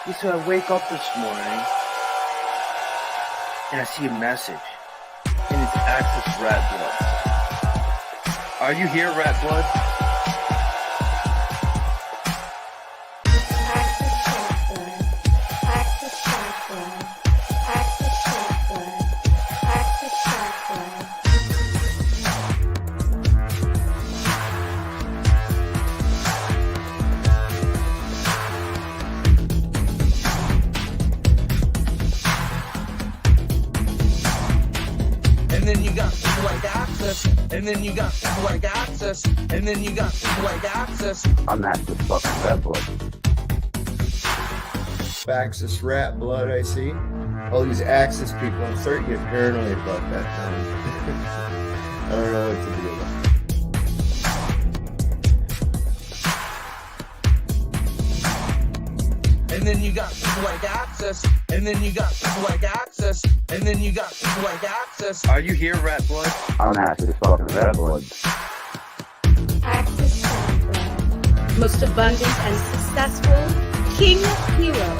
Yeah, so I wake up this morning and I see a message, and it's Access Rattblood. Are you here, Rattblood? And then you got people like Access, and then you got people like Access, and then you got people like Access. I'm Access fucking Rattblood. Access Rattblood, I see. All these Access people, I'm starting to get paranoid about that now. I don't know what to do about it. And then you got people like Access, and then you got people like Access, and then you got people like Access. Are you here, Rattblood? I'm Access fucking Rattblood. Access Rattblood. Most abundant and successful king hero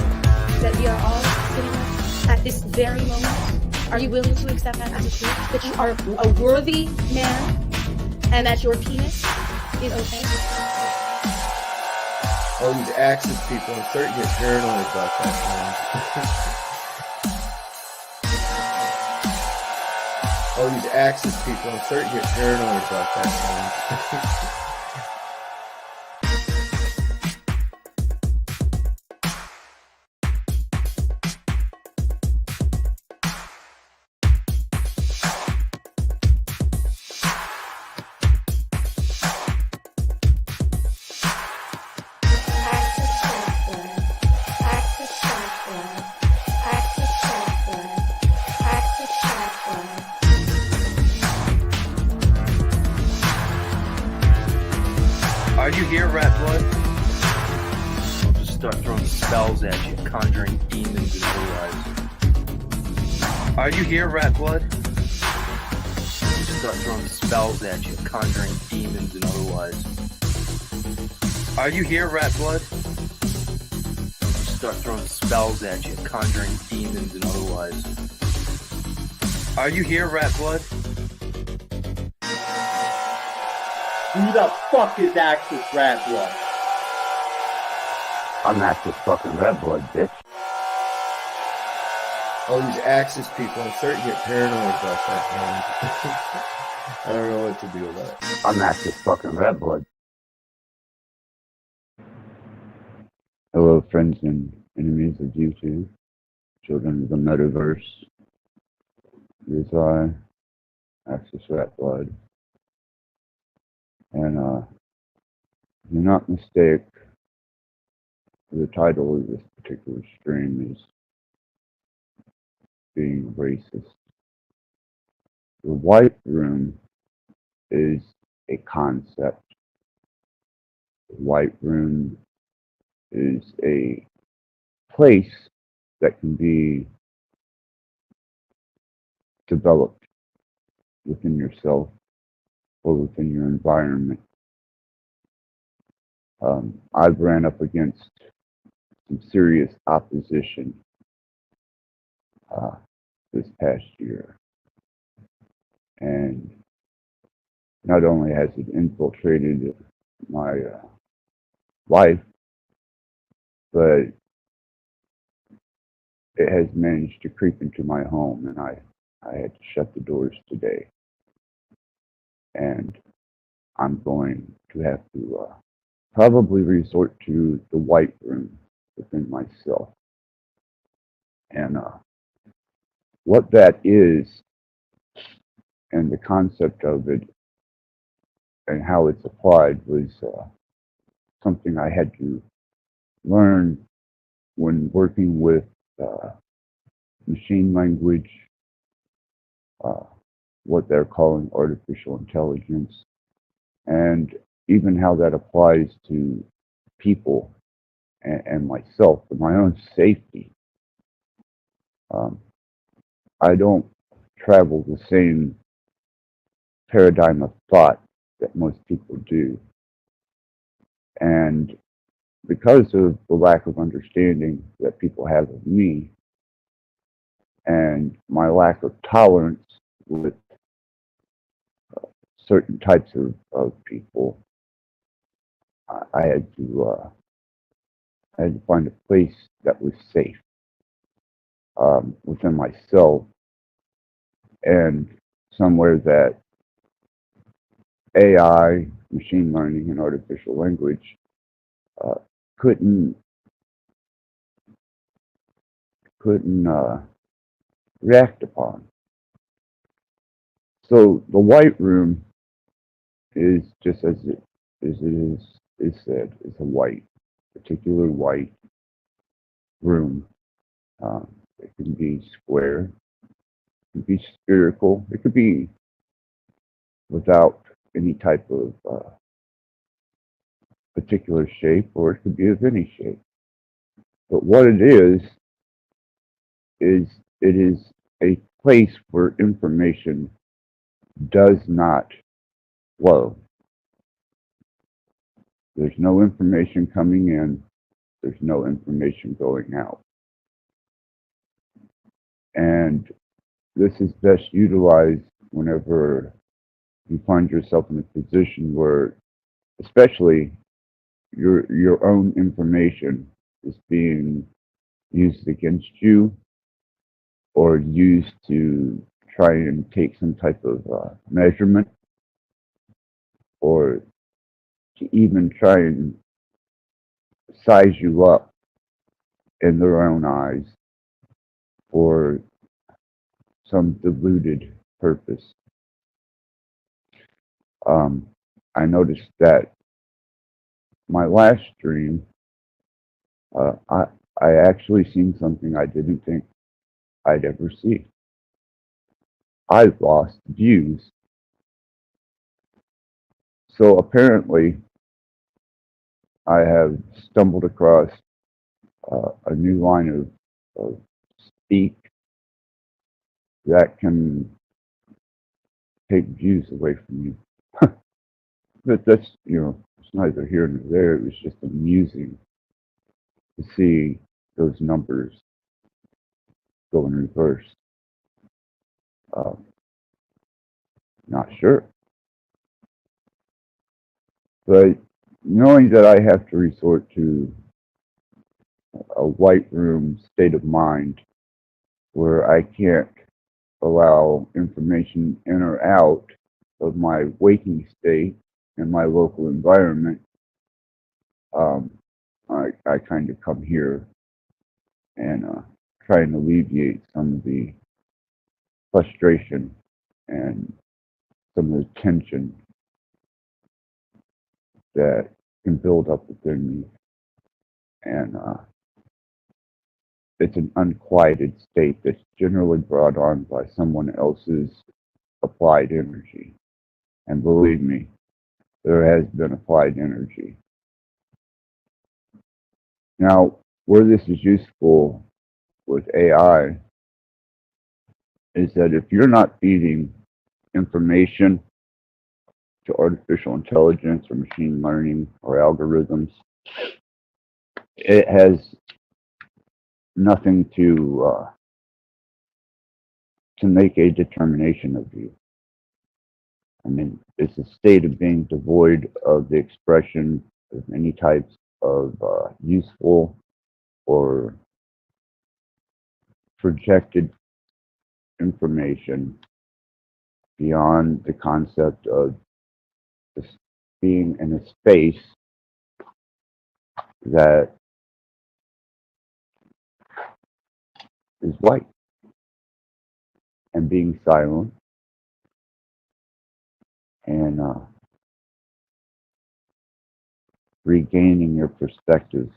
that we are all sitting with at this very moment. Are you willing to accept that as a truth? That you are a worthy man and that your penis is okay? all these Access people, I'm starting to get paranoid about that now. All these Access people, I'm starting to get paranoid about that now. Are you here, Rattblood? I'll just start throwing spells at you, conjuring demons and otherwise. Are you here, Rattblood? I'll just start throwing spells at you, conjuring demons and otherwise. Are you here, Rattblood? I'll just start throwing spells at you, conjuring demons and otherwise. Are you here, Rattblood? Who the fuck is Access Rattblood? I'm Access fucking Rattblood, bitch. All these Access people, I'm starting to get paranoid about that now. I don't know what to do about it. I'm Access fucking Rattblood. Hello, friends and enemies of YouTube, children of the metaverse. It is I, Access Rattblood. And do not mistake the title of this particular stream is being racist. The white room is a concept. The white room is a place that can be developed within yourself or within your environment. I've ran up against some serious opposition this past year. And not only has it infiltrated my life, but it has managed to creep into my home, and I had to shut the doors today. And I'm going to have to probably resort to the white room within myself. And what that is, and the concept of it, and how it's applied was something I had to learn when working with machine language, what they're calling artificial intelligence, and even how that applies to people and myself for my own safety. I don't travel the same paradigm of thought that most people do. And because of the lack of understanding that people have of me and my lack of tolerance with certain types of people, I had to find a place that was safe within myself and somewhere that AI, machine learning, and artificial language uh, couldn't couldn't react upon. So the white room is just as it is said, is a particular white room. It can be square, it can be spherical, it could be without any type of particular shape, or it could be of any shape. But what is it is a place where information does not flow. There's no information coming in, there's no information going out. And this is best utilized whenever you find yourself in a position where, especially your own information is being used against you or used to try and take some type of measurement or to even try and size you up in their own eyes for some deluded purpose. I noticed that my last stream, I actually seen something I didn't think I'd ever see. I lost views. So apparently, I have stumbled across a new line of speak that can take views away from you. But that's, it's neither here nor there. It was just amusing to see those numbers go in reverse. Uh, Not sure. But knowing that I have to resort to a white room state of mind where I can't allow information in or out of my waking state and my local environment, um, I kind of come here and try and alleviate some of the frustration and some of the tension that can build up within me. And it's an unquieted state that's generally brought on by someone else's applied energy. And believe me, there has been applied energy. Now, where this is useful with AI is that if you're not feeding information to artificial intelligence or machine learning or algorithms, it has nothing to make a determination of you. I mean, it's a state of being devoid of the expression of any types of useful or projected information beyond the concept of just being in a space that is white and being silent and regaining your perspective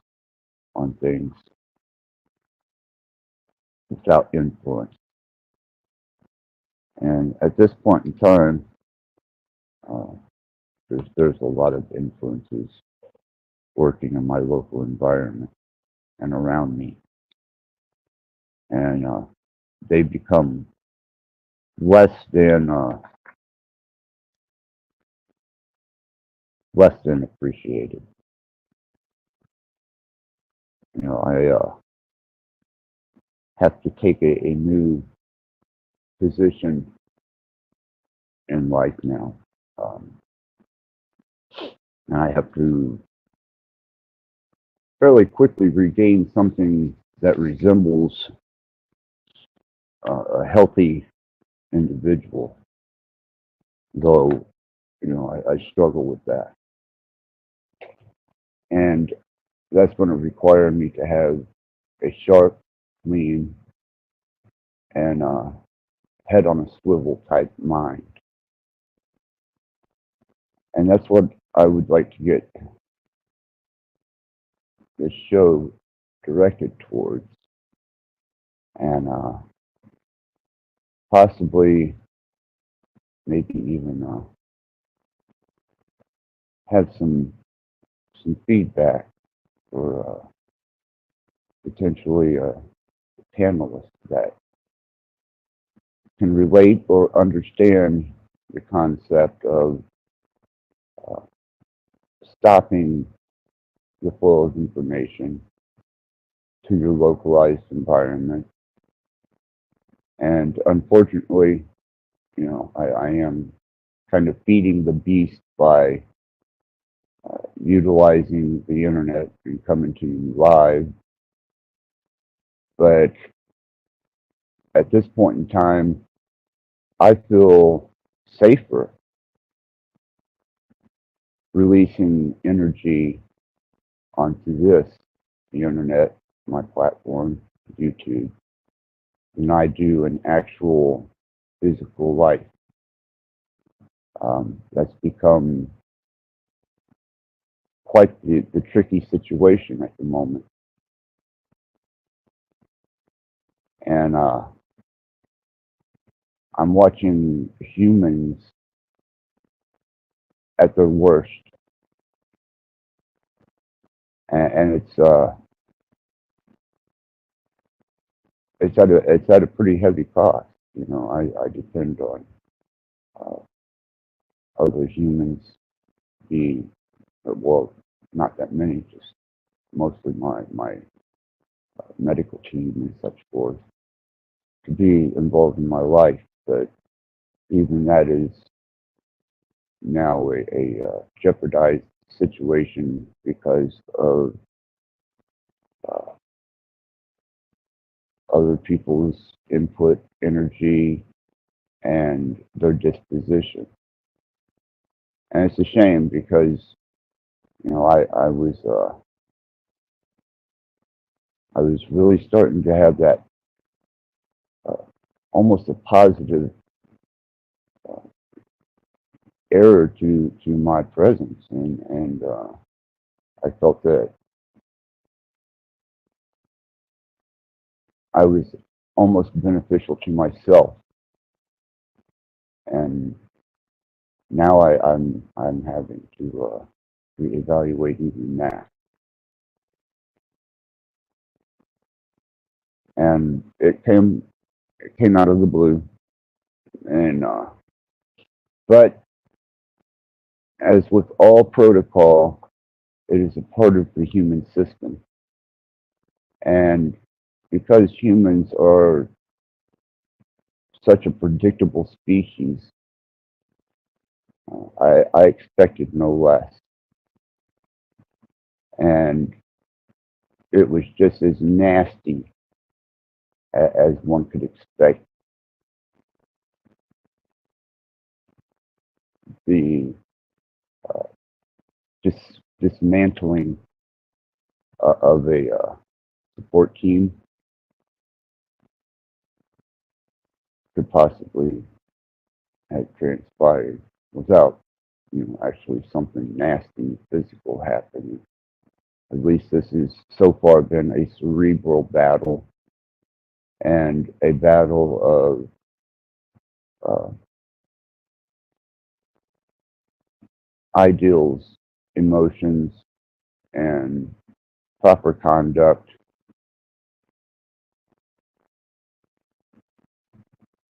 on things without influence. And at this point in time, uh, there's a lot of influences working in my local environment and around me, and they become less than appreciated. I have to take a new position in life now. Um, and I have to fairly quickly regain something that resembles a healthy individual, though, I struggle with that. And that's going to require me to have a sharp, clean, and head on a swivel type mind. And that's what I would like to get this show directed towards. And possibly, maybe even have some feedback for potentially panelists that can relate or understand the concept of uh, stopping the flow of information to your localized environment. And unfortunately, I am kind of feeding the beast by utilizing the internet and coming to you live. But at this point in time, I feel safer releasing energy onto the internet, my platform, YouTube, than I do an actual physical life. That's become quite the tricky situation at the moment. And I'm watching humans at their worst. And it's at a pretty heavy cost. I depend on uh, other humans being, well, not that many, just mostly my medical team and such forth, to be involved in my life. But even that is now a jeopardized situation because of uh, other people's input, energy, and their disposition. And it's a shame because I was really starting to have that uh, almost a positive uh, error to my presence, and I felt that I was almost beneficial to myself, and now I'm having to reevaluate even that. And it came out of the blue, and but as with all protocol, it is a part of the human system, and because humans are such a predictable species, I expected no less, and it was just as nasty as one could expect. The uh, dismantling of a support team could possibly have transpired without, actually something nasty physical happening. At least this has so far been a cerebral battle and a battle of ideals, emotions, and proper conduct.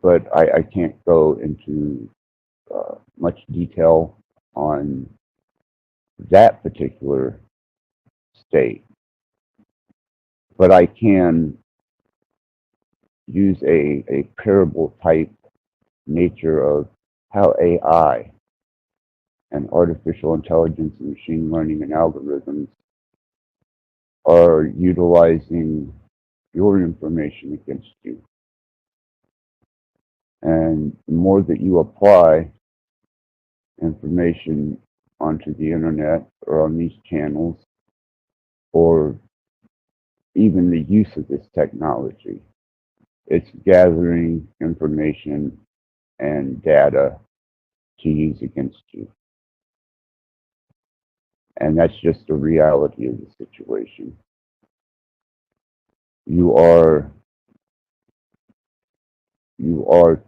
But I can't go into much detail on that particular state. but I can use a parable type nature of how AI and artificial intelligence and machine learning and algorithms are utilizing your information against you. And the more that you apply information onto the internet or on these channels, or even the use of this technology, it's gathering information and data to use against you. And that's just the reality of the situation. You are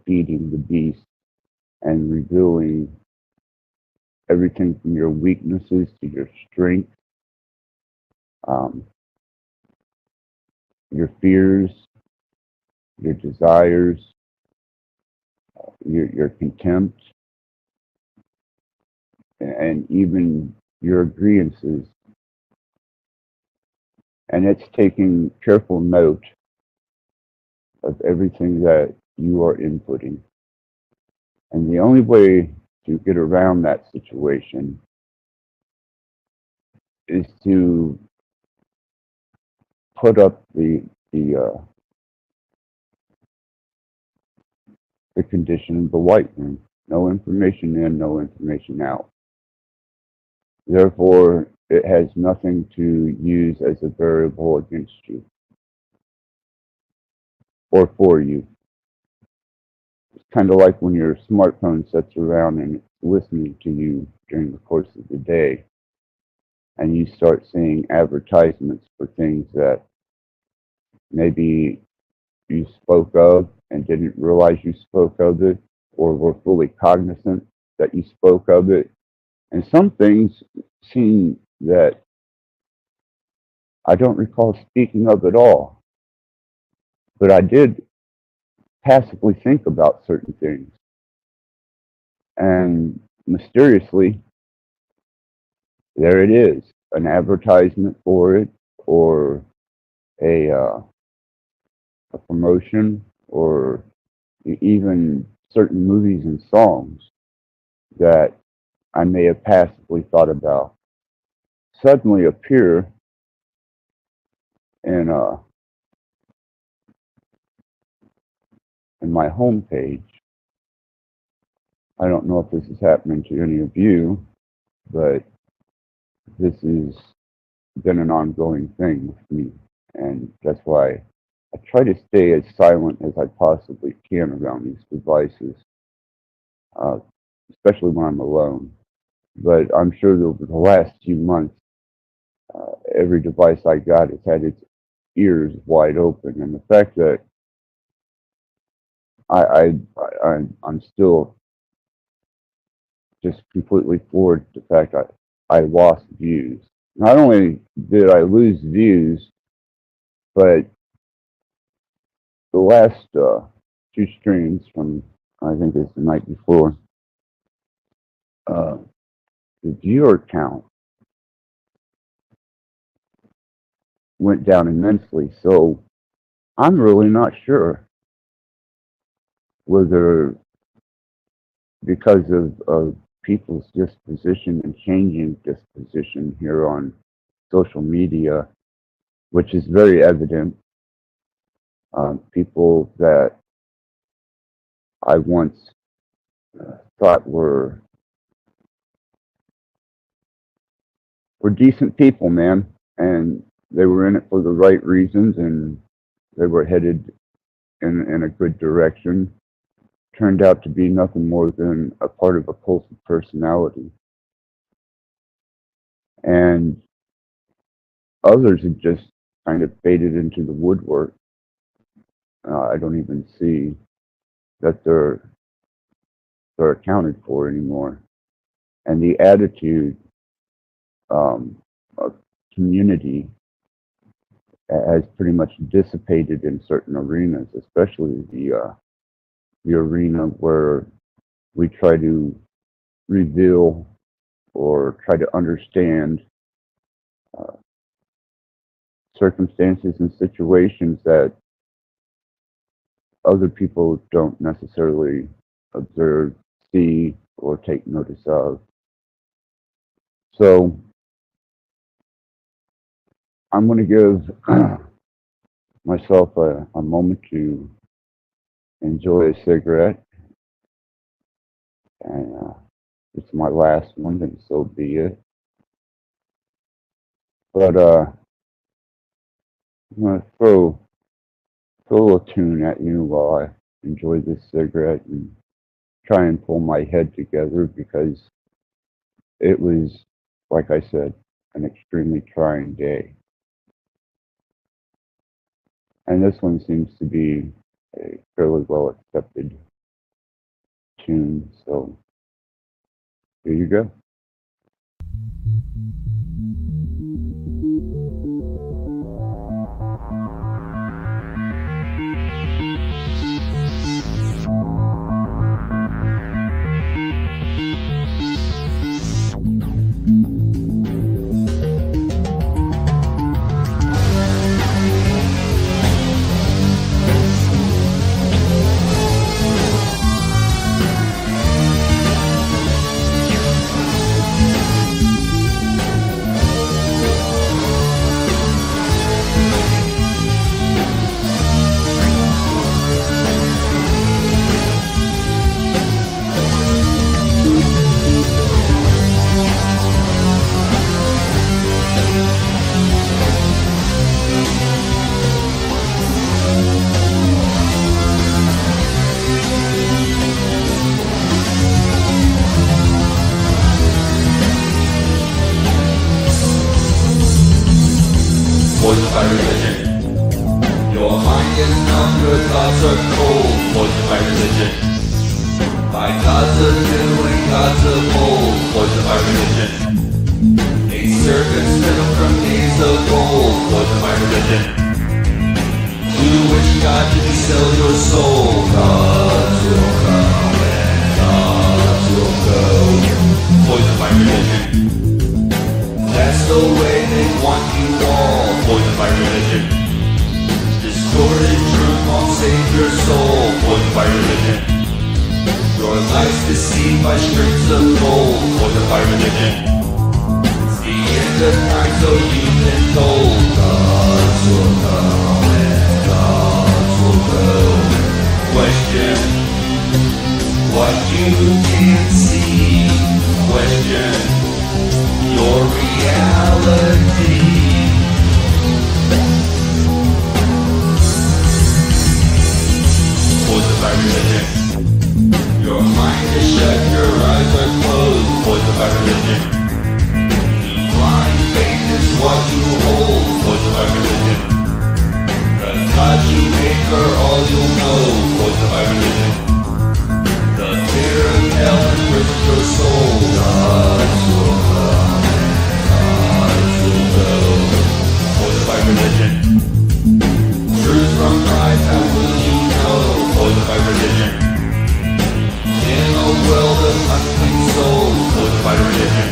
feeding the beast and revealing everything from your weaknesses to your strength, your fears, your desires, your contempt, and even your agreeances. And it's taking careful note of everything that you are inputting. And the only way to get around that situation is to put up the condition of the white room. No information in, no information out. Therefore, it has nothing to use as a variable against you or for you. It's kind of like when your smartphone sits around and it's listening to you during the course of the day, and you start seeing advertisements for things that maybe you spoke of and didn't realize you spoke of it, or were fully cognizant that you spoke of it. And some things seem that I don't recall speaking of at all, but I did passively think about certain things. And mysteriously, there it is, an advertisement for it, or a promotion, or even certain movies and songs that I may have passively thought about suddenly appear in my home page. I don't know if this is happening to any of you, but this has been an ongoing thing with me, and that's why I try to stay as silent as I possibly can around these devices, especially when I'm alone. But I'm sure that over the last few months, every device I got has had its ears wide open, and the fact that I'm still just completely floored at the fact I lost views. Not only did I lose views, but the last two streams from, I think it's the night before, the viewer count went down immensely. So I'm really not sure whether, because of people's disposition and changing disposition here on social media, which is very evident, people that I once thought were decent people, man, and they were in it for the right reasons, and they were headed in a good direction, turned out to be nothing more than a part of a cult of personality. And others have just kind of faded into the woodwork. I don't even see that they're accounted for anymore. And the attitude of community has pretty much dissipated in certain arenas, especially the arena where we try to reveal or try to understand circumstances and situations that other people don't necessarily observe, see, or take notice of. So I'm going to give myself a moment to enjoy a cigarette, and it's my last one, and so be it. But I'm going to throw a little tune at you while I enjoy this cigarette and try and pull my head together, because it was, like I said, an extremely trying day. And this one seems to be a fairly well accepted tune, so here you go. Poisoned by religion. Your mind is numb, your thoughts are cold. Poisoned by religion. By gods of new and gods of old. Poisoned by religion. A serpent spittle from days of old. Poisoned by religion. To which God did you sell your soul? Gods will come and gods will go. Poisoned by religion. That's the way they want you all. Poisoned by religion. Distorted truth won't save your soul. Poisoned by religion. Your life's deceived by strings of gold. Poisoned by religion. It's the end of time, so you've been told. Gods will come and gods will go. Question what you can't see. Question your reality. Poisoned by religion. Your mind is shut, your eyes are closed. Poisoned by religion. Blind faith is what you hold. Poisoned by religion. The gods you make are all you'll know. Poisoned by religion. The fear of hell imprisons your soul. Gods will come and gods will go. Poisoned by religion. Truth from pride, how will you know? Poisoned by religion. In a world of unclean souls. Poisoned by religion.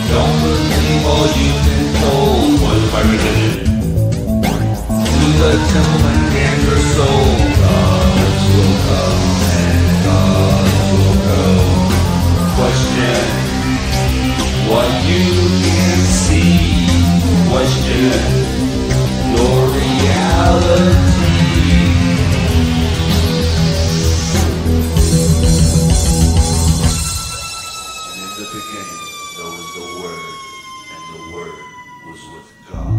Don't believe all you've been told. Poisoned by religion. To the temple and damn your soul. Gods will come and gods will go. Question what you can't see. Question your reality. And in the beginning there was the Word, and the Word was with God.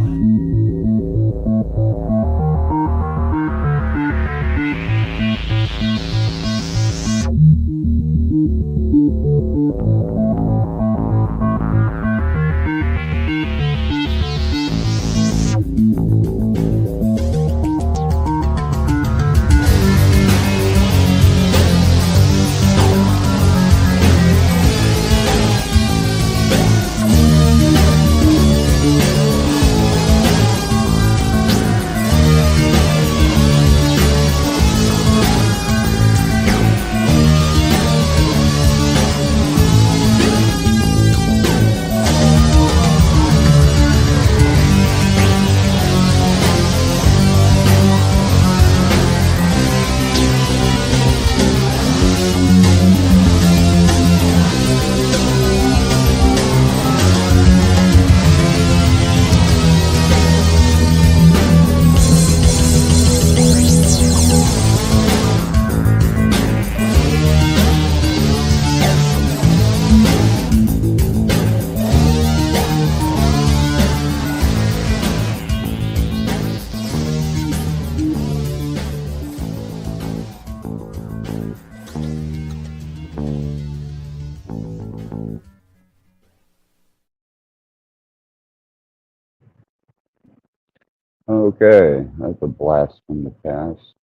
Okay, that's a blast from the past,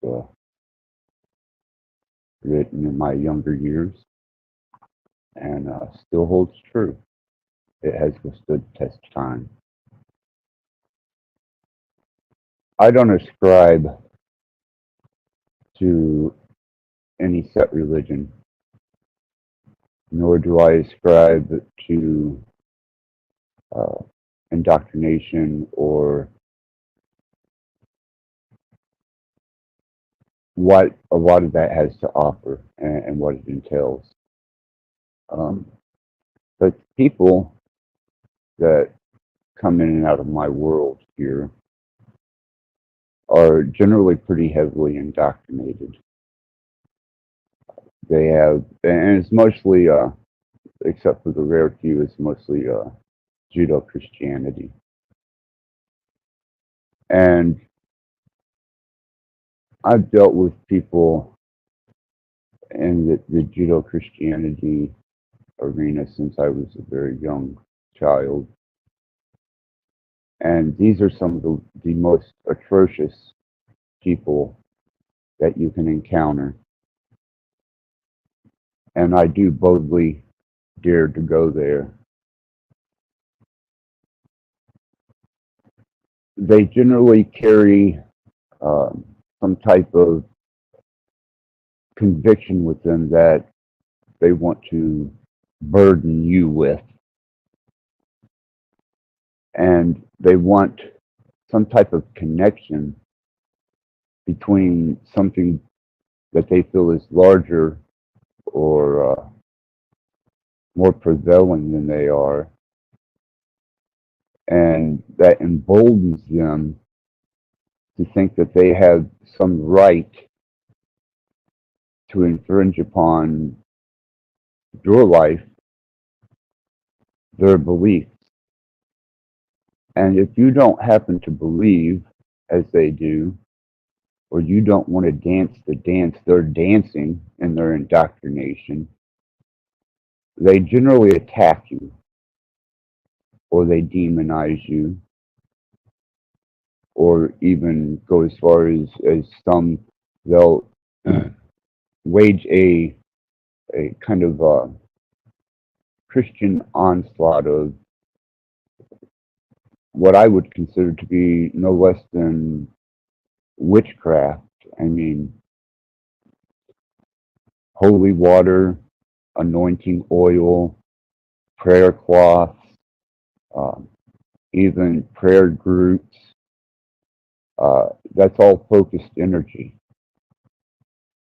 written in my younger years, and still holds true. It has withstood the test of time. I don't ascribe to any set religion, nor do I ascribe to uh, indoctrination or what a lot of that has to offer and what it entails. Um, but people that come in and out of my world here are generally pretty heavily indoctrinated. They have, and it's mostly, except for the rare few, it's mostly Judo Christianity. And I've dealt with people in the Judo Christianity arena since I was a very young child. And these are some of the most atrocious people that you can encounter. And I do boldly dare to go there. They generally carry some type of conviction with them that they want to burden you with. And they want some type of connection between something that they feel is larger or more prevailing than they are, and that emboldens them to think that they have some right to infringe upon your life, their beliefs. And if you don't happen to believe as they do, or you don't want to dance the dance they're dancing in their indoctrination, they generally attack you or they demonize you or even go as far as some, they'll wage a kind of Christian onslaught of what I would consider to be no less than witchcraft. I mean, holy water, anointing oil, prayer cloths, um, even prayer groups. That's all focused energy.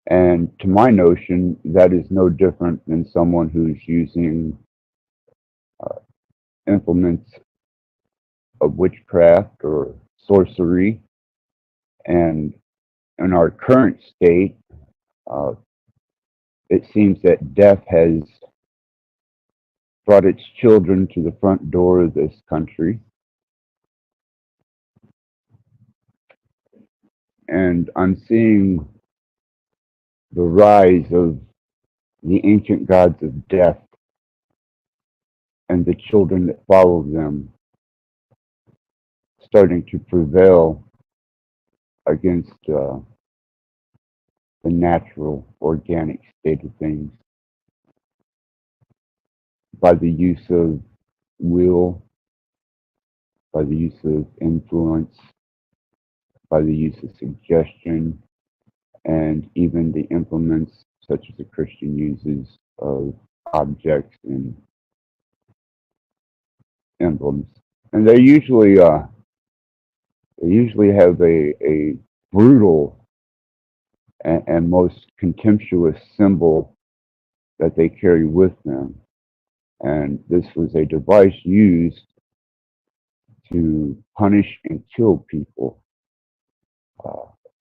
And to my notion, that is no different than someone who's using implements of witchcraft or sorcery. And in our current state, uh, it seems that death has brought its children to the front door of this country. And I'm seeing the rise of the ancient gods of death and the children that follow them starting to prevail against the natural, organic state of things by the use of will, by the use of influence, by the use of suggestion, and even the implements such as a Christian uses of objects and emblems. And they usually have a brutal and most contemptuous symbol that they carry with them. And this was a device used to punish and kill people.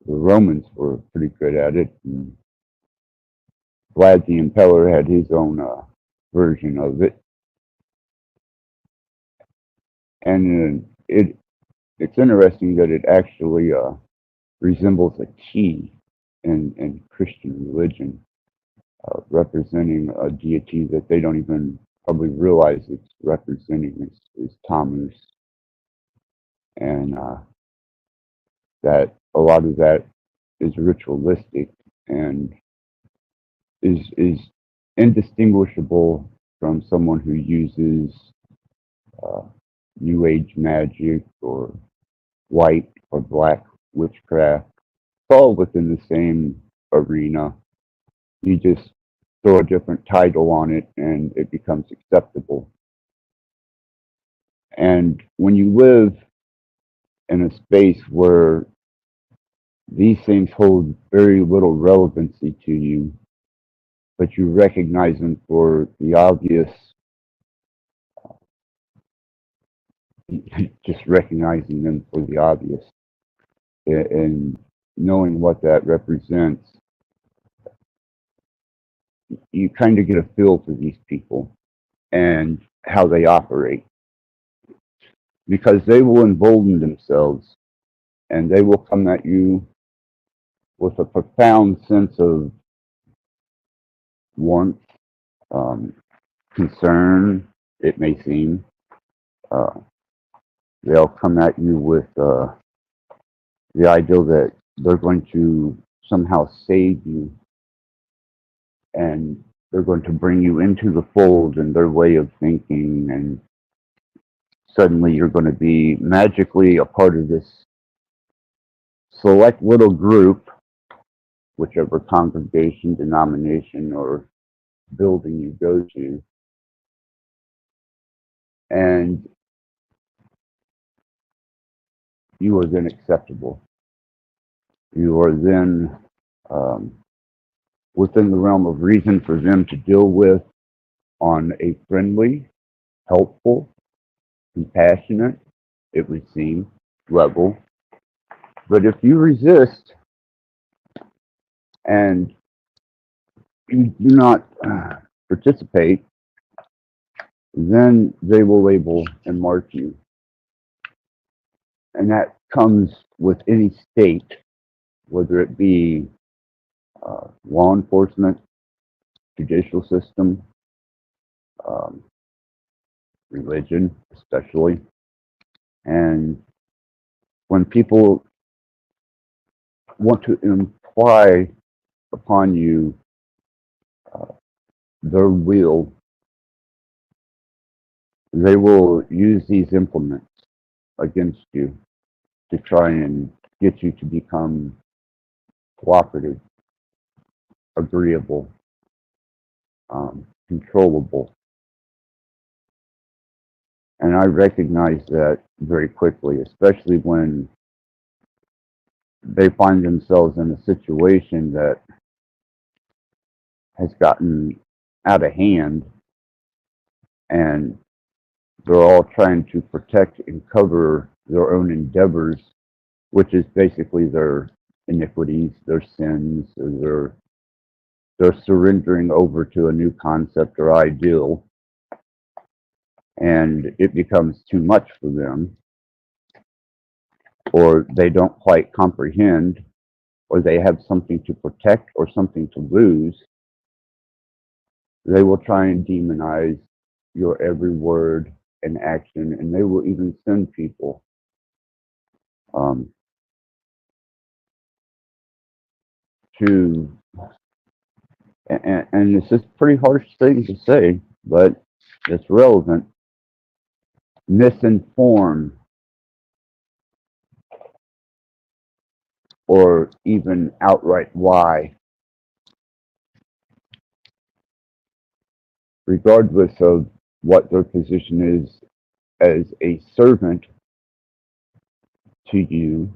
The Romans were pretty good at it. And Vlad the Impaler had his own version of it. And it's interesting that it actually resembles a key in Christian religion, representing a deity that they don't even probably realize it's representing is Tammuz. And that a lot of that is ritualistic and is indistinguishable from someone who uses uh, New Age magic or white or black witchcraft. It's all within the same arena. You just throw a different title on it and it becomes acceptable. And when you live in a space where these things hold very little relevancy to you, but you recognize them for the obvious, just recognizing them for the obvious and knowing what that represents, you kind of get a feel for these people and how they operate because they will embolden themselves and they will come at you with a profound sense of warmth, um, concern, it may seem. Uh, they'll come at you with the idea that they're going to somehow save you and they're going to bring you into the fold and their way of thinking, and suddenly you're going to be magically a part of this select little group, whichever congregation, denomination, or building you go to, and you are then acceptable. You are then um, within the realm of reason for them to deal with on a friendly, helpful, compassionate, it would seem, level. But if you resist and you do not participate, then they will label and mark you. And that comes with any state, whether it be law enforcement, judicial system, um, religion, especially. And when people want to imply upon you uh, their will, they will use these implements against you to try and get you to become cooperative, agreeable, controllable. And I recognize that very quickly, especially when they find themselves in a situation that has gotten out of hand and they're all trying to protect and cover their own endeavors, which is basically their iniquities, their sins, or they're surrendering over to a new concept or ideal, and it becomes too much for them, or they don't quite comprehend, or they have something to protect or something to lose. They will try and demonize your every word and action, and they will even send people um, to, and this is a pretty harsh thing to say, but it's relevant, misinform or even outright lie, regardless of what their position is as a servant to you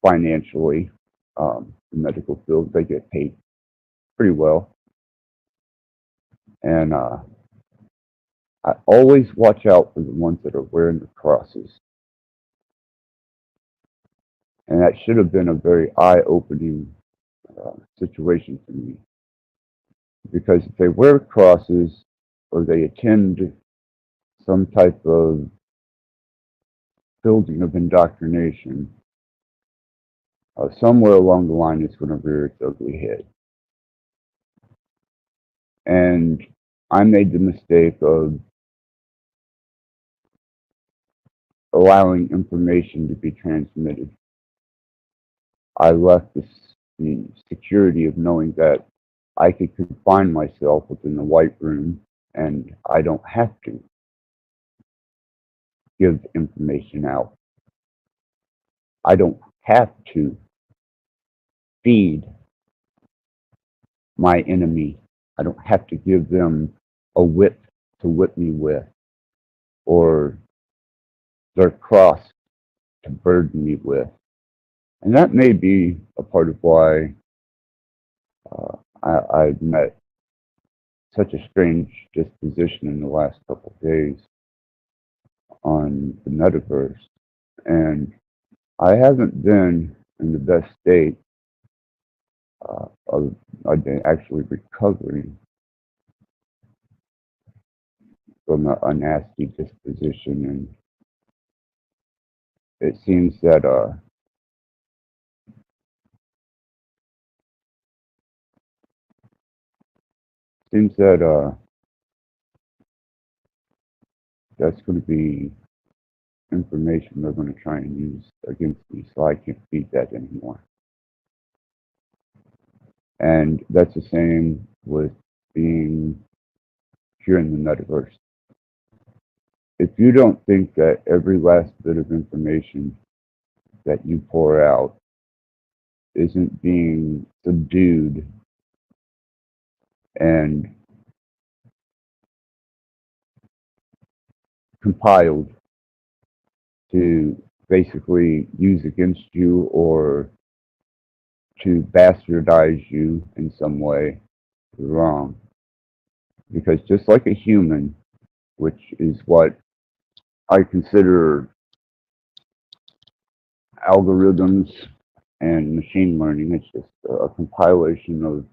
financially. The medical field, they get paid pretty well. And I always watch out for the ones that are wearing the crosses. And that should have been a very eye-opening situation for me. Because if they wear crosses or they attend some type of building of indoctrination, somewhere along the line it's going to rear its ugly head. And I made the mistake of allowing information to be transmitted I left the security of knowing that I could confine myself within the white room and I don't have to give information out. I don't have to feed my enemy. I don't have to give them a whip to whip me with or their cross to burden me with. And that may be a part of why I've met such a strange disposition in the last couple of days on the metaverse. And I haven't been in the best state I've been actually recovering from a nasty disposition. And it seems that that's going to be information they're going to try and use against me, so I can't feed that anymore. And that's the same with being here in the metaverse. If you don't think that every last bit of information that you pour out isn't being subdued and compiled to basically use against you or to bastardize you in some way, you're wrong. Because just like a human, which is what I consider algorithms and machine learning, it's just a compilation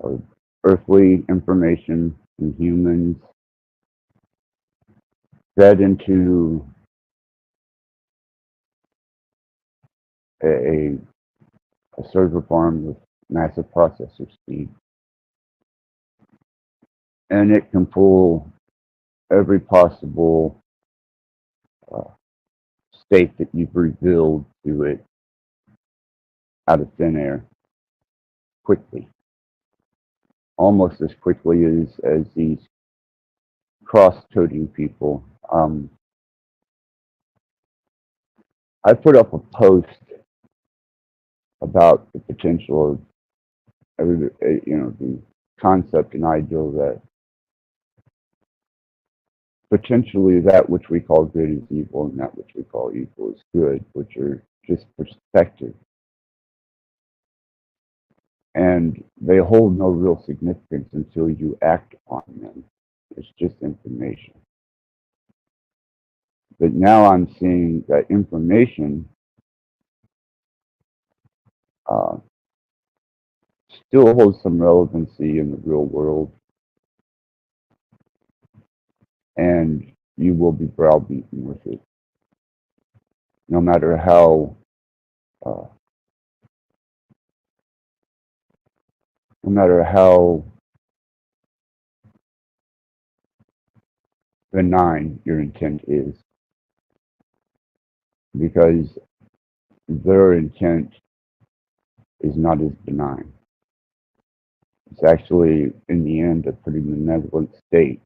of earthly information from humans fed into a, a server farm with massive processor speed. And it can pull every possible state that you've revealed to it out of thin air quickly. Almost as quickly as these cross-coding people. I put up a post about the potential of the concept and ideal that potentially that which we call good is evil and that which we call evil is good, which are just perspective. And they hold no real significance until you act upon them. It's just information. But now I'm seeing that information still holds some relevancy in the real world, and you will be browbeaten with it, no matter how uh, no matter how benign your intent is, because their intent is not as benign. It's actually, in the end, a pretty malevolent state,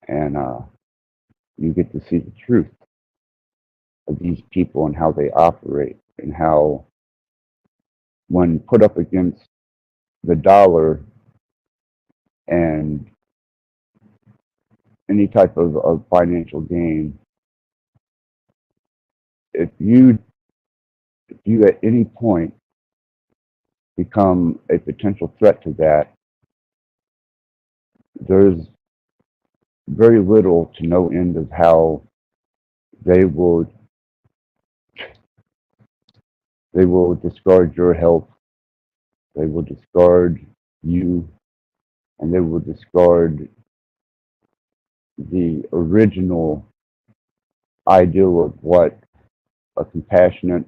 and you get to see the truth of these people and how they operate, and how, when put up against the dollar and any type of financial gain, if you at any point become a potential threat to that, there's very little to no end of how they will discard your health, they will discard you, and they will discard the original ideal of what a compassionate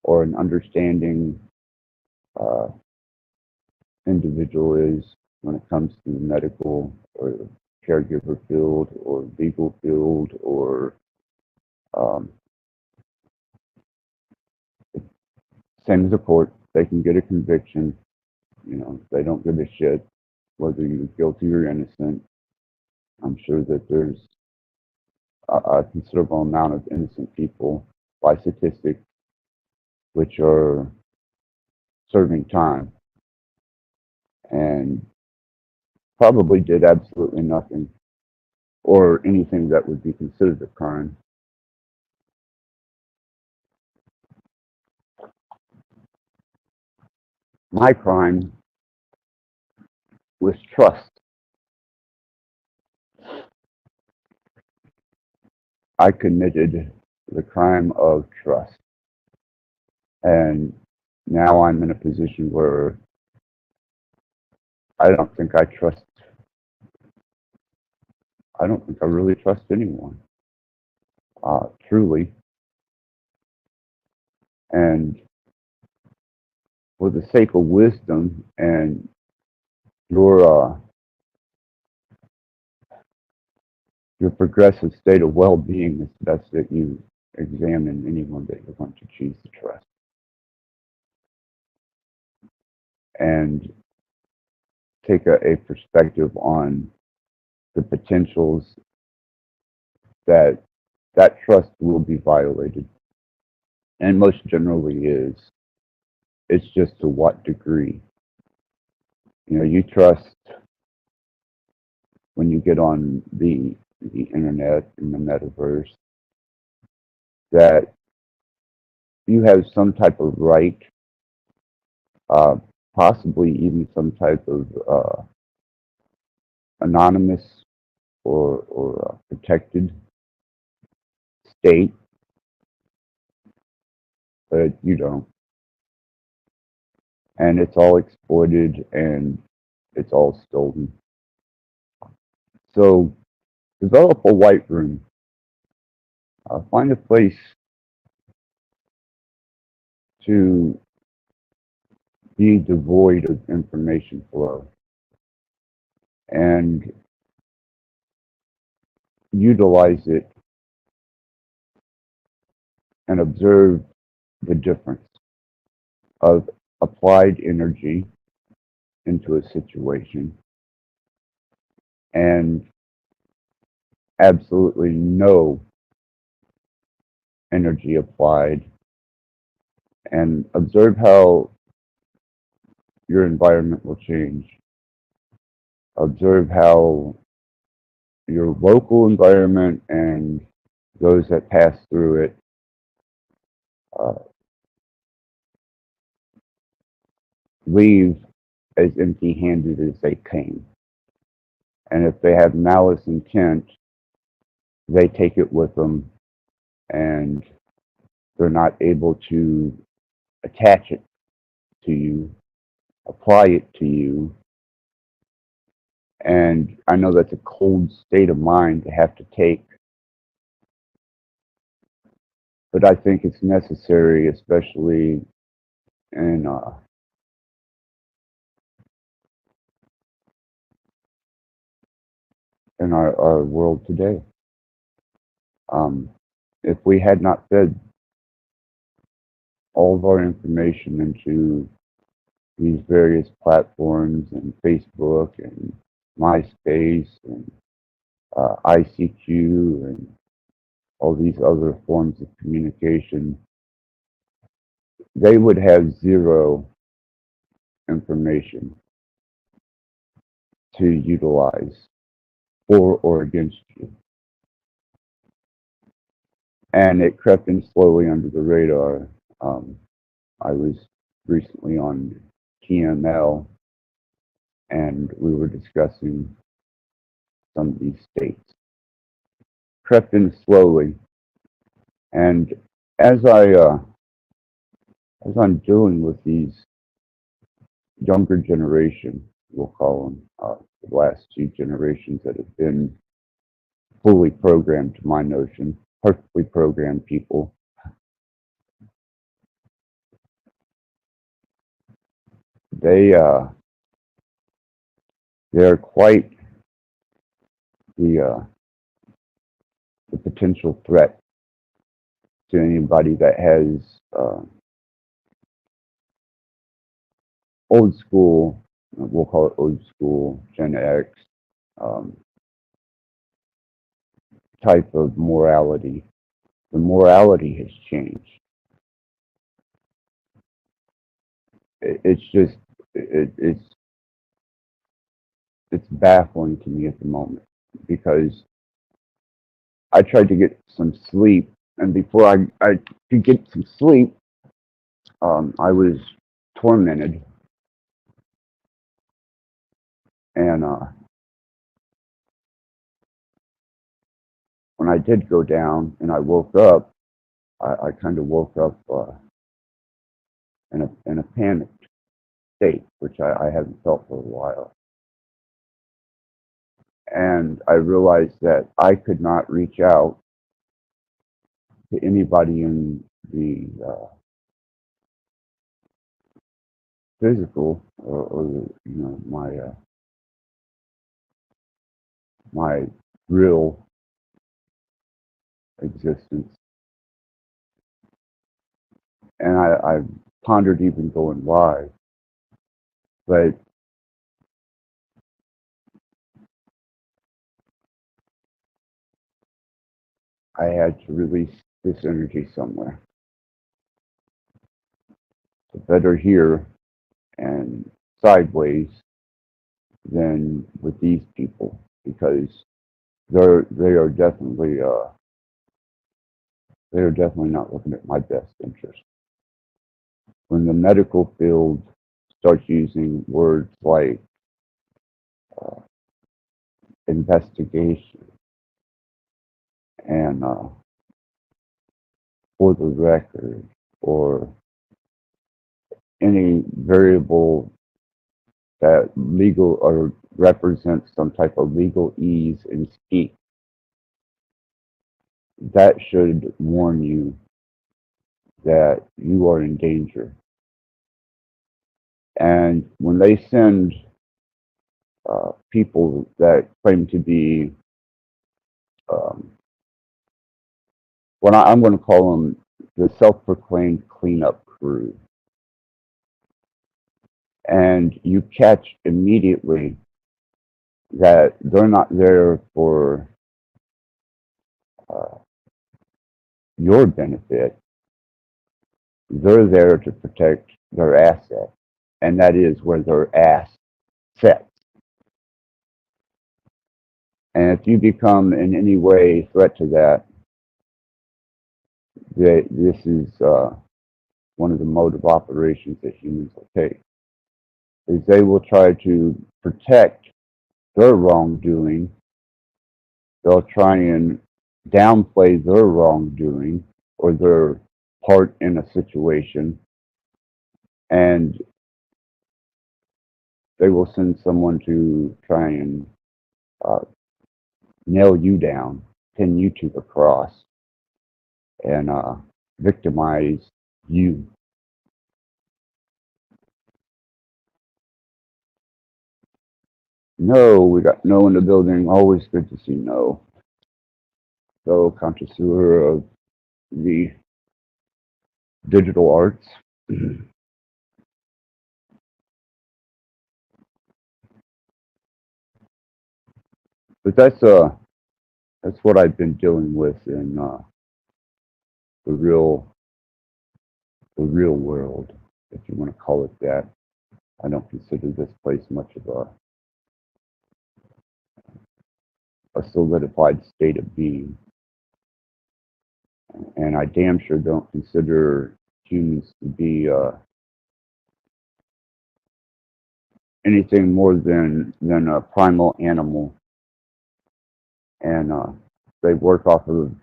or an understanding uh, individual is when it comes to the medical or caregiver field or legal field or um, same as a court. They can get a conviction. You know, they don't give a shit whether you're guilty or innocent. I'm sure that there's a considerable amount of innocent people by statistics which are serving time and probably did absolutely nothing or anything that would be considered a crime. My crime was trust. I committed the crime of trust. And now I'm in a position where I don't think I really trust anyone, truly. And for the sake of wisdom and your progressive state of well-being, it's best that you examine anyone that you're going to choose to trust. And take a perspective on the potentials that trust will be violated. And most generally is. It's just to what degree. You know, you trust when you get on the internet and the metaverse that you have some type of right, possibly even some type of anonymous or protected state, but you don't. And it's all exploited and it's all stolen. So develop a white room. Find a place to be devoid of information flow and utilize it and observe the difference of applied energy into a situation and absolutely no energy applied, and observe how your environment will change. Observe how your local environment and those that pass through it leave as empty-handed as they came. And if they have malice intent, they take it with them and they're not able to attach it to you, apply it to you. And I know that's a cold state of mind to have to take, but I think it's necessary, especially in our world today. If we had not fed all of our information into these various platforms and Facebook and MySpace and ICQ and all these other forms of communication, they would have zero information to utilize for or against you. And it crept in slowly under the radar. I was recently on TML and we were discussing some of these states. Crept in slowly. And as I'm dealing with these younger generation, we'll call them, the last two generations that have been fully programmed to my notion, perfectly programmed people. They're quite the potential threat to anybody that has old school, we'll call it old school, Gen X um, type of morality. The morality has changed. It's just, it's baffling to me at the moment because I tried to get some sleep, and before I could get some sleep, I was tormented, and when I did go down and I woke up, I kind of woke up in a panicked state, which I haven't felt for a while. And I realized that I could not reach out to anybody in the physical or my real existence. And I pondered even going live, but I had to release this energy somewhere. So better here and sideways than with these people because they are definitely not looking at my best interest. When the medical field starts using words like uh, investigation and for the record or any variable that legal or represents some type of legal ease in speech, that should warn you that you are in danger. And when they send people that claim to be um, I'm going to call them the self-proclaimed cleanup crew, and you catch immediately that they're not there for uh, your benefit. They're there to protect their asset, and that is where their ass sets. And if you become in any way a threat to that, this is one of the mode of operations that humans will take. Is they will try to protect their wrongdoing. They'll try and downplay their wrongdoing or their part in a situation, and they will send someone to try and uh, nail you down, pin you to the cross, and victimize you. No, we got no in the building. Always good to see no. So, connoisseur of the digital arts. But that's what I've been dealing with in the real world, if you want to call it that. I don't consider this place much of a solidified state of being, and I damn sure don't consider humans to be anything more than a primal animal, and they work off of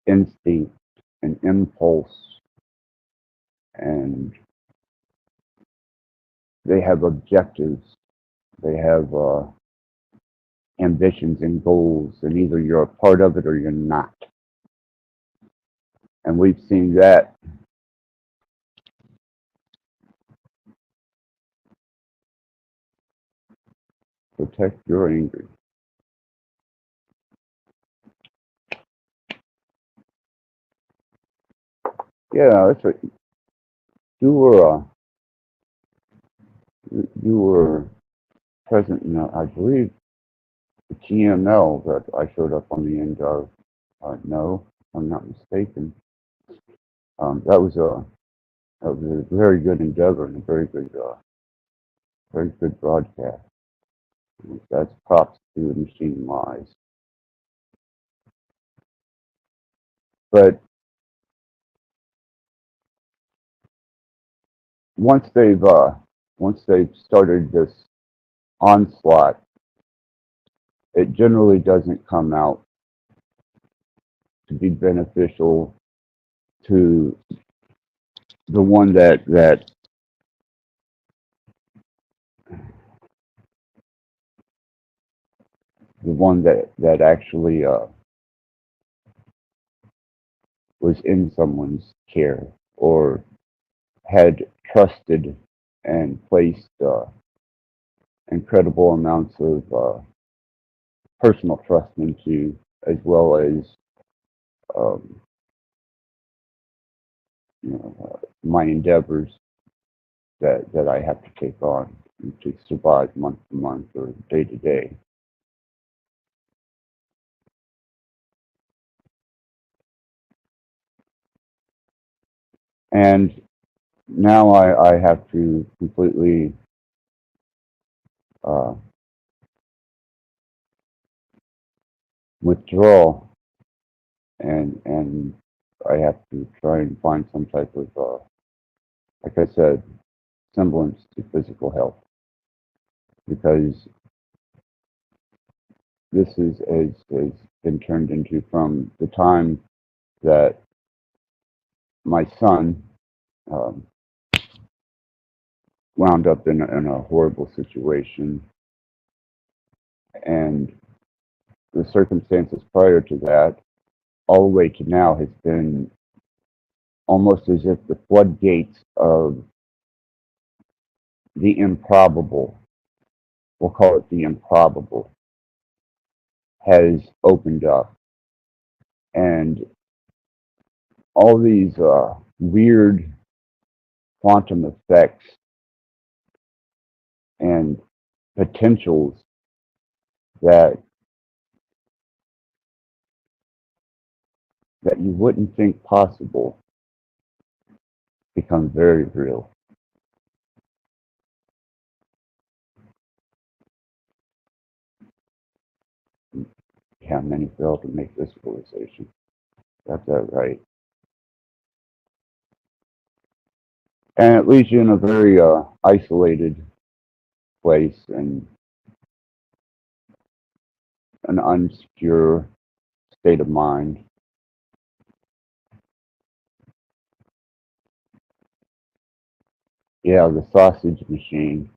instinct and impulse, and they have objectives, they have ambitions and goals, and either you're a part of it or you're not. And we've seen that protect your angry. Yeah, that's what you were You were present in, I believe, the TML that I showed up on the end of. No, if I'm not mistaken. That was a very good endeavor and a very good broadcast. That's props to the Machine Lies. But once they've started this onslaught, it generally doesn't come out to be beneficial to the one that actually was in someone's care or had trusted and placed incredible amounts of personal trust into, as well as um, my endeavors that I have to take on to survive month to month or day to day. And now I have to completely uh, withdraw, and I have to try and find some type of, like I said, semblance to physical health, because this has been turned into, from the time that my son um, wound up in a horrible situation, and the circumstances prior to that, all the way to now, has been almost as if the floodgates of the improbable, we'll call it the improbable, has opened up. And all these weird quantum effects and potentials that you wouldn't think possible become very real. Yeah, many fail to make this realization. Got that right. And it leaves you in a very isolated place and an unsecure state of mind. Yeah, the sausage machine.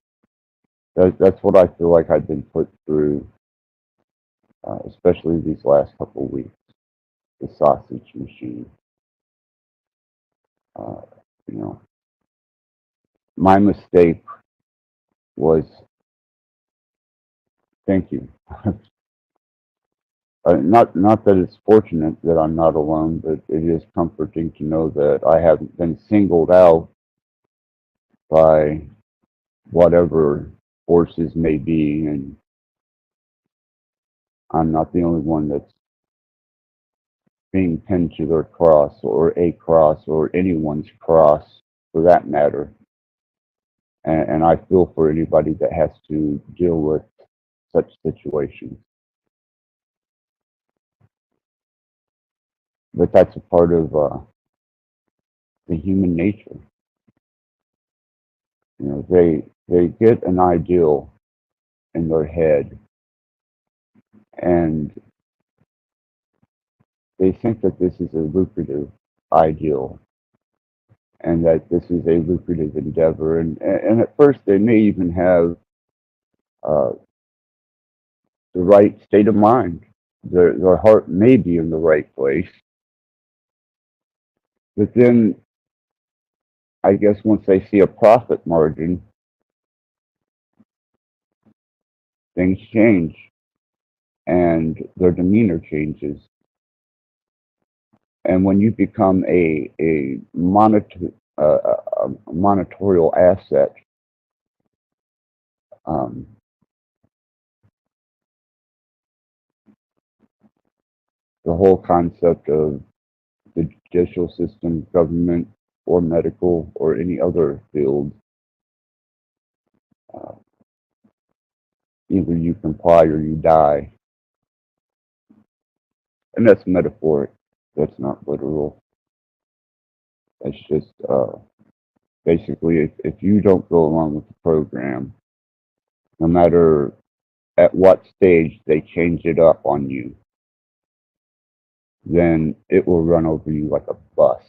That's what I feel like I've been put through, especially these last couple of weeks. The sausage machine. Uh, you know, my mistake was, thank you. Not that it's fortunate that I'm not alone, but it is comforting to know that I haven't been singled out by whatever forces may be, and I'm not the only one that's being pinned to their cross, or a cross, or anyone's cross for that matter. And I feel for anybody that has to deal with such situations. But that's a part of the human nature. You know, they get an ideal in their head, and they think that this is a lucrative ideal, and that this is a lucrative endeavor. And at first, they may even have uh, the right state of mind. Their heart may be in the right place. But then, I guess once they see a profit margin, things change and their demeanor changes. And when you become a monitorial asset Um, the whole concept of the judicial system, government, or medical, or any other field, uh, either you comply or you die. And that's metaphoric. That's not literal. That's just basically if you don't go along with the program, no matter at what stage they change it up on you, then it will run over you like a bus.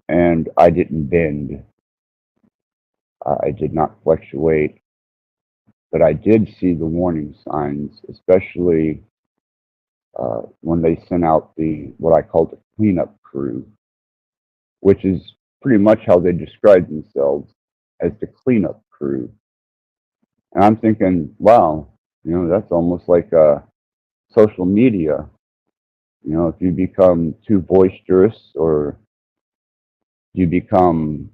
And I didn't bend. I did not fluctuate, but I did see the warning signs, especially when they sent out the what I call the cleanup crew, which is pretty much how they describe themselves as the cleanup crew. And I'm thinking, wow, that's almost like social media. If you become too boisterous or you become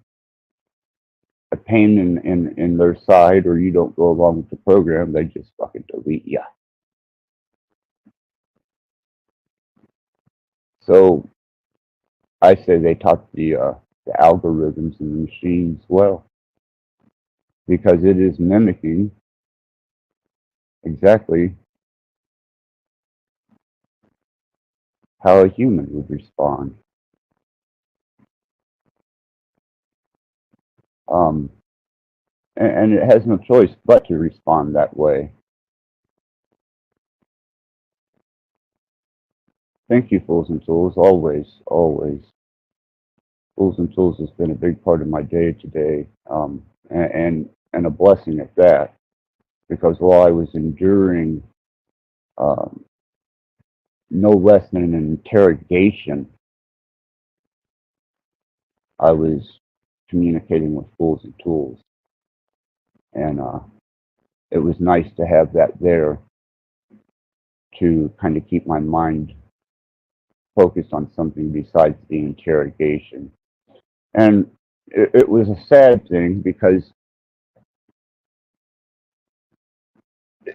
a pain in their side or you don't go along with the program, they just fucking delete you. So I say they taught the algorithms and the machines well because it is mimicking exactly how a human would respond. Um, and it has no choice but to respond that way. Thank you, Fools and Tools. Always, always. Fools and Tools has been a big part of my day today, and a blessing at that. Because while I was enduring um, no less than an interrogation, I was communicating with Fools and Tools, and it was nice to have that there to kind of keep my mind focused on something besides the interrogation. And it was a sad thing because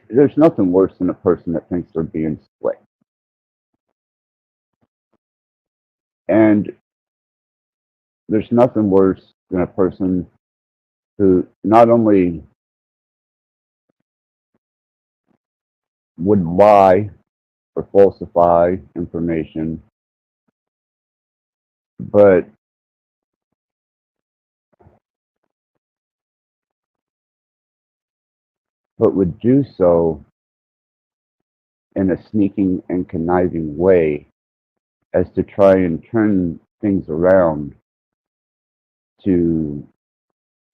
there's nothing worse than a person that thinks they're being slick. And there's nothing worse than a person who not only would lie or falsify information, but would do so in a sneaking and conniving way as to try and turn things around to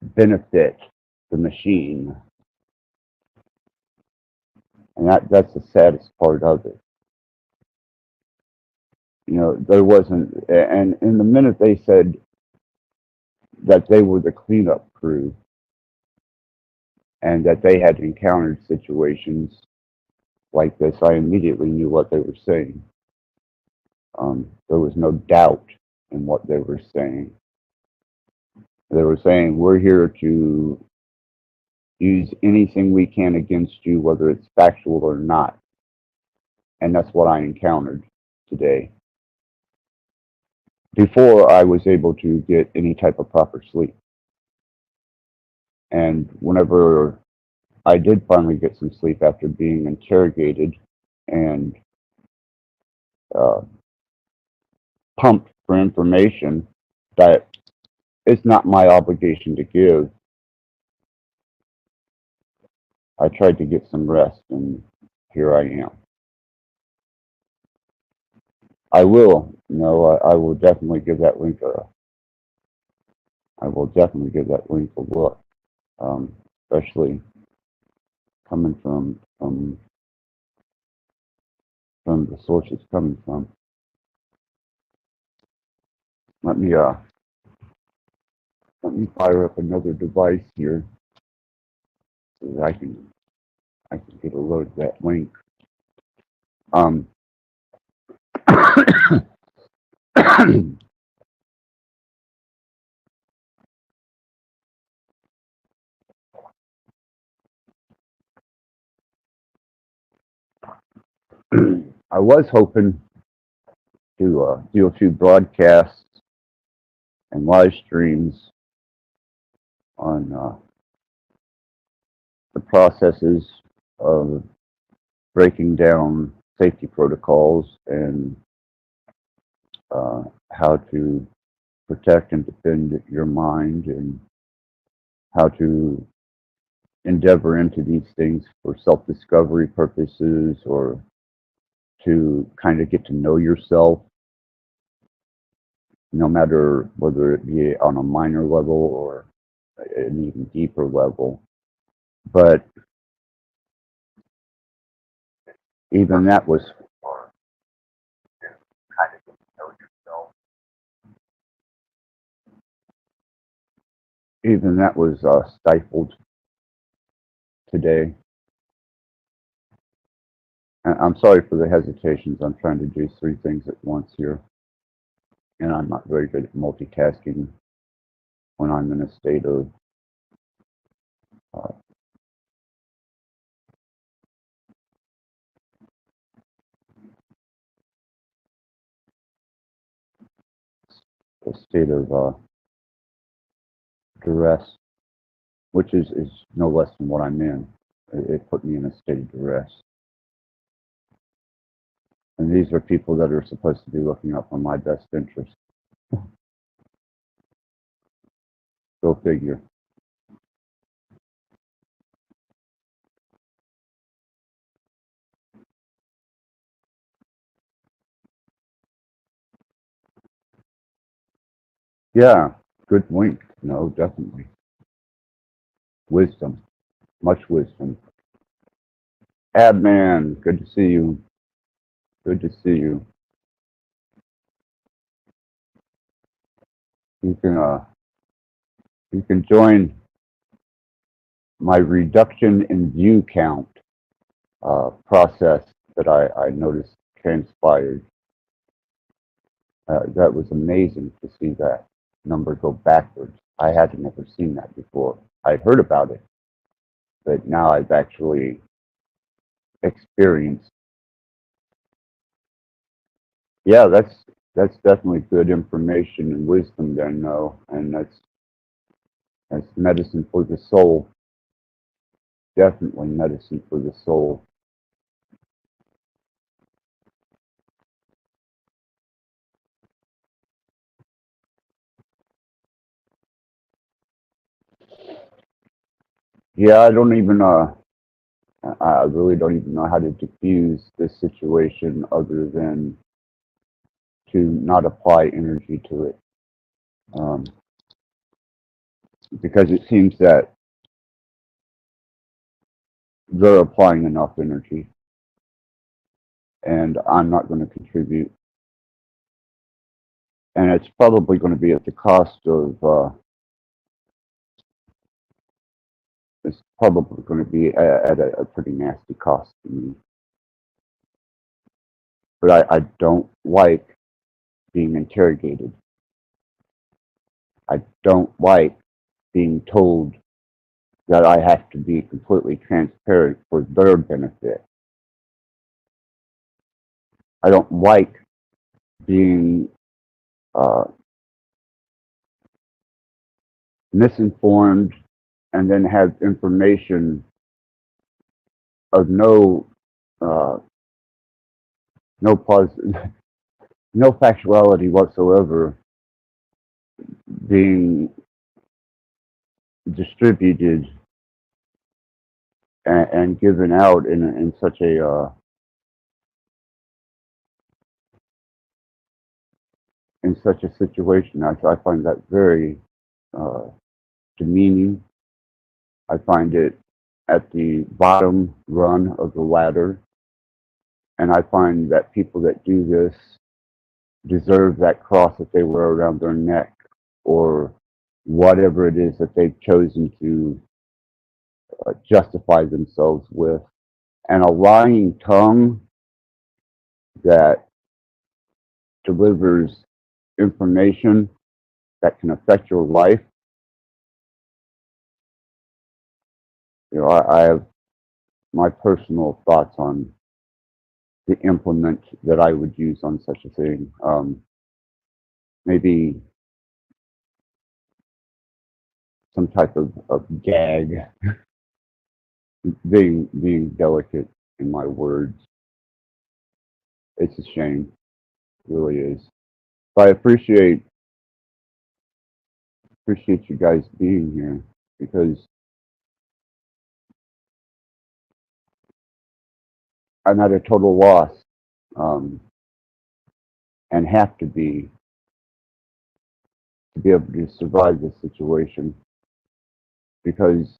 benefit the machine. And that's the saddest part of it. There wasn't, and in the minute they said that they were the cleanup crew and that they had encountered situations like this, I immediately knew what they were saying. There was no doubt in what they were saying. They were saying, we're here to use anything we can against you, whether it's factual or not. And that's what I encountered today. Before I was able to get any type of proper sleep. And whenever I did finally get some sleep after being interrogated and uh, pumped for information that it's not my obligation to give, I tried to get some rest, and here I am. I will, I will definitely give that link I will definitely give that link a look, especially coming from the source it's coming from. Let me fire up another device here so that I can get a load of that link. I was hoping to do a few broadcasts and live streams on the processes of breaking down safety protocols and how to protect and defend your mind and how to endeavor into these things for self-discovery purposes or to kind of get to know yourself, no matter whether it be on a minor level or an even deeper level. But even that was for kind of get to know yourself. Even that was stifled today. I'm sorry for the hesitations. I'm trying to do three things at once here, and I'm not very good at multitasking when I'm in a state of uh, duress, which is no less than what I'm in. It put me in a state of duress. And these are people that are supposed to be looking out for my best interest. Go figure. Yeah, good point. No, definitely. Wisdom, much wisdom. Abman, good to see you. Good to see you. You can join my reduction in view count process that I noticed transpired. That was amazing to see that number go backwards. I had never seen that before. I'd heard about it, but now I've actually experienced. Yeah, that's definitely good information and wisdom then, though, and that's medicine for the soul. Definitely medicine for the soul. Yeah, I really don't even know how to diffuse this situation other than to not apply energy to it. Because it seems that they're applying enough energy and I'm not going to contribute. And it's probably going to be at the cost of, it's probably going to be at a pretty nasty cost to me. But I don't like being interrogated. I don't like being told that I have to be completely transparent for their benefit. I don't like being misinformed and then have information of uh, no factuality whatsoever being distributed and given out in such a in such a situation. I find that very uh, demeaning. I find it at the bottom rung of the ladder, and I find that people that do this deserve that cross that they wear around their neck, or whatever it is that they've chosen to justify themselves with. And a lying tongue that delivers information that can affect your life. You know, I have my personal thoughts on the implement that I would use on such a thing. Maybe some type of gag, being delicate in my words. It's a shame, it really is. But I appreciate you guys being here because I'm at a total loss, and have to be able to survive this situation because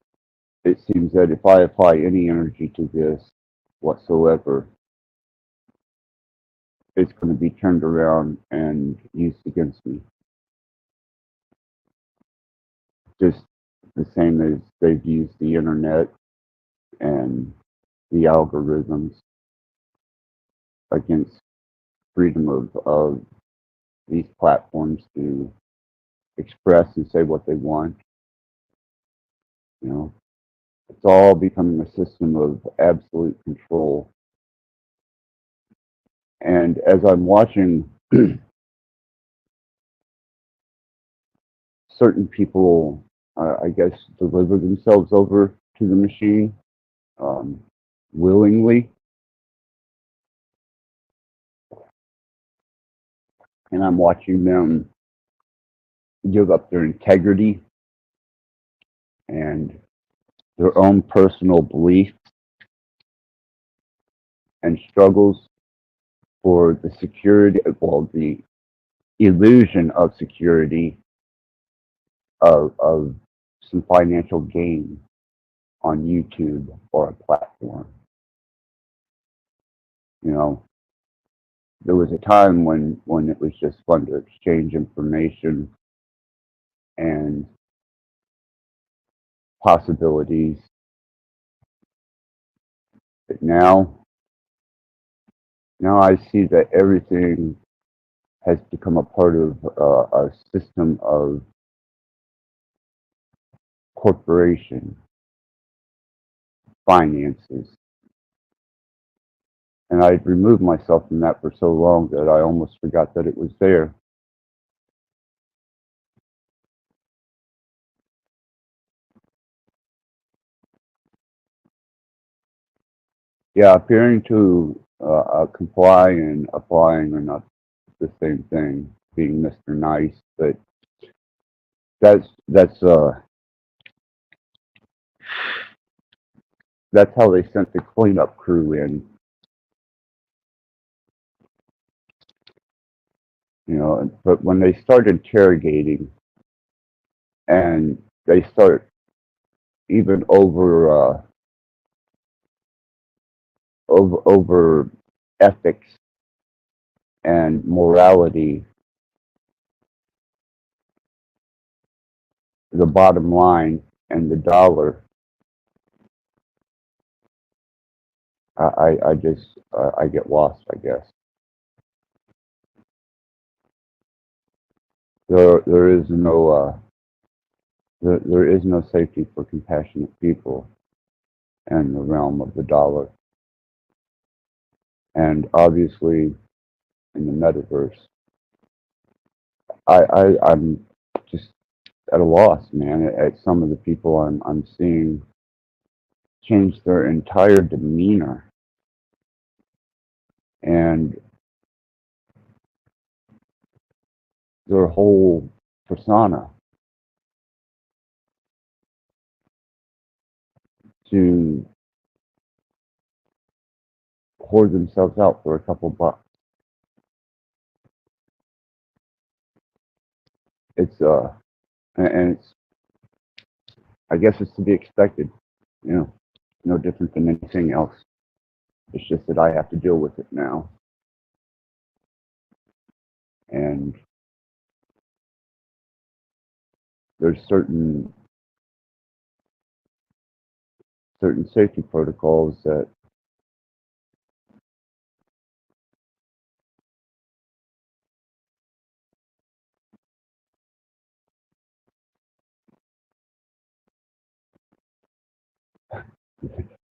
it seems that if I apply any energy to this whatsoever, it's going to be turned around and used against me. Just the same as they've used the internet and the algorithms against freedom of these platforms to express and say what they want. You know, it's all becoming a system of absolute control. And as I'm watching certain people, I guess, deliver themselves over to the machine um, willingly, and I'm watching them give up their integrity and their own personal beliefs and struggles for the security, well, the illusion of security of some financial gain on YouTube or a platform. You know, there was a time when it was just fun to exchange information and possibilities. But now I see that everything has become a part of a system of corporation finances. And I'd removed myself from that for so long that I almost forgot that it was there. Yeah, appearing to comply and applying are not the same thing. Being Mr. Nice, but that's that's how they sent the cleanup crew in. You know, but when they start interrogating and they start even over ethics and morality, the bottom line and the dollar, I just I get lost, I guess. There is no there is no safety for compassionate people in the realm of the dollar, and obviously in the metaverse, I'm just at a loss, man. At some of the people I'm seeing change their entire demeanor and their whole persona to hoard themselves out for a couple bucks. It's and it's, I guess it's to be expected, you know, no different than anything else. It's just that I have to deal with it now. And there's certain safety protocols that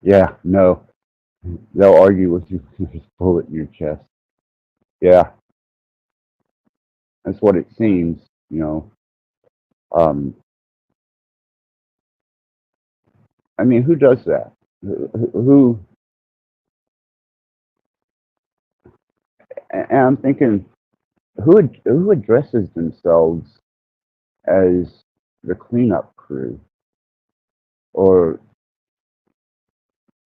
yeah, no. They'll argue with you with a bullet in your chest. Yeah, that's what it seems. You know, um, I mean, who does that? Who? And I'm thinking, who addresses themselves as the cleanup crew or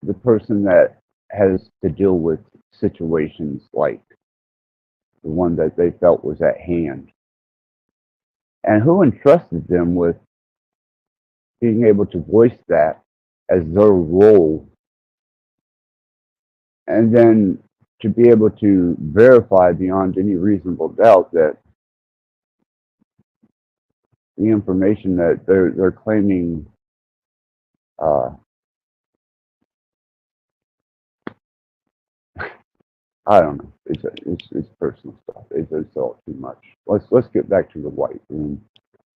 the person that has to deal with situations like the one that they felt was at hand, and who entrusted them with being able to voice that as their role, and then to be able to verify beyond any reasonable doubt that the information that they're claiming, uh, I don't know, it's personal stuff. It's all too much. Let's get back to the white room.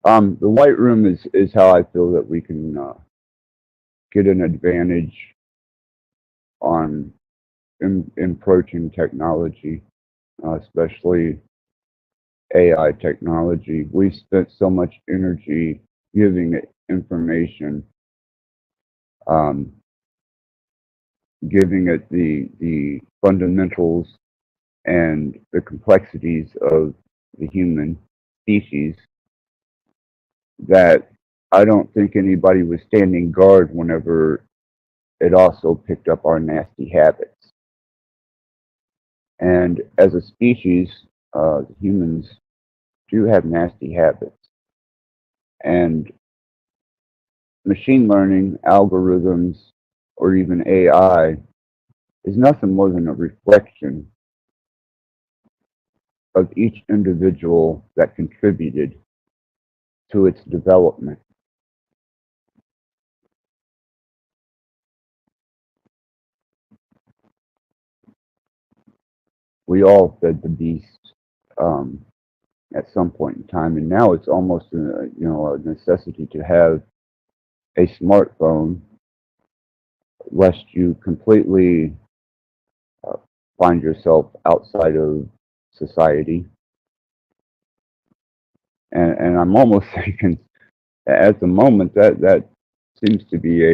The white room is how I feel that we can get an advantage on approaching technology, especially AI technology. We spent so much energy giving it information, um, giving it the fundamentals and the complexities of the human species that I don't think anybody was standing guard whenever it also picked up our nasty habits. And as a species, humans do have nasty habits. And machine learning, algorithms, or even AI is nothing more than a reflection of each individual that contributed to its development. We all fed the beast um, at some point in time, and now it's almost a necessity to have a smartphone, lest you completely uh, find yourself outside of society. And I'm almost thinking, at the moment, that seems to be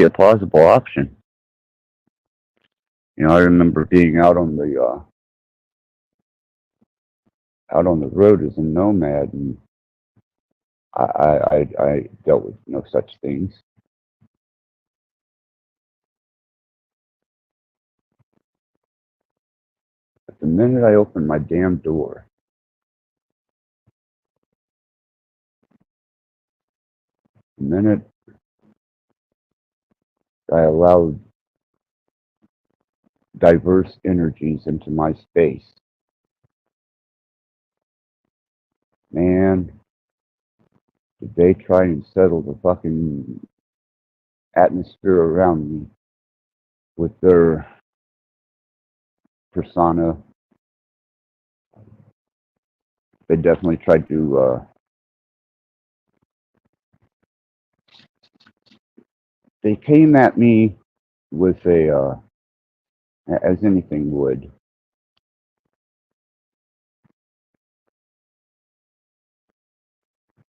a plausible option. You know, I remember being out on the road as a nomad, and I dealt with no such things. But the minute I opened my damn door, the minute I allowed diverse energies into my space, man, did they try and settle the fucking atmosphere around me with their persona. They definitely tried to, they came at me with as anything would,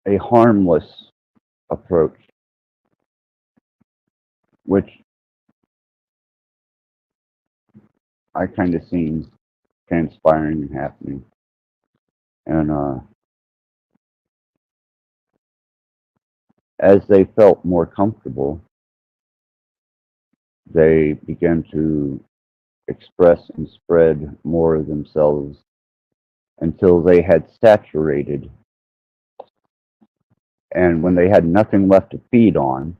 a harmless approach, which I kind of seen transpiring and happening. And as they felt more comfortable, they began to express and spread more of themselves until they had saturated. And when they had nothing left to feed on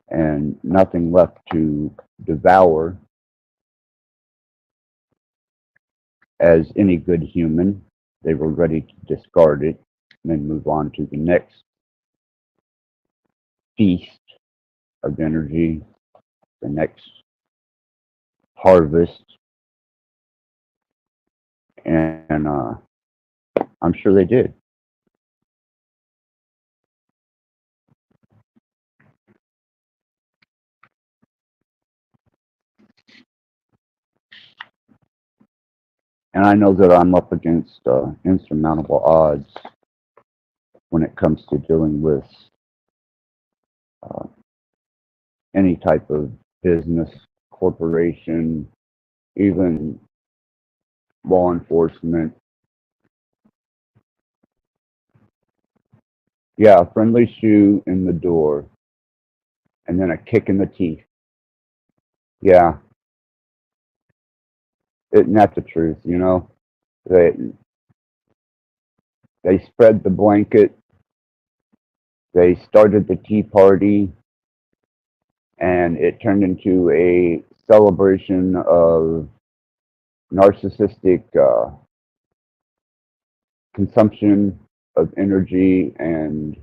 and nothing left to devour, as any good human, they were ready to discard it and then move on to the next feast of energy, the next harvest. And I'm sure they did. And I know that I'm up against insurmountable odds when it comes to dealing with uh, any type of business, corporation, even law enforcement. Yeah, a friendly shoe in the door and then a kick in the teeth. Yeah, isn't that the truth, you know? They spread the blanket, they started the Tea Party, and it turned into a celebration of narcissistic consumption of energy. And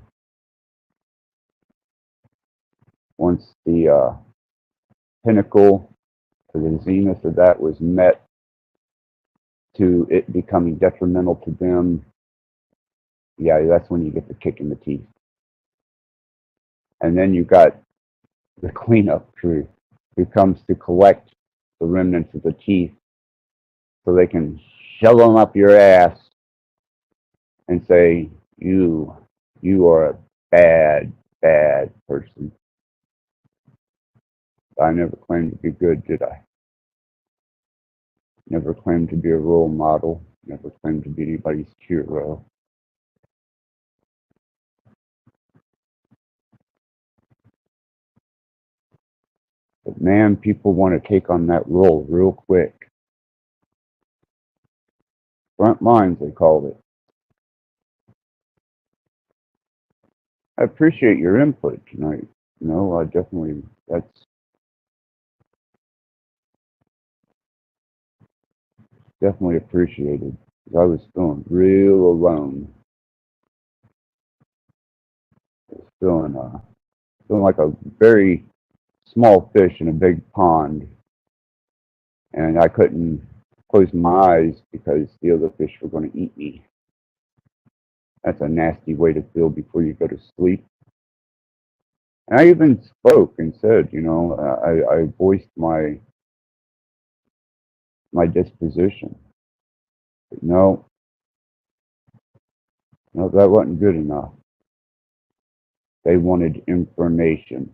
once the pinnacle or the zenith of that was met, to it becoming detrimental to them, yeah, that's when you get the kick in the teeth. And then you got the cleanup crew who comes to collect the remnants of the teeth so they can shove them up your ass and say, you are a bad person. I never claimed to be good, did I? Never claimed to be a role model. Never claimed to be anybody's hero. But man, people want to take on that role real quick. Front lines, they called it. I appreciate your input tonight. I definitely, that's definitely appreciated. I was feeling real alone. I was feeling like a very small fish in a big pond, and I couldn't close my eyes because the other fish were going to eat me. That's a nasty way to feel before you go to sleep. And I even spoke and said, I voiced my disposition. But no, that wasn't good enough. They wanted information.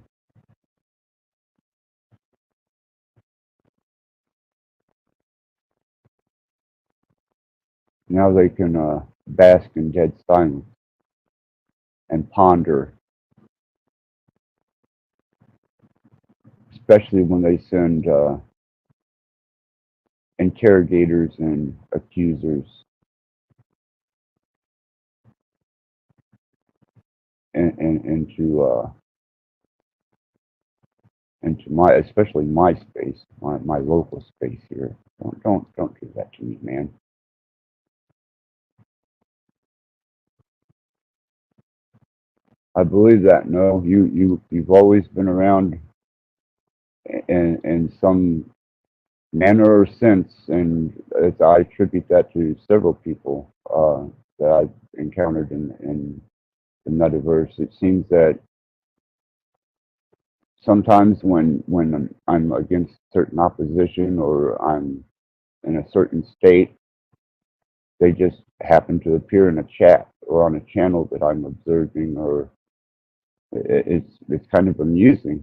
Now they can bask in dead silence and ponder, especially when they send interrogators and accusers into my, especially my space, my local space here. Don't do that to me, man. I believe that. No, you've always been around in some manner or sense, and I attribute that to several people that I've encountered in the metaverse. It seems that sometimes when I'm against certain opposition or I'm in a certain state, they just happen to appear in a chat or on a channel that I'm observing, or it's kind of amusing.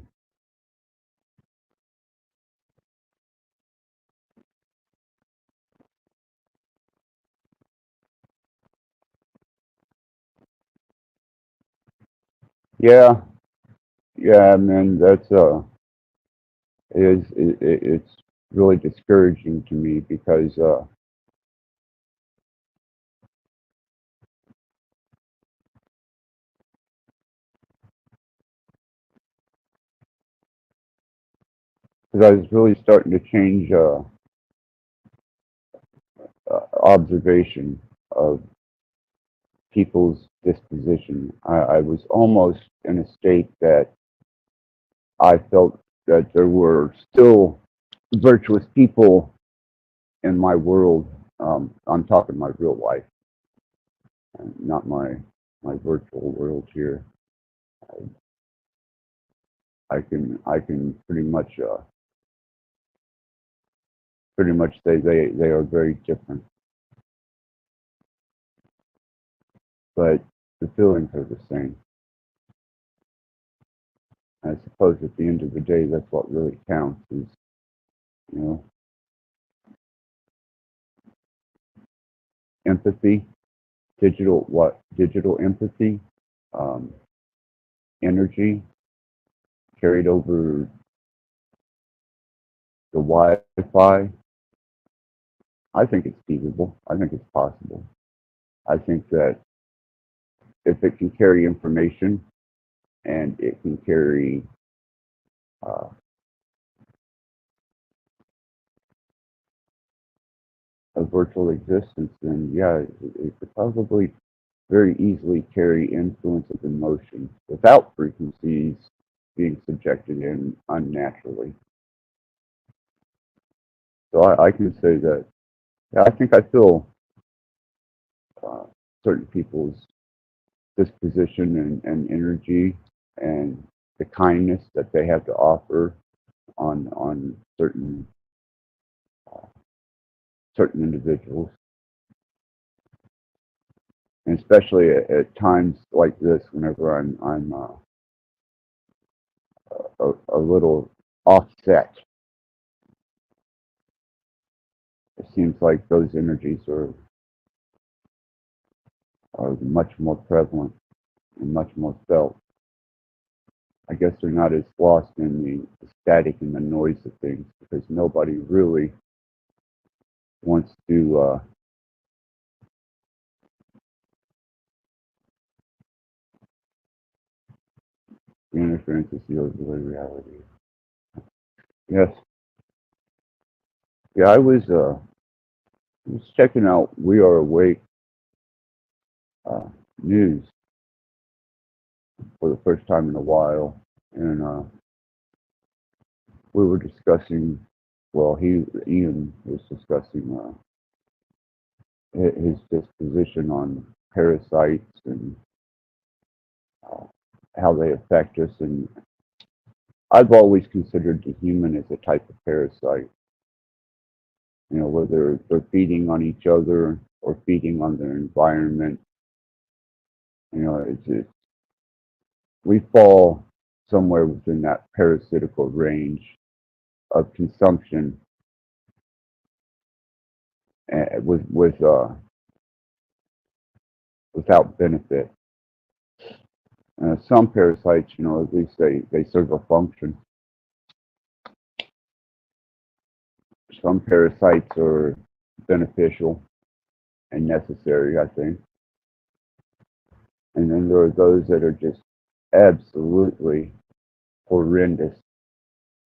Yeah, yeah, man, that's it's really discouraging to me because I was really starting to change observation of people's disposition. I was almost in a state that I felt that there were still virtuous people in my world. I'm talking my real life, and not my virtual world here. I can pretty much pretty much say they are very different, but the feelings are the same. I suppose at the end of the day, that's what really counts is, you know, empathy, digital empathy, um, energy carried over the Wi-Fi. I think it's feasible. I think it's possible. I think that if it can carry information and it can carry uh, a virtual existence, then yeah, it could probably very easily carry influence of emotion without frequencies being subjected in unnaturally. So I can say that, yeah, I think I feel uh, certain people's disposition and energy and the kindness that they have to offer on certain individuals, and especially at times like this, whenever I'm a little offset, it seems like those energies are much more prevalent and much more felt. I guess they're not as lost in the static and the noise of things because nobody really wants to interference with the overlay reality. Yes, yeah, I was checking out We Are Awake news for the first time in a while, and we were discussing. Well, Ian was discussing his disposition on parasites and uh, how they affect us. And I've always considered the human as a type of parasite. You know, whether they're feeding on each other or feeding on their environment. You know, we fall somewhere within that parasitical range of consumption without benefit. Some parasites, you know, at least they serve a function. Some parasites are beneficial and necessary, I think. And then there are those that are just absolutely horrendous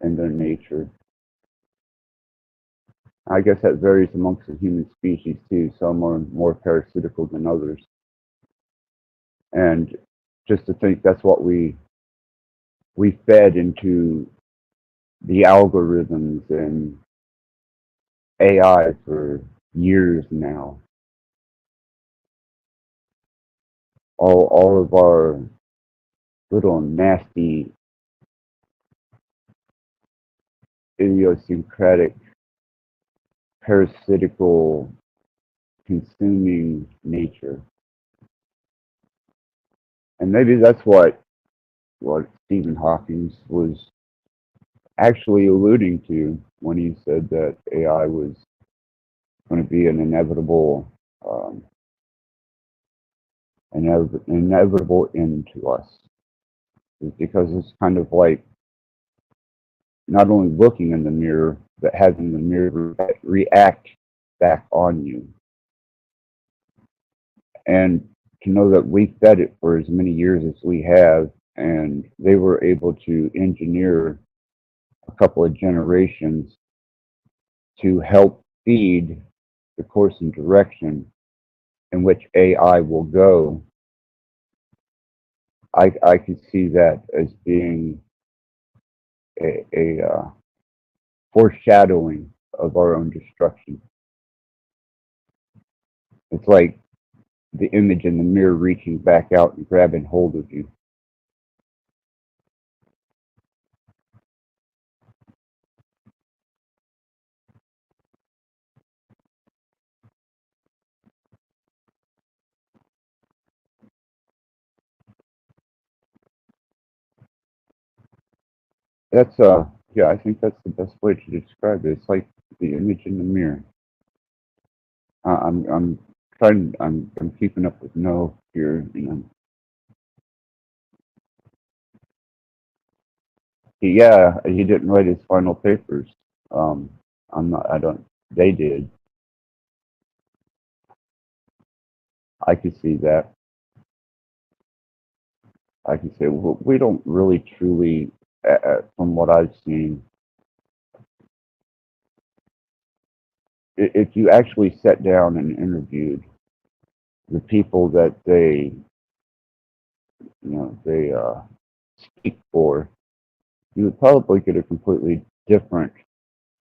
in their nature. I guess that varies amongst the human species too. Some are more parasitical than others. And just to think that's what we fed into the algorithms and AI for years now. All of our little nasty, idiosyncratic, parasitical, consuming nature. And maybe that's what Stephen Hawking was actually alluding to when he said that AI was going to be an um, inevitable end to us. Is because it's kind of like not only looking in the mirror, but having the mirror react back on you. And to know that we fed it for as many years as we have, and they were able to engineer a couple of generations to help feed the course and direction in which AI will go, I could see that as being a foreshadowing of our own destruction. It's like the image in the mirror reaching back out and grabbing hold of you. That's yeah, I think that's the best way to describe it. It's like the image in the mirror. I'm trying. I'm keeping up with No here. Yeah, he didn't write his final papers. Um, I'm not. I don't. They did. I could see that. I could say, well, we don't really truly, from what I've seen, if you actually sat down and interviewed the people that they speak for, you would probably get a completely different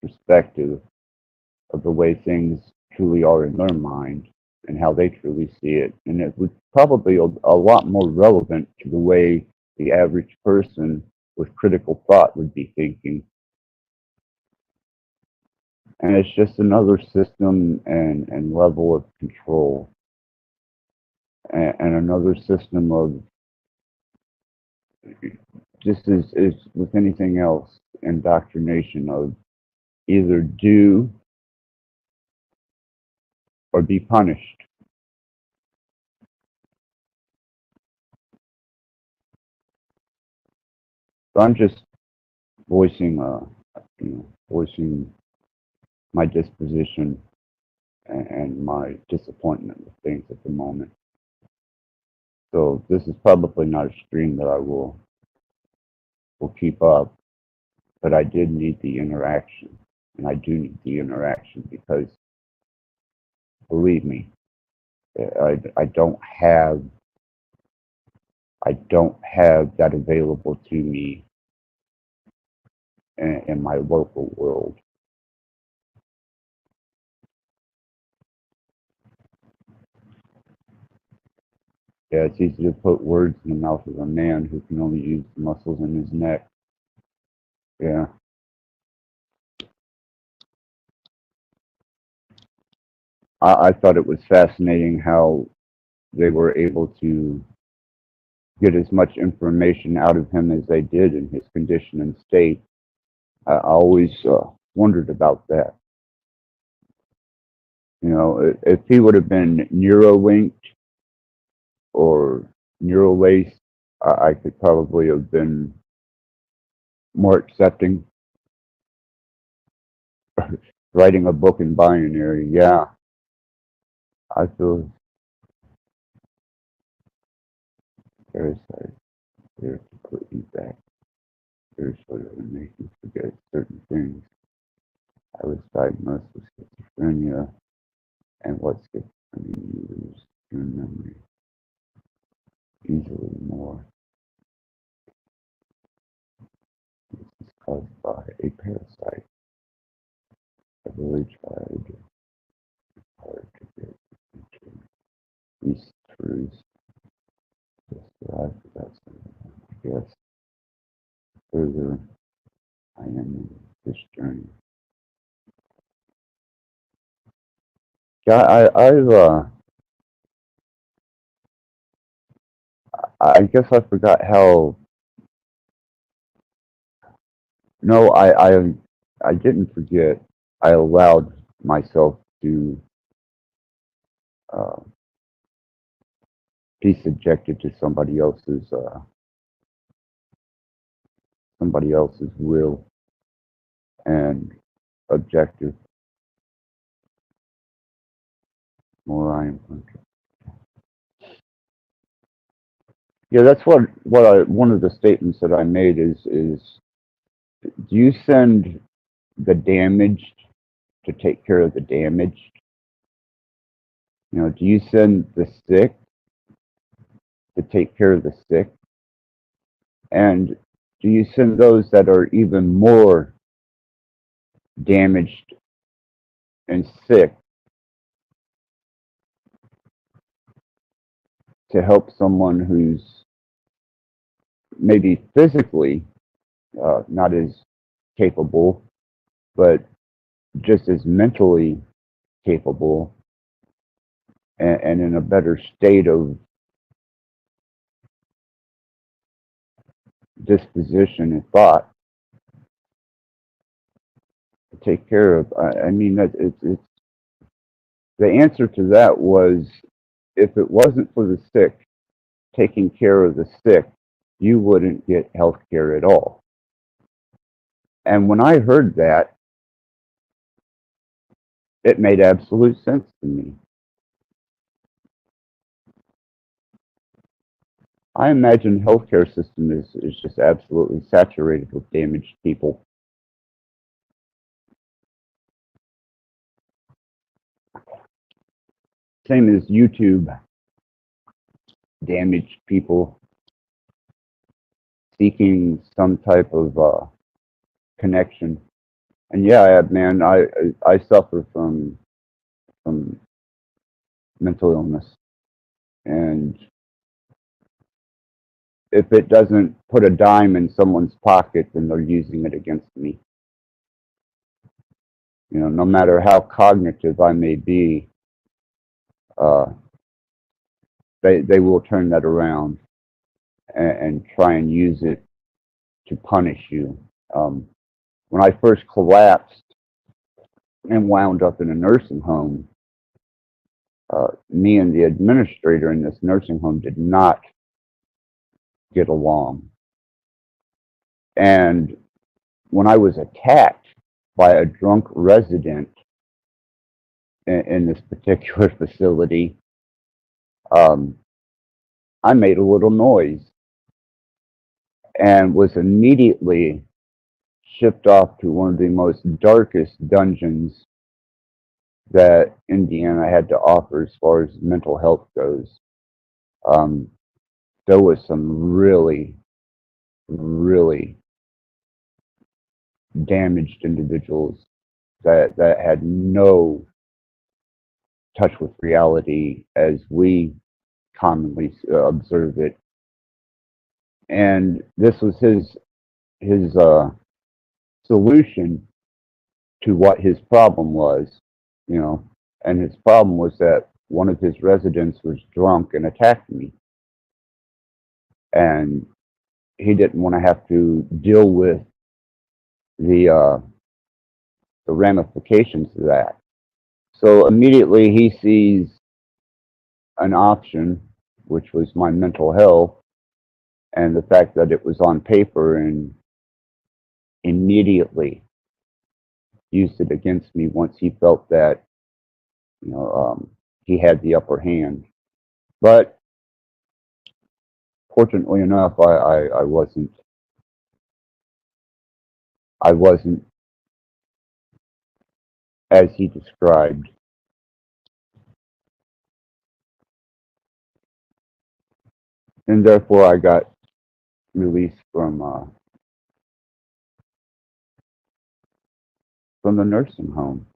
perspective of the way things truly are in their mind and how they truly see it. And it would probably a lot more relevant to the way the average person with critical thought would be thinking. And it's just another system and level of control and another system of just as with anything else, indoctrination of either do or be punished. So I'm just voicing, voicing my disposition and my disappointment with things at the moment. So this is probably not a stream that I will keep up, but I did need the interaction, and I do need the interaction because believe me, I don't have that available to me in my local world. Yeah, it's easy to put words in the mouth of a man who can only use the muscles in his neck. Yeah. I thought it was fascinating how they were able to get as much information out of him as they did in his condition and state. I always wondered about that. You know, if he would have been neurolinked or neurolaced, I could probably have been more accepting. Writing a book in binary, yeah, I feel parasite. They're completely back. They're sort of make you forget certain things. I was diagnosed with schizophrenia, and what schizophrenia you lose your memory easily more. This is caused by a parasite. I really tried hard to get into these truths. Just that I forgot something. I guess further I am in this journey. Yeah, I guess I forgot how. No, I didn't forget. I allowed myself to uh, be subjected to somebody else's will and objective. More I am. Yeah, that's what I one of the statements that I made is do you send the damaged to take care of the damaged? You know, do you send the sick to take care of the sick? And do you send those that are even more damaged and sick to help someone who's maybe physically not as capable, but just as mentally capable and in a better state of disposition and thought take care of. I mean, that it's the answer to that was, if it wasn't for the sick, taking care of the sick, you wouldn't get health care at all. And when I heard that, it made absolute sense to me. I imagine the healthcare system is just absolutely saturated with damaged people. Same as YouTube, damaged people seeking some type of connection. And yeah, man, I suffer from mental illness, and if it doesn't put a dime in someone's pocket, then they're using it against me. You know, no matter how cognitive I may be, uh, they will turn that around and try and use it to punish you. When I first collapsed and wound up in a nursing home, me and the administrator in this nursing home did not get along. And when I was attacked by a drunk resident in this particular facility, I made a little noise and was immediately shipped off to one of the most darkest dungeons that Indiana had to offer as far as mental health goes. Um, there was some really, really damaged individuals that had no touch with reality as we commonly observe it. And this was his solution to what his problem was, you know. And his problem was that one of his residents was drunk and attacked me, and he didn't want to have to deal with the ramifications of that. So immediately he sees an option, which was my mental health, and the fact that it was on paper, and immediately used it against me once he felt that, you know, he had the upper hand. But fortunately enough, I wasn't as he described, and therefore I got released from the nursing home.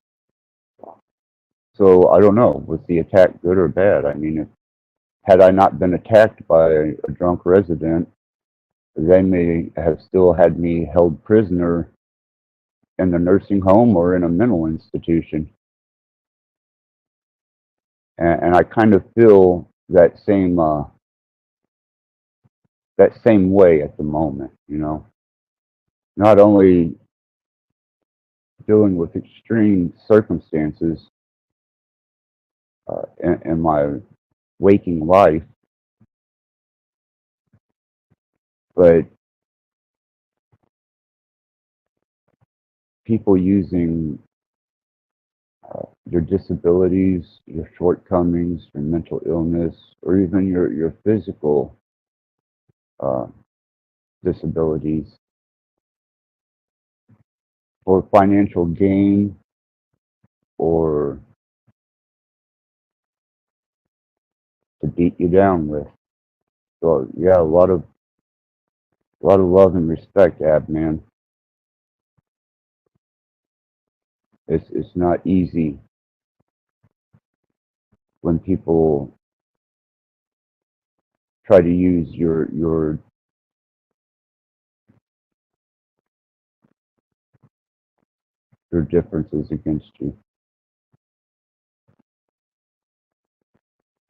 So I don't know, was the attack good or bad? I mean, had I not been attacked by a drunk resident, they may have still had me held prisoner in the nursing home or in a mental institution. And I kind of feel that same way at the moment. You know, not only dealing with extreme circumstances in my waking life, but people using your disabilities, your shortcomings, your mental illness, or even your physical uh, disabilities for financial gain or to beat you down with. So yeah, a lot of love and respect, Ab, man. It's not easy when people try to use your differences against you.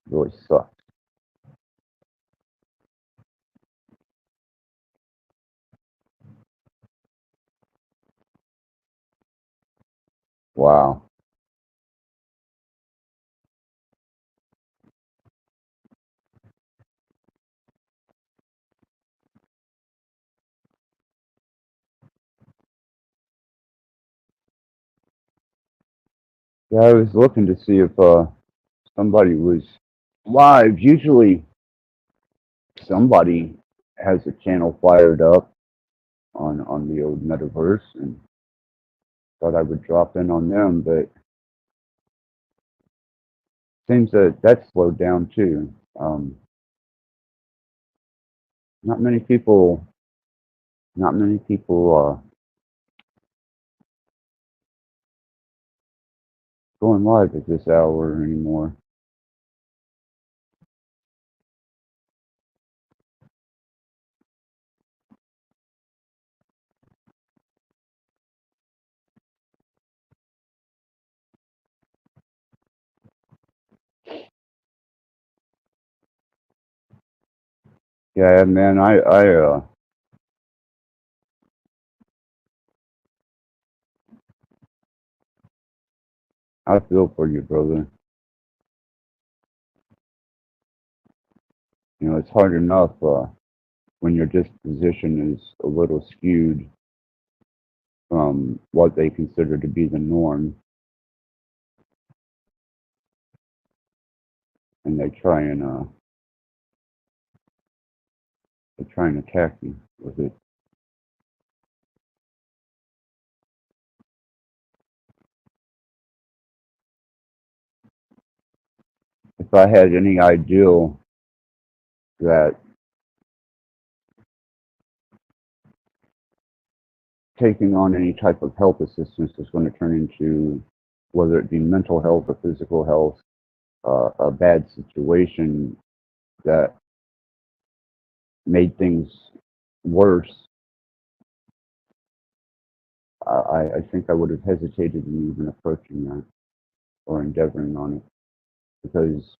It really sucks. Wow. Yeah, I was looking to see if somebody was live. Usually somebody has a channel fired up on the old metaverse, and thought I would drop in on them, but seems that that's slowed down too. Not many people, not many people going live at this hour anymore. Yeah, man, I feel for you, brother. You know, it's hard enough when your disposition is a little skewed from what they consider to be the norm, and they try and attack you with it. If I had any ideal that taking on any type of health assistance is going to turn into, whether it be mental health or physical health, a bad situation that made things worse, I think I would have hesitated in even approaching that or endeavoring on it, because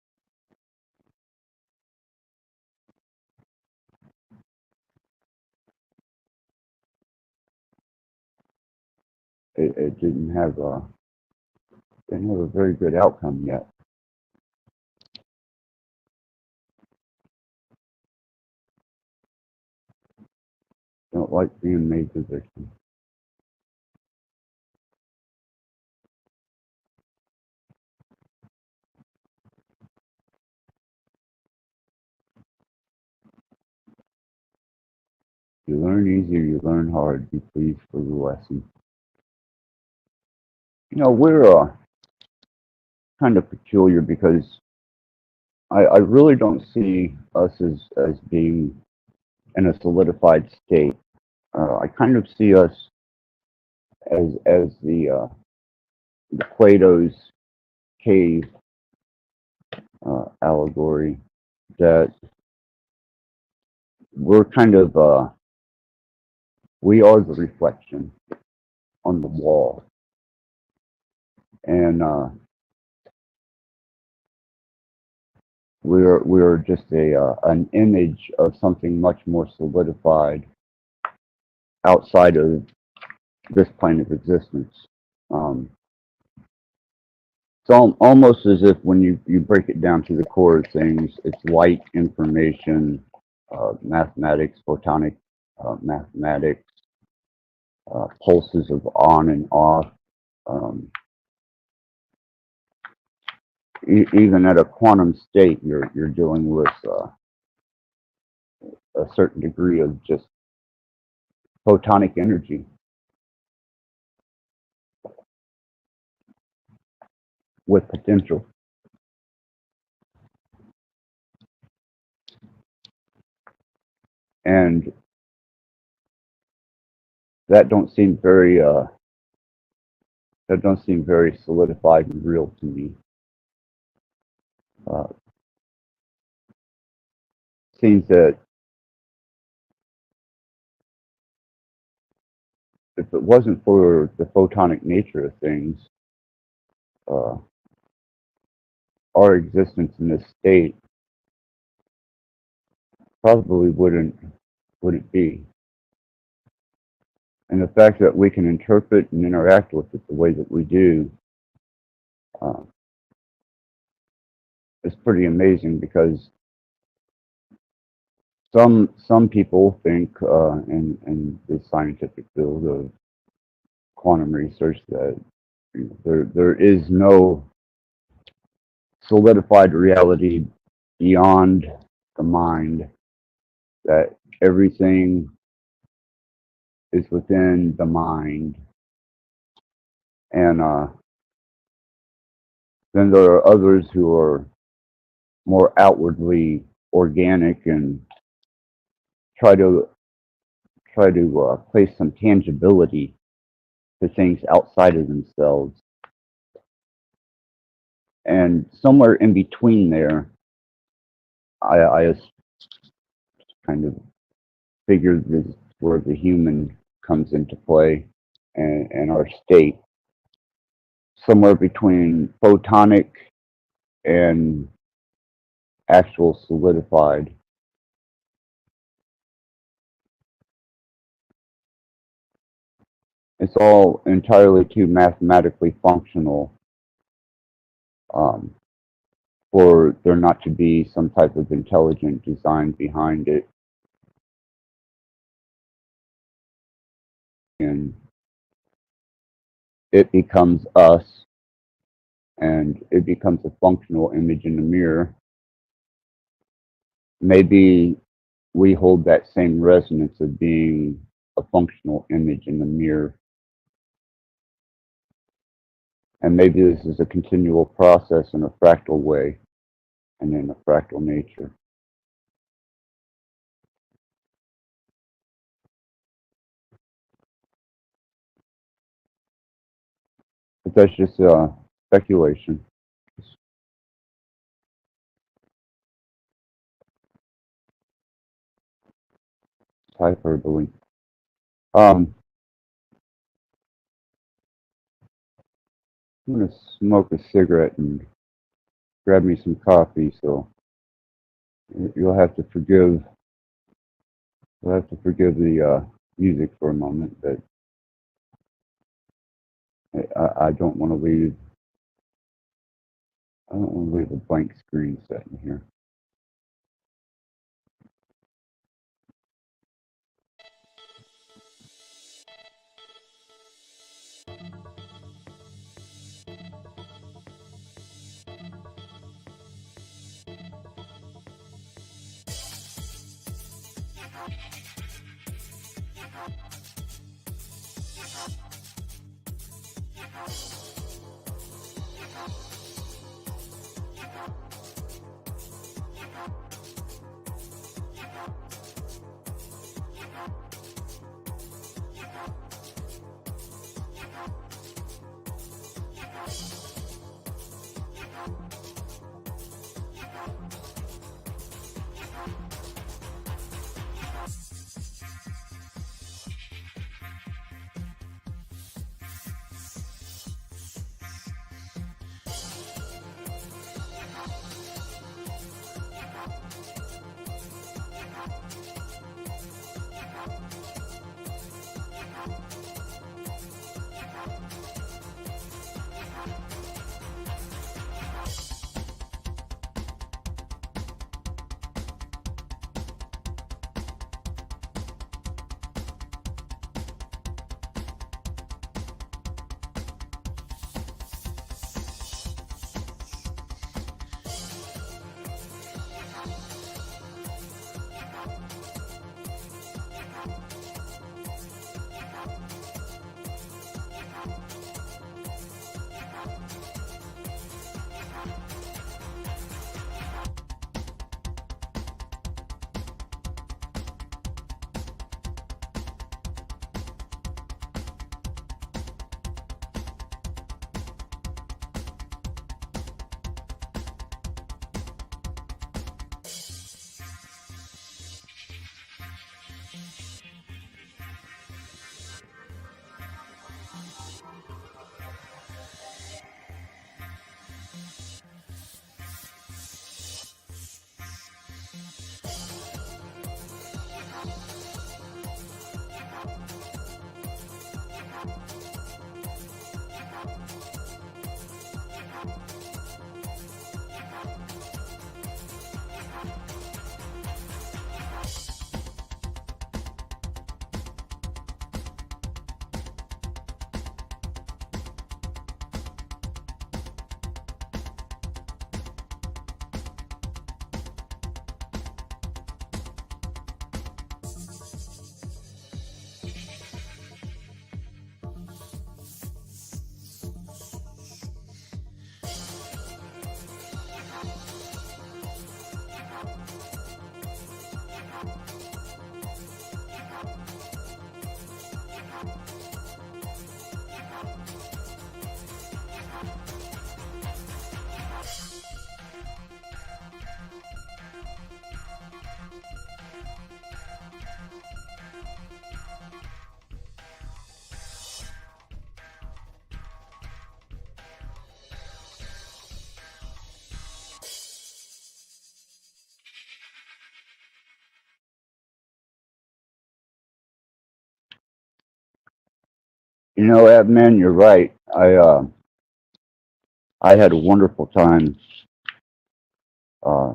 it didn't have a very good outcome yet. Don't like being made the victim. You learn easy or you learn hard. Be pleased for the lesson. You know, we're kind of peculiar because I really don't see us as being in a solidified state. I kind of see us as the Plato's cave allegory, that we're kind of we are the reflection on the wall, and we're just an image of something much more solidified outside of this plane of existence. Um, it's almost as if when you break it down to the core of things, it's light, information, mathematics, photonic mathematics, pulses of on and off. Um, Even at a quantum state, you're dealing with a certain degree of just photonic energy with potential. And that don't seem very solidified and real to me. Uh, Seems that if it wasn't for the photonic nature of things, uh, our existence in this state probably wouldn't be. And the fact that we can interpret and interact with it the way that we do is pretty amazing, because some people think in the scientific field of quantum research that there is no solidified reality beyond the mind, that everything is within the mind. And then there are others who are more outwardly organic and try to place some tangibility to things outside of themselves. And somewhere in between there, I just kind of figured this is where the human comes into play, and our state, somewhere between photonic and actual solidified. It's all entirely too mathematically functional for there not to be some type of intelligent design behind it. And it becomes us, and it becomes a functional image in the mirror. Maybe we hold that same resonance of being a functional image in the mirror. And maybe this is a continual process in a fractal way and in a fractal nature. But that's just speculation. Hyperbole. I'm going to smoke a cigarette and grab me some coffee, so you'll have to forgive the music for a moment, but I don't want to leave a blank screen set in here. You know, Ed, man, you're right. I had a wonderful time uh,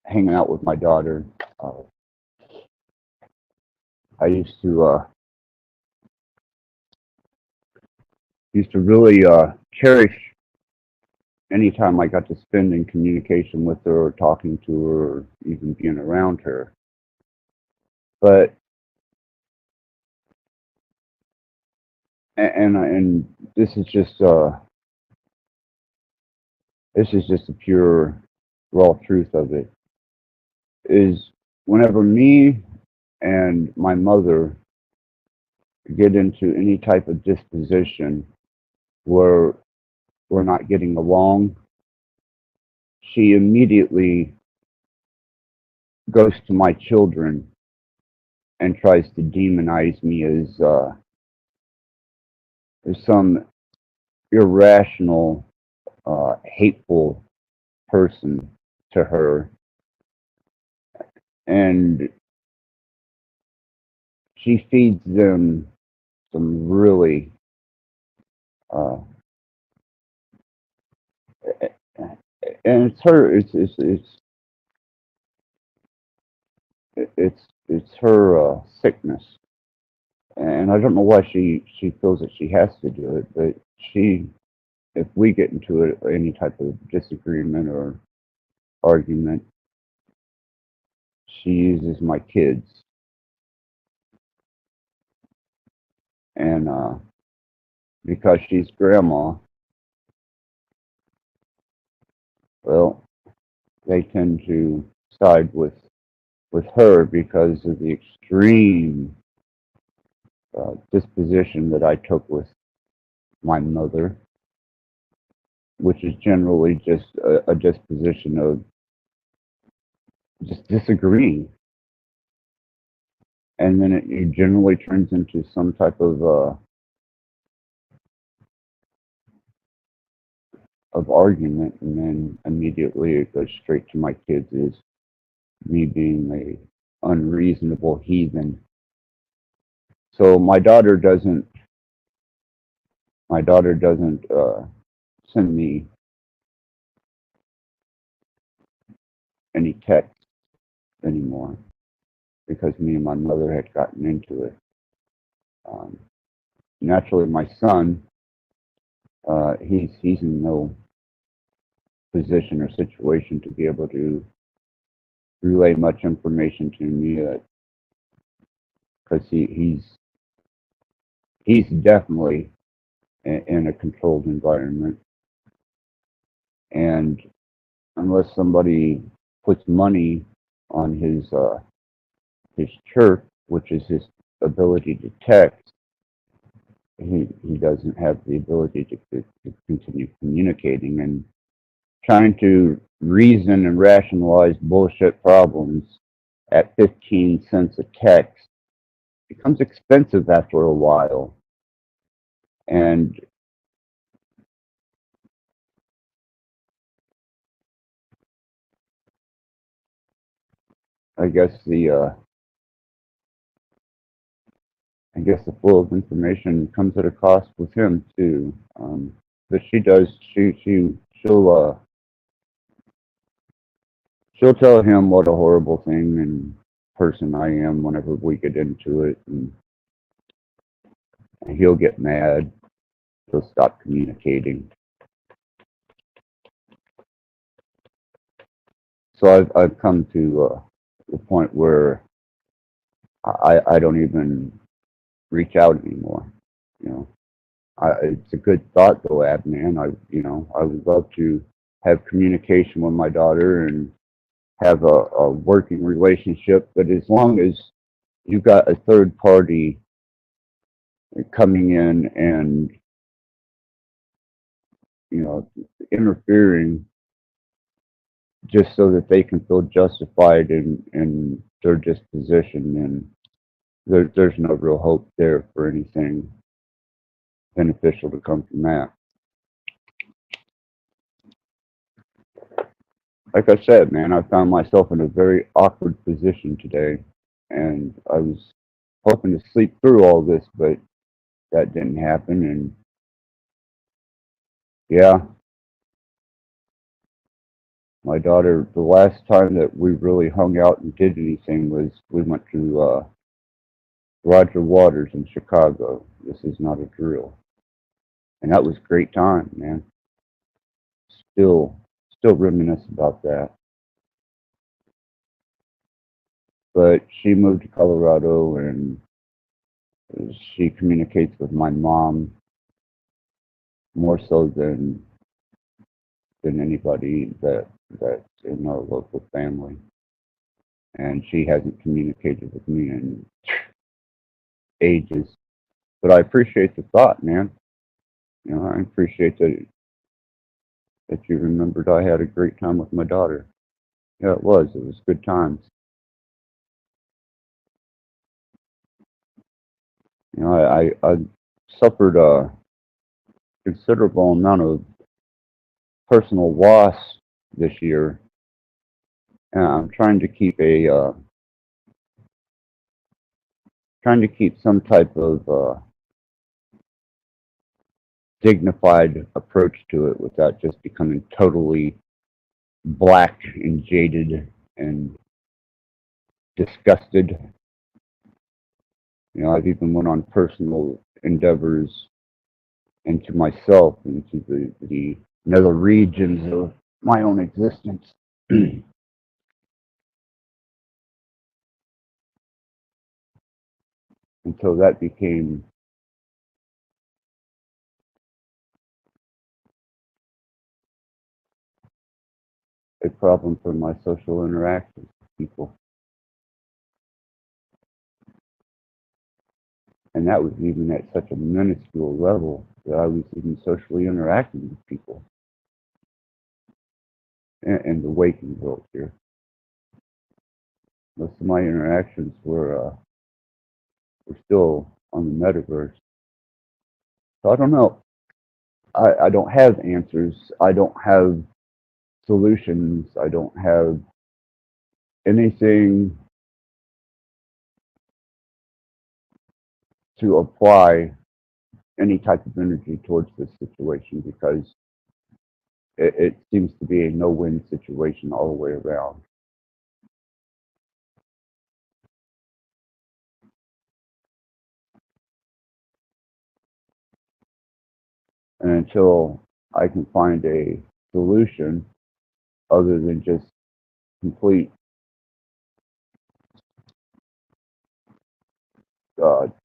hanging out with my daughter. Uh, I used to really cherish any time I got to spend in communication with her or talking to her or even being around her. But and this is just the pure raw truth of it is whenever me and my mother get into any type of disposition where we're not getting along, she immediately goes to my children and tries to demonize me as some irrational, hateful person to her. And she feeds them some really, uh, and it's her, it's her sickness. And I don't know why she feels that she has to do it, but if we get into any type of disagreement or argument, she uses my kids. And because she's grandma, well, they tend to side with her because of the extreme disposition that I took with my mother, which is generally just a disposition of just disagreeing, and then it generally turns into some type of argument, and then immediately it goes straight to my kids as me being a unreasonable heathen. So my daughter doesn't send me any texts anymore because me and my mother had gotten into it. Naturally, my son, he's in no position or situation to be able to relay much information to me because he's definitely in a controlled environment, and unless somebody puts money on his chirp, which is his ability to text, he doesn't have the ability to continue communicating, and trying to reason and rationalize bullshit problems at 15 cents a text becomes expensive after a while. And I guess the flow of information comes at a cost with him too. But she'll tell him what a horrible thing and person I am whenever we get into it, and he'll get mad. He'll stop communicating. So I've come to the point where I don't even reach out anymore. You know, it's a good thought though, Ab, man. I would love to have communication with my daughter and have a working relationship, but as long as you've got a third party coming in and interfering just so that they can feel justified in their disposition, and there's no real hope there for anything beneficial to come from that. Like I said, man, I found myself in a very awkward position today, and I was hoping to sleep through all this, but that didn't happen. And yeah, my daughter, the last time that we really hung out and did anything was we went to Roger Waters in Chicago. This is not a drill. And that was a great time, man. Still, still reminisce about that. But she moved to Colorado, and she communicates with my mom more so than anybody that's in our local family. And she hasn't communicated with me in ages. But I appreciate the thought, man. You know, I appreciate that you remembered I had a great time with my daughter. Yeah, it was. It was good times. You know, I suffered a considerable amount of personal loss this year, and I'm trying to keep some type of dignified approach to it without just becoming totally black and jaded and disgusted. You know, I've even went on personal endeavors into myself, into the nether regions of my own existence. Until that became a problem for my social interactions with people. And that was even at such a minuscule level that I was even socially interacting with people in the waking world here. Most of my interactions were still on the metaverse. So I don't know. I don't have answers. I don't have solutions. I don't have anything to apply any type of energy towards this situation because it seems to be a no-win situation all the way around. And until I can find a solution other than just complete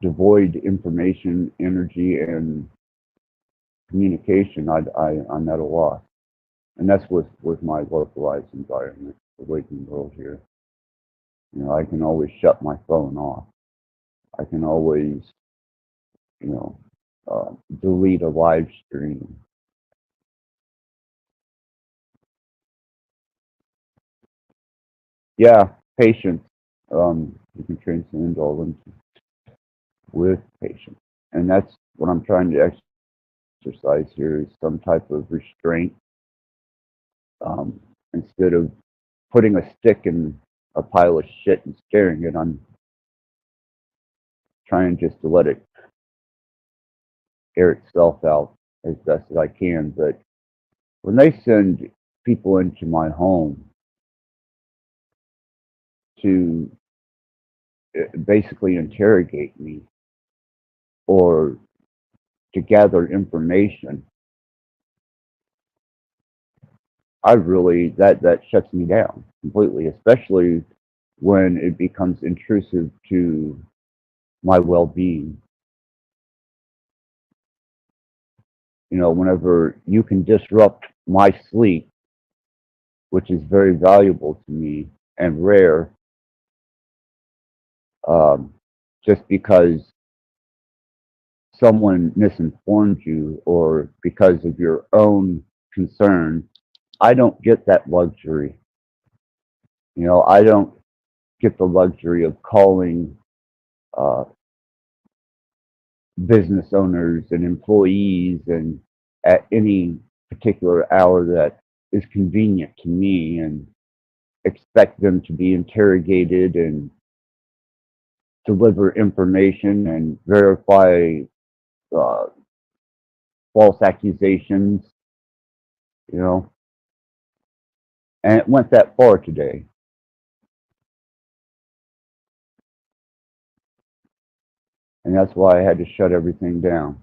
devoid information, energy, and communication, I'm at a loss. And that's with my localized environment, the waking world here. You know, I can always shut my phone off. I can always, you know, delete a live stream. Yeah, patience. You can transcend all into with patience, and that's what I'm trying to exercise here is some type of restraint. Instead of putting a stick in a pile of shit and staring it, I'm trying just to let it air itself out as best as I can. But when they send people into my home to basically interrogate me or to gather information, I really that shuts me down completely, especially when it becomes intrusive to my well-being. You know, whenever you can disrupt my sleep, which is very valuable to me and rare, just because someone misinformed you or because of your own concern, I don't get that luxury. You know, I don't get the luxury of calling uh, business owners and employees and at any particular hour that is convenient to me and expect them to be interrogated and deliver information and verify uh, false accusations, you know, and it went that far today. And that's why I had to shut everything down.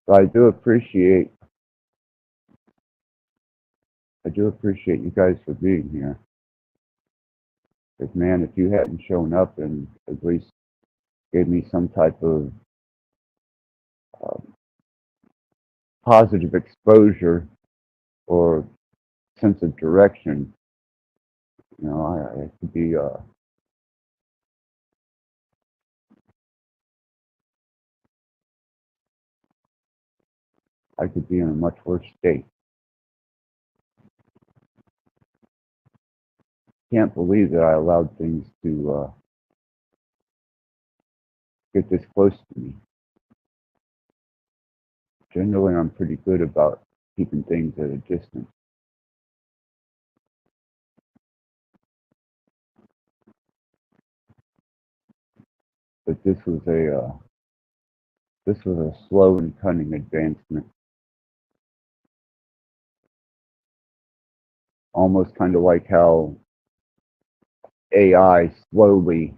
So I do appreciate you guys for being here. Because man, if you hadn't shown up and at least gave me some type of uh, positive exposure or sense of direction, you know, I could be I could be in a much worse state. Can't believe that I allowed things to get this close to me. Generally, I'm pretty good about keeping things at a distance. But this was a slow and cunning advancement, almost kind of like how AI slowly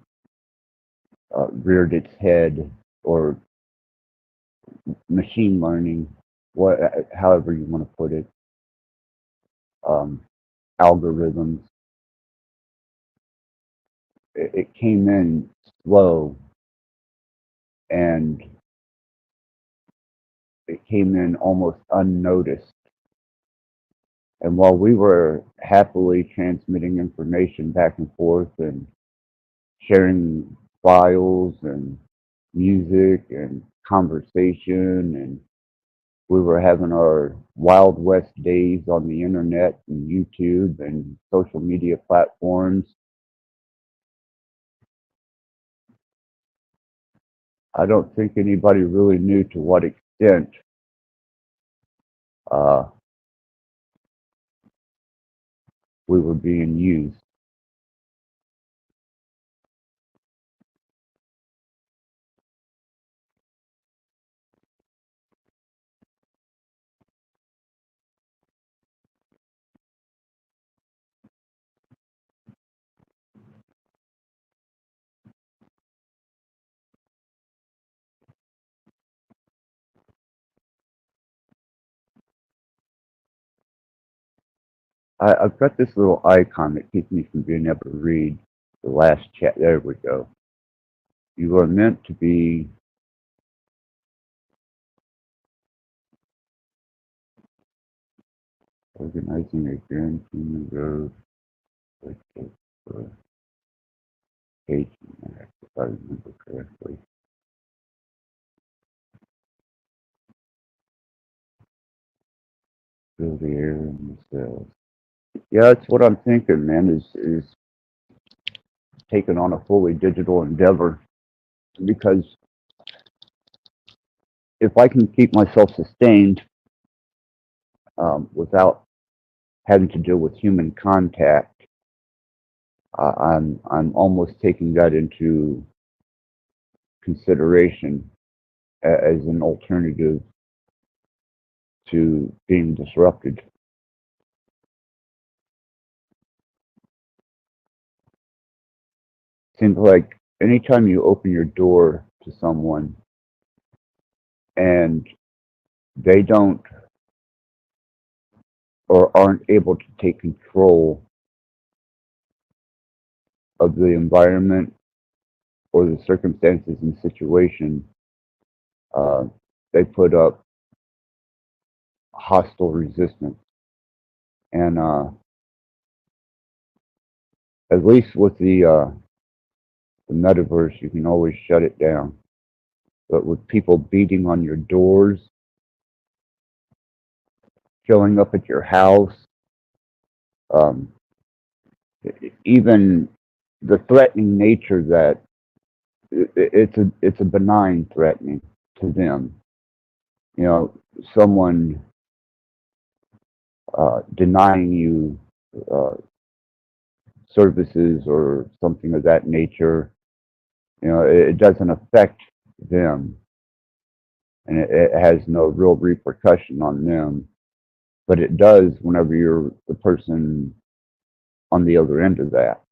reared its head, or machine learning, however you want to put it, um, algorithms. It came in slow, and it came in almost unnoticed. And while we were happily transmitting information back and forth and sharing files and music and conversation, and we were having our Wild West days on the internet and YouTube and social media platforms, I don't think anybody really knew to what extent uh, we were being used. I've got this little icon that keeps me from being able to read the last chat. There we go. You are meant to be organizing a grand human road for page, if I remember correctly. Fill the air in the cells. Yeah, that's what I'm thinking, man, is taking on a fully digital endeavor, because if I can keep myself sustained without having to deal with human contact, I'm almost taking that into consideration as an alternative to being disrupted. Seems like anytime you open your door to someone and they don't or aren't able to take control of the environment or the circumstances and situation, uh, they put up hostile resistance. And at least with the metaverse, you can always shut it down. But with people beating on your doors, showing up at your house, um, even the threatening nature that it's a benign threatening to them. You know, someone denying you services or something of that nature. You know, it doesn't affect them, and it has no real repercussion on them. But it does whenever you're the person on the other end of that.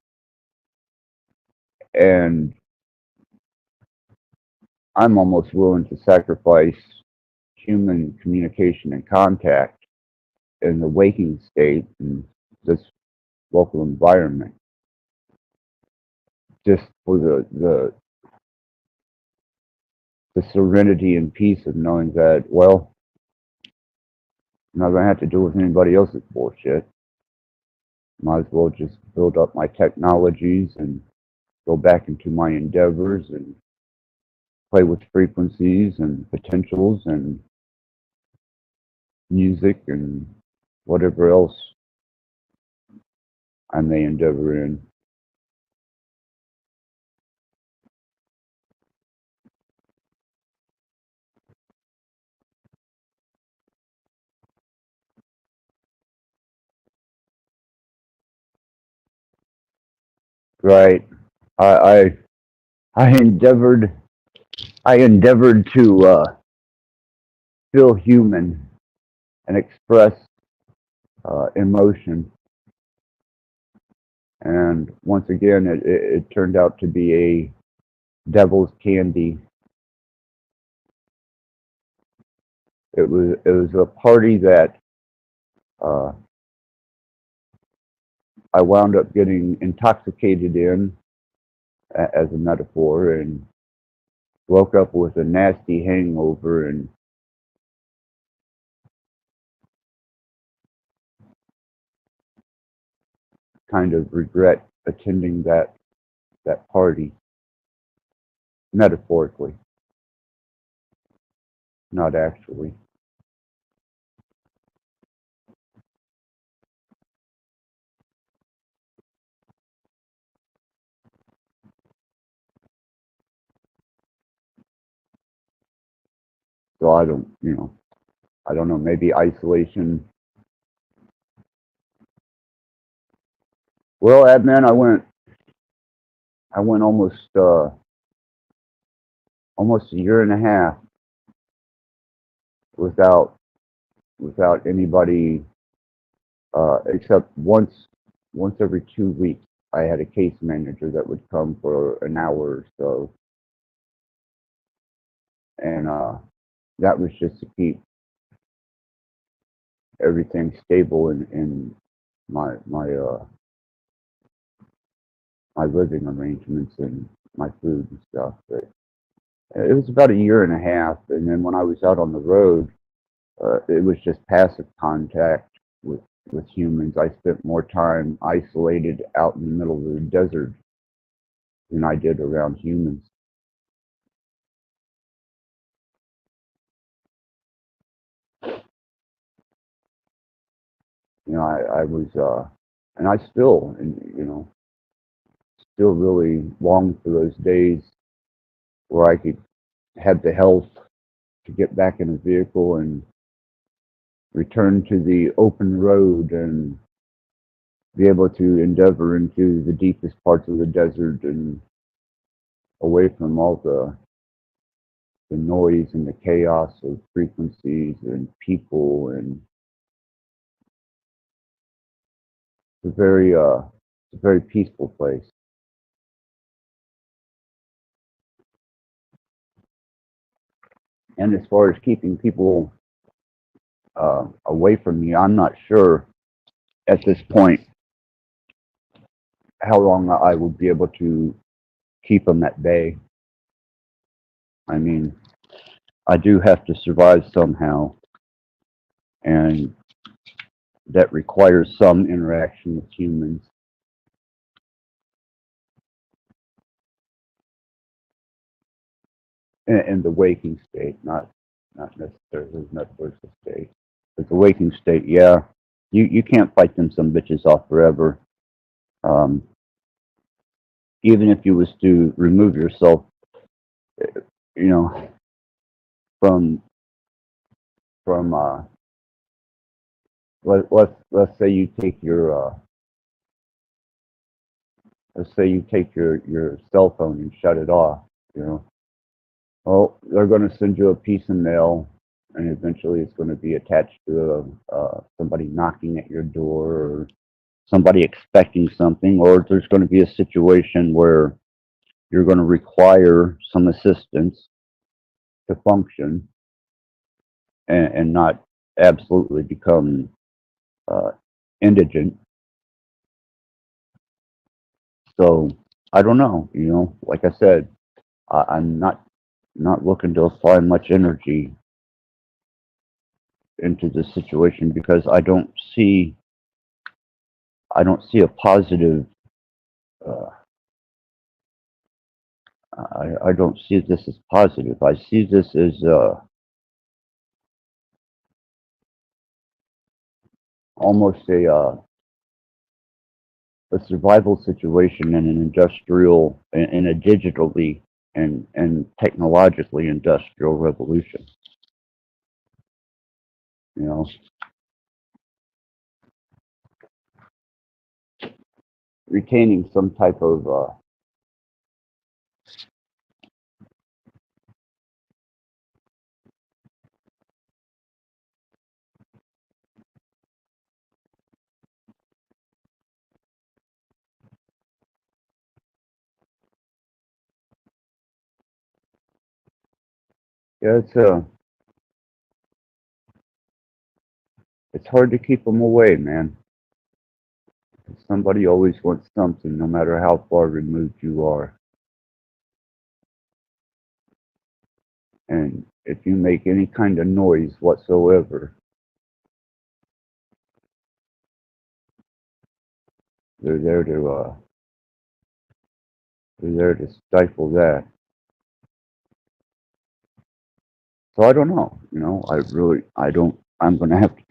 And I'm almost willing to sacrifice human communication and contact in the waking state and this local environment just for the serenity and peace of knowing that, well, I'm not going to have to deal with anybody else's bullshit. Might as well just build up my technologies and go back into my endeavors and play with frequencies and potentials and music and whatever else I may endeavor in. Right. I I endeavored to feel human and express emotion. And once again, it turned out to be a devil's candy. It was a party that uh, I wound up getting intoxicated in, as a metaphor, and woke up with a nasty hangover and kind of regret attending that party, metaphorically, not actually. So I don't know, maybe isolation. Well, admin, I went almost a year and a half without anybody, except once every 2 weeks. I had a case manager that would come for an hour or so, and that was just to keep everything stable in my living arrangements and my food and stuff. But it was about a year and a half, and then when I was out on the road, it was just passive contact with humans. I spent more time isolated out in the middle of the desert than I did around humans. You know, I was, and I still, and still really long for those days where I could have the health to get back in a vehicle and return to the open road and be able to endeavor into the deepest parts of the desert and away from all the noise and the chaos of frequencies and people, and it's a very peaceful place. And as far as keeping people away from me, I'm not sure at this point how long I would be able to keep them at bay. I mean, I do have to survive somehow, and that requires some interaction with humans in the waking state, not necessarily the metaphysical state. But the waking state, yeah, you can't fight them some bitches off forever. Um, Even if you was to remove yourself, you know, from let's say you take let's say you take your cell phone and shut it off, you know. Well, they're going to send you a piece of mail, and eventually it's going to be attached to somebody knocking at your door, or somebody expecting something, or there's going to be a situation where you're going to require some assistance to function, and not absolutely become uh, indigent. So I don't know, you know, like I said, I'm not looking to apply much energy into this situation because I don't see a positive. Uh, I don't see this as positive. I see this as almost a survival situation in an industrial, in a digitally and technologically industrial revolution. You know, retaining some type of yeah, it's hard to keep them away, man. Somebody always wants something, no matter how far removed you are. And if you make any kind of noise whatsoever, they're there to stifle that. So I don't know. You know, I don't. I'm going to have to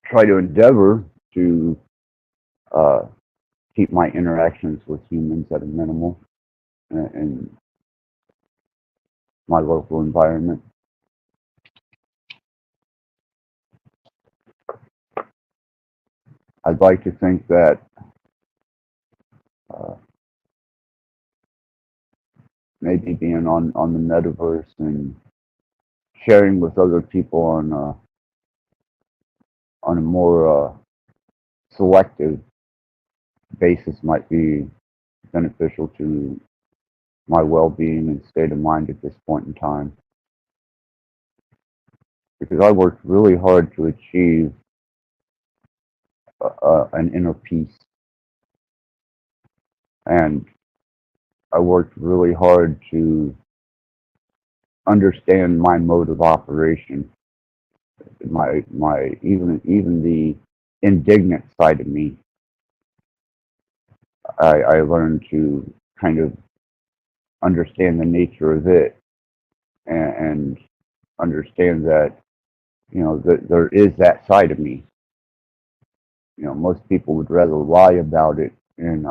try to endeavor to uh, keep my interactions with humans at a minimal in my local environment. I'd like to think that uh, maybe being on the metaverse and sharing with other people on a more selective basis might be beneficial to my well-being and state of mind at this point in time. Because I worked really hard to achieve an inner peace, and I worked really hard to understand my mode of operation, my even the indignant side of me. I learned to kind of understand the nature of it, and understand that, you know, that there is that side of me. You know, most people would rather lie about it and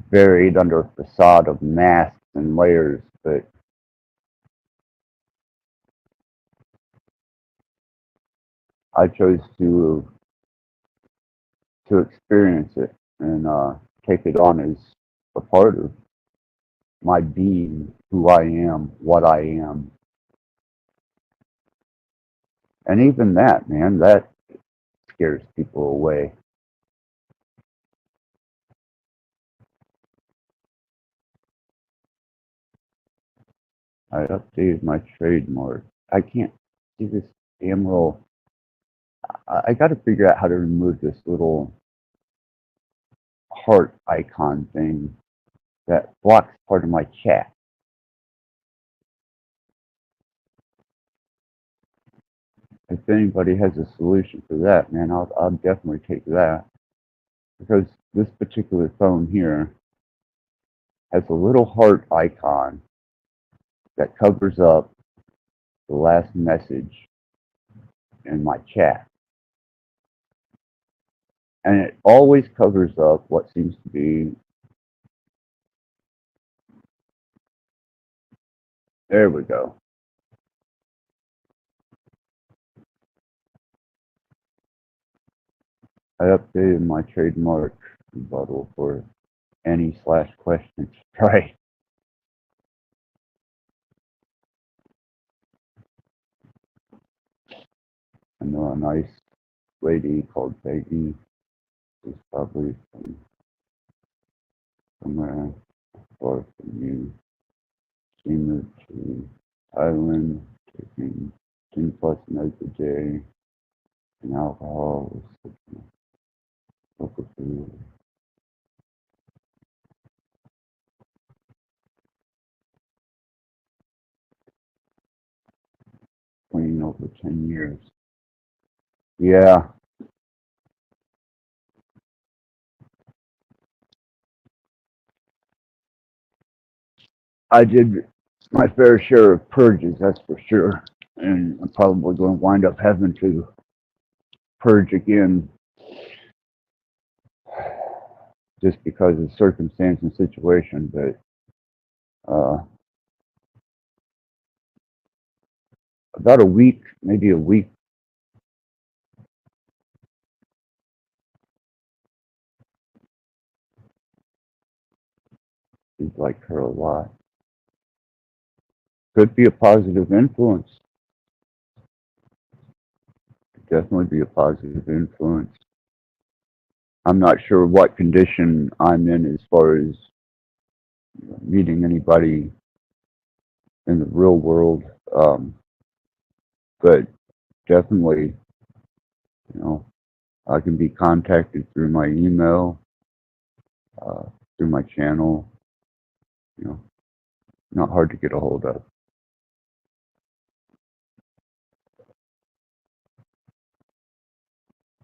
buried under a facade of masks and layers, but I chose to experience it and take it on as a part of my being, who I am, what I am. And even that, man, that scares people away. I updated my trademark. I can't see this damn little. I got to figure out how to remove this little heart icon thing that blocks part of my chat. If anybody has a solution for that, man, I'll definitely take that. Because this particular phone here has a little heart icon that covers up the last message in my chat. And it always covers up what seems to be, there we go. I updated my trademark rebuttal for any slash questions. Right. I know a nice lady called Peggy. She's probably from somewhere far from you. She moved to Thailand, taking 10 plus meds a day, and alcohol, local food. Clean over 10 years. Yeah, I did my fair share of purges, that's for sure. And I'm probably going to wind up having to purge again just because of circumstance and situation. But about a week, maybe a week, is like her a lot. Could be a positive influence. Could definitely be a positive influence. I'm not sure what condition I'm in as far as meeting anybody in the real world, but definitely, you know, I can be contacted through my email, through my channel. You know, not hard to get a hold of.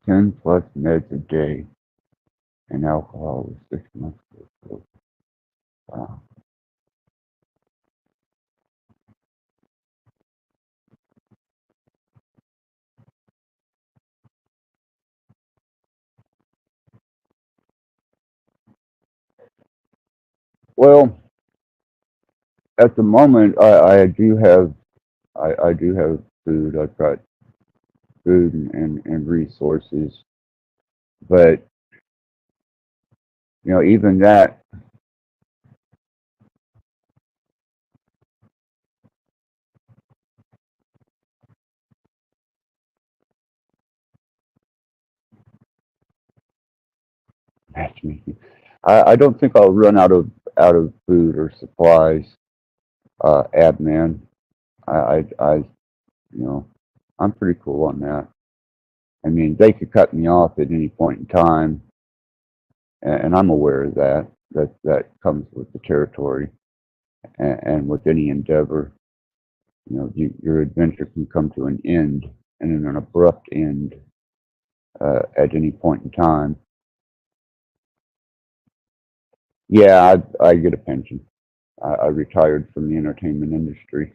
10 plus meds a day, and alcohol was 6 months ago. Wow. Well, at the moment, I do have food. I've got food and resources, but you know, even that, matchmaking. I don't think I'll run out of food or supplies. Adman, you know, I'm pretty cool on that. I mean, they could cut me off at any point in time, and I'm aware of that. That comes with the territory, and with any endeavor. You know, your adventure can come to an end, and an abrupt end at any point in time. Yeah, I get a pension. I retired from the entertainment industry.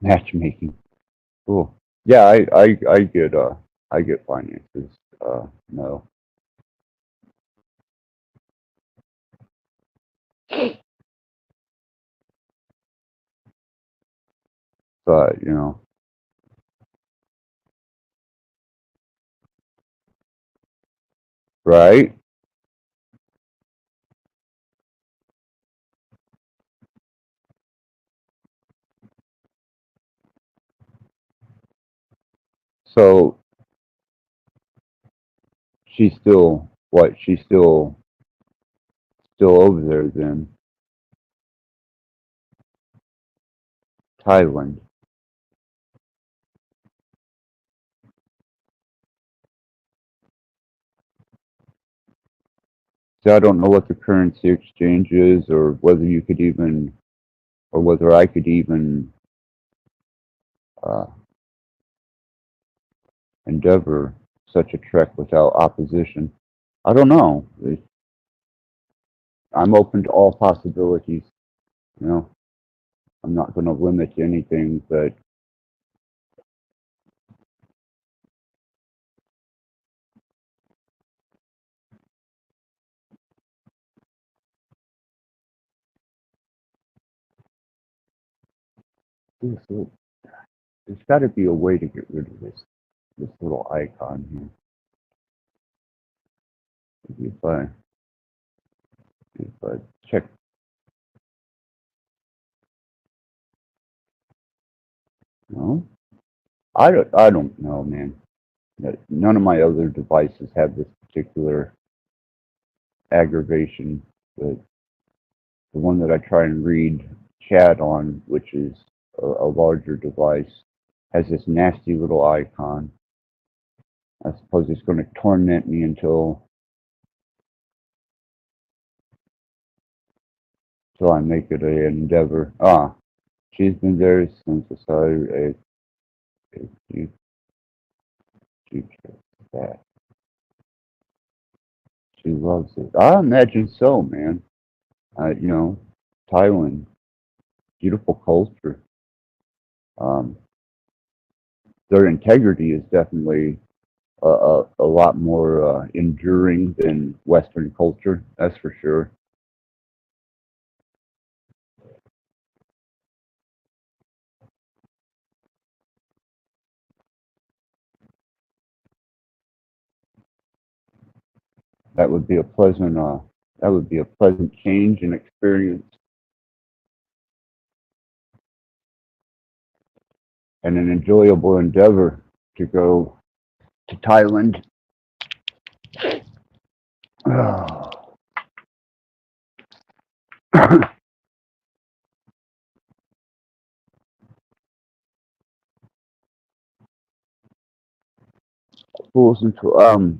Matchmaking. Cool. Yeah, I get finances. No. But, you know, right? So she's still what? She's still over there then. Thailand. So I don't know what the currency exchange is, or whether you could even, or whether I could even uh, endeavor such a trek without opposition. I don't know. I'm open to all possibilities. You know, I'm not going to limit anything, but This little, there's got to be a way to get rid of this little icon here. Maybe if I check. No, I don't know, man. None of my other devices have this particular aggravation, but the one that I try and read chat on, which is a larger device, has this nasty little icon. I suppose it's going to torment me until I make it an endeavor. Ah, she's been there since I saw her. You that. She loves it. I imagine so, man. You know, Thailand, beautiful culture. Um, their integrity is definitely a lot more enduring than Western culture. That's for sure. That would be a pleasant. That would be a pleasant change and experience, and an enjoyable endeavor to go to Thailand. Fools into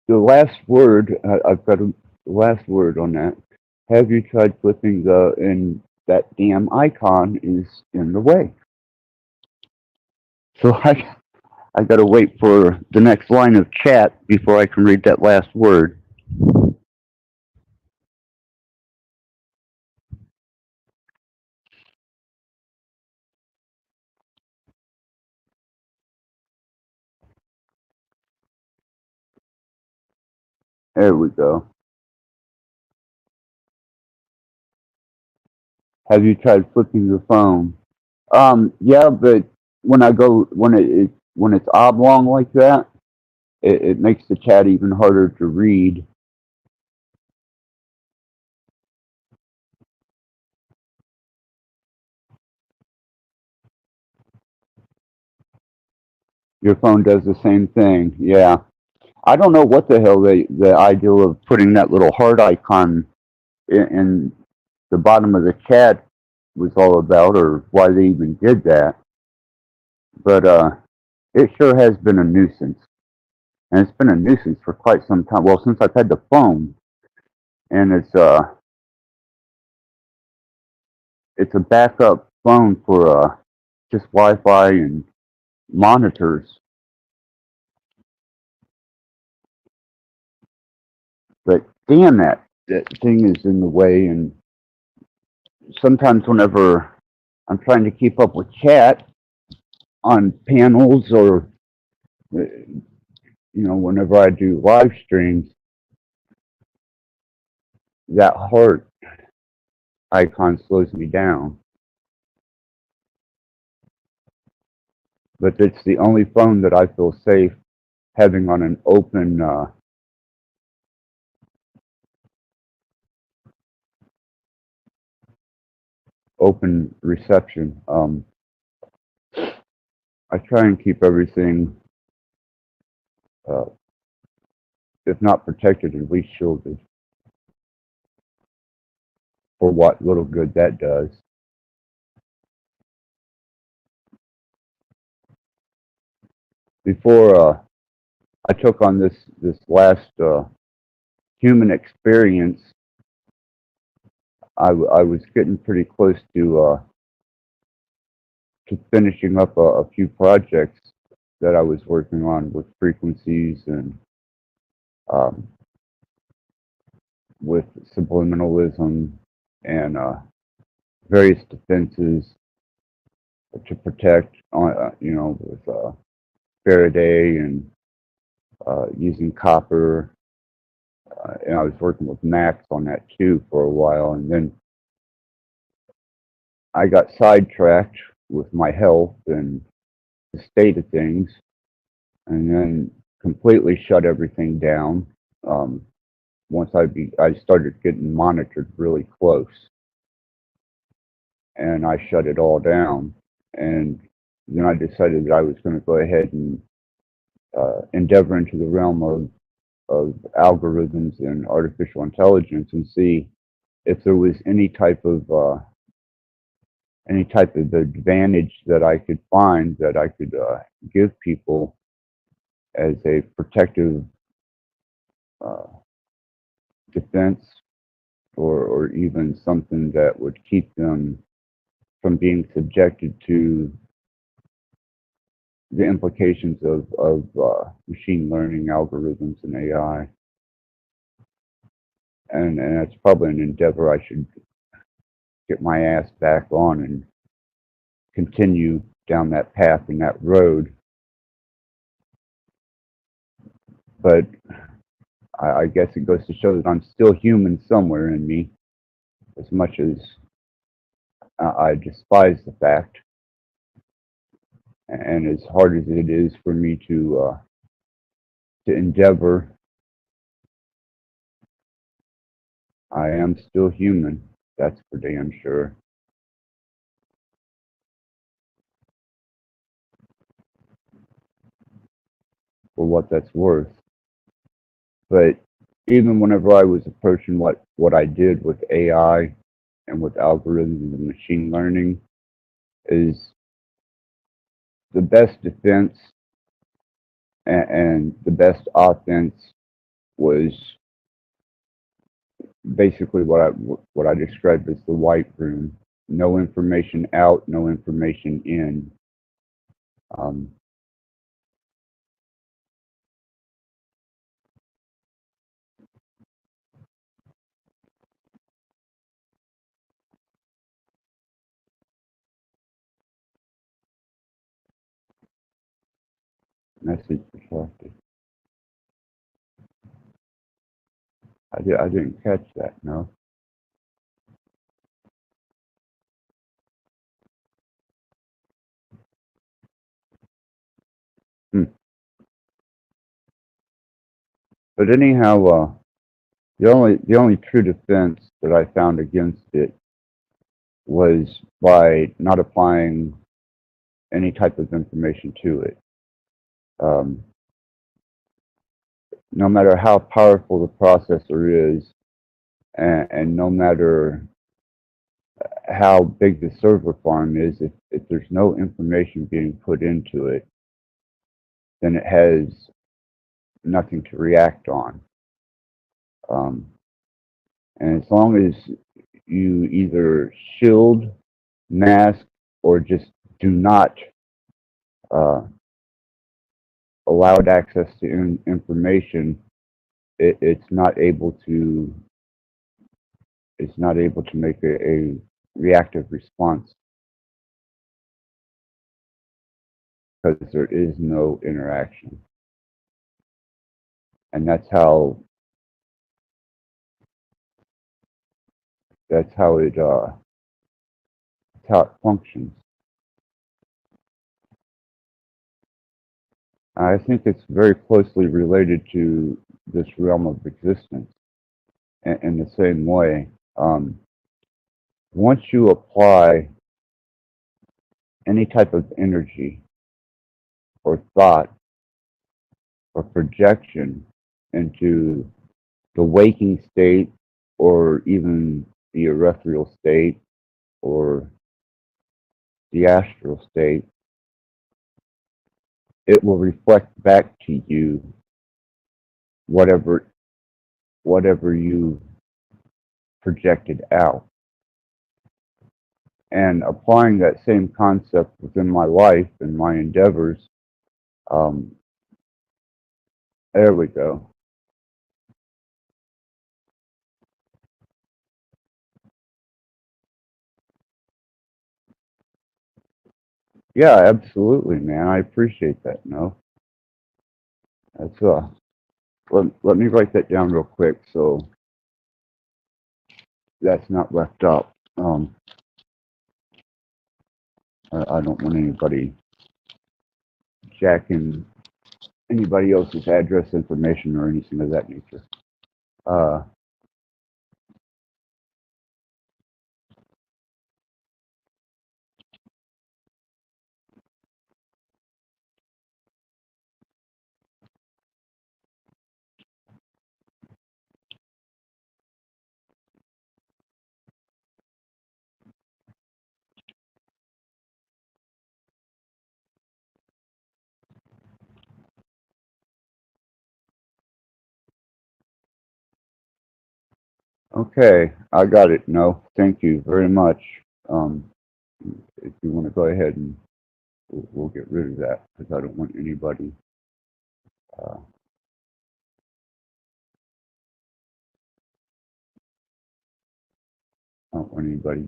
the last word. I've got the last word on that. Have you tried flipping and that damn icon is in the way. So I got to wait for the next line of chat before I can read that last word. There we go. Have you tried flipping your phone? Yeah, but when it's oblong like that, it makes the chat even harder to read. Your phone does the same thing. Yeah. I don't know what the hell the idea of putting that little heart icon in the bottom of the chat was all about, or why they even did that. But it sure has been a nuisance, and it's been a nuisance for quite some time. Well, since I've had the phone, and it's a backup phone for just Wi-Fi and monitors. But damn, that thing is in the way, and sometimes whenever I'm trying to keep up with chat on panels or whenever I do live streams, that heart icon slows me down. But it's the only phone that I feel safe having on an open reception. I try and keep everything, uh, if not protected, at least shielded for what little good that does. Before I took on this last human experience, I was getting pretty close to finishing up a few projects that I was working on with frequencies and with subliminalism and various defenses to protect, with Faraday and using copper. And I was working with Max on that too for a while, and then I got sidetracked with my health and the state of things, and then completely shut everything down. Um, Once I started getting monitored really close, and I shut it all down. And then I decided that I was going to go ahead and endeavor into the realm of algorithms and artificial intelligence and see if there was any type of advantage that I could find that I could give people as a protective uh, defense, or even something that would keep them from being subjected to the implications of machine learning algorithms and AI. And that's probably an endeavor I should get my ass back on and continue down that path and that road. But I guess it goes to show that I'm still human somewhere in me, as much as I despise the fact. And as hard as it is for me to endeavor, I am still human. That's for damn sure. For what that's worth. But even whenever I was approaching what I did with AI and with algorithms and machine learning, is the best defense and the best offense was basically what I described as the white room. No information out, no information in. Um, Message reflected. I didn't catch that. No. Hmm. But anyhow, the only true defense that I found against it was by not applying any type of information to it. Um, no matter how powerful the processor is, and no matter how big the server farm is, if there's no information being put into it, then it has nothing to react on. Um, and as long as you either shield, mask, or just do not uh, allowed access to information, it's not able to make a reactive response because there is no interaction, and that's how it functions. I think it's very closely related to this realm of existence in the same way. Once you apply any type of energy or thought or projection into the waking state, or even the ethereal state, or the astral state, it will reflect back to you whatever you projected out. And applying that same concept within my life and my endeavors, um, there we go. Yeah, absolutely, man. I appreciate that. No, that's let me write that down real quick so that's not left out. I don't want anybody jacking anybody else's address information or anything of that nature. Uh, okay, I got it. No, thank you very much. Um, if you want to go ahead and we'll get rid of that because I don't want anybody. Uh, I don't want anybody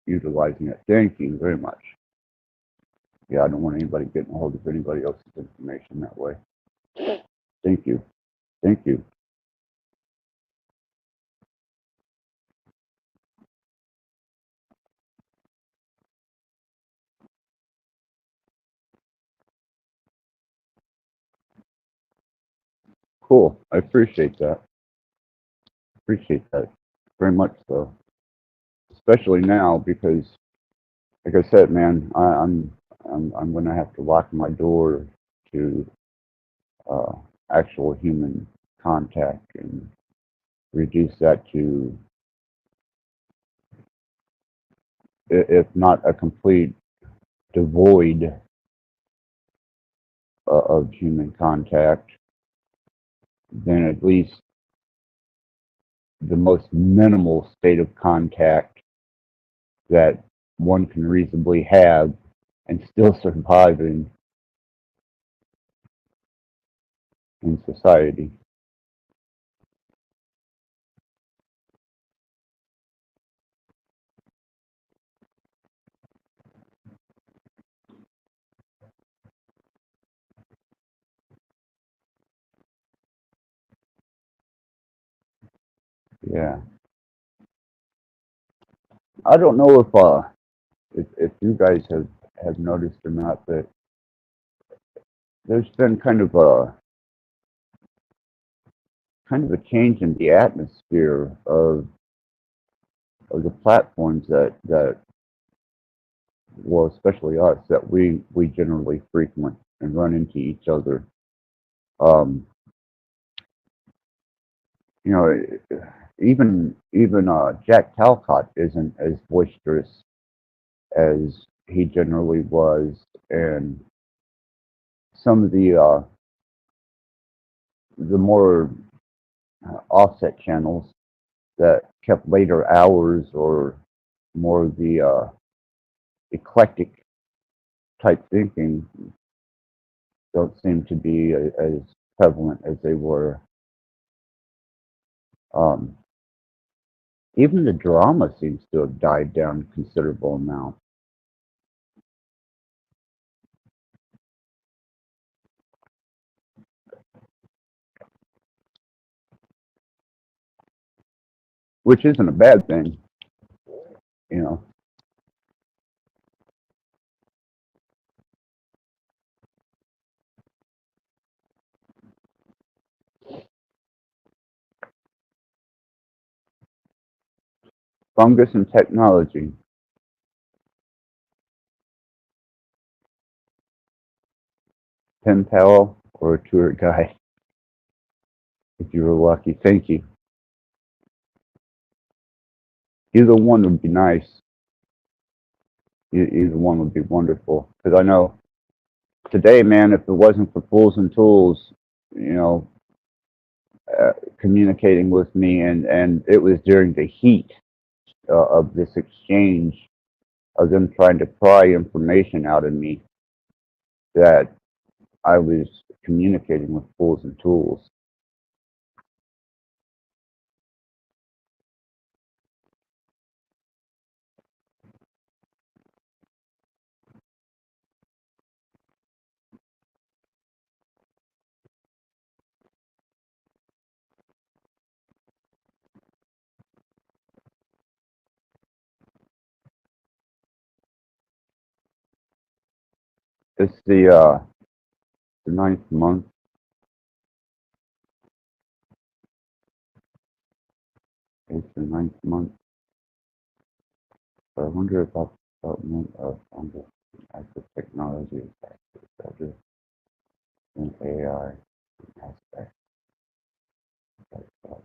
utilizing it. Thank you very much. Yeah, I don't want anybody getting a hold of anybody else's information that way. Thank you. Thank you. Cool. I appreciate that. Appreciate that very much, so. Especially now because, like I said, man, I'm going to have to lock my door to uh, actual human contact and reduce that to, if not a complete devoid of human contact, then at least the most minimal state of contact that one can reasonably have and still survive in society. Yeah. I don't know if you guys have noticed or not, but there's been kind of a change in the atmosphere of the platforms that well, especially us, that we generally frequent and run into each other. Um, you know, even Jack Talcott isn't as boisterous as he generally was, and some of the more offset channels that kept later hours or more of the eclectic type thinking don't seem to be as prevalent as they were. Um, even the drama seems to have died down a considerable amount. Which isn't a bad thing, you know. Fungus and technology. Pen pal or a tour guide, if you were lucky. Thank you. Either one would be nice. Either one would be wonderful. Because I know today, man, if it wasn't for Fools and Tools, you know, communicating with me, and it was during the heat of this exchange of them trying to pry information out of me that I was communicating with Fools and Tools. It's the ninth month. It's the ninth month. So I wonder if that's development of active technology is actually better than AI aspect. That's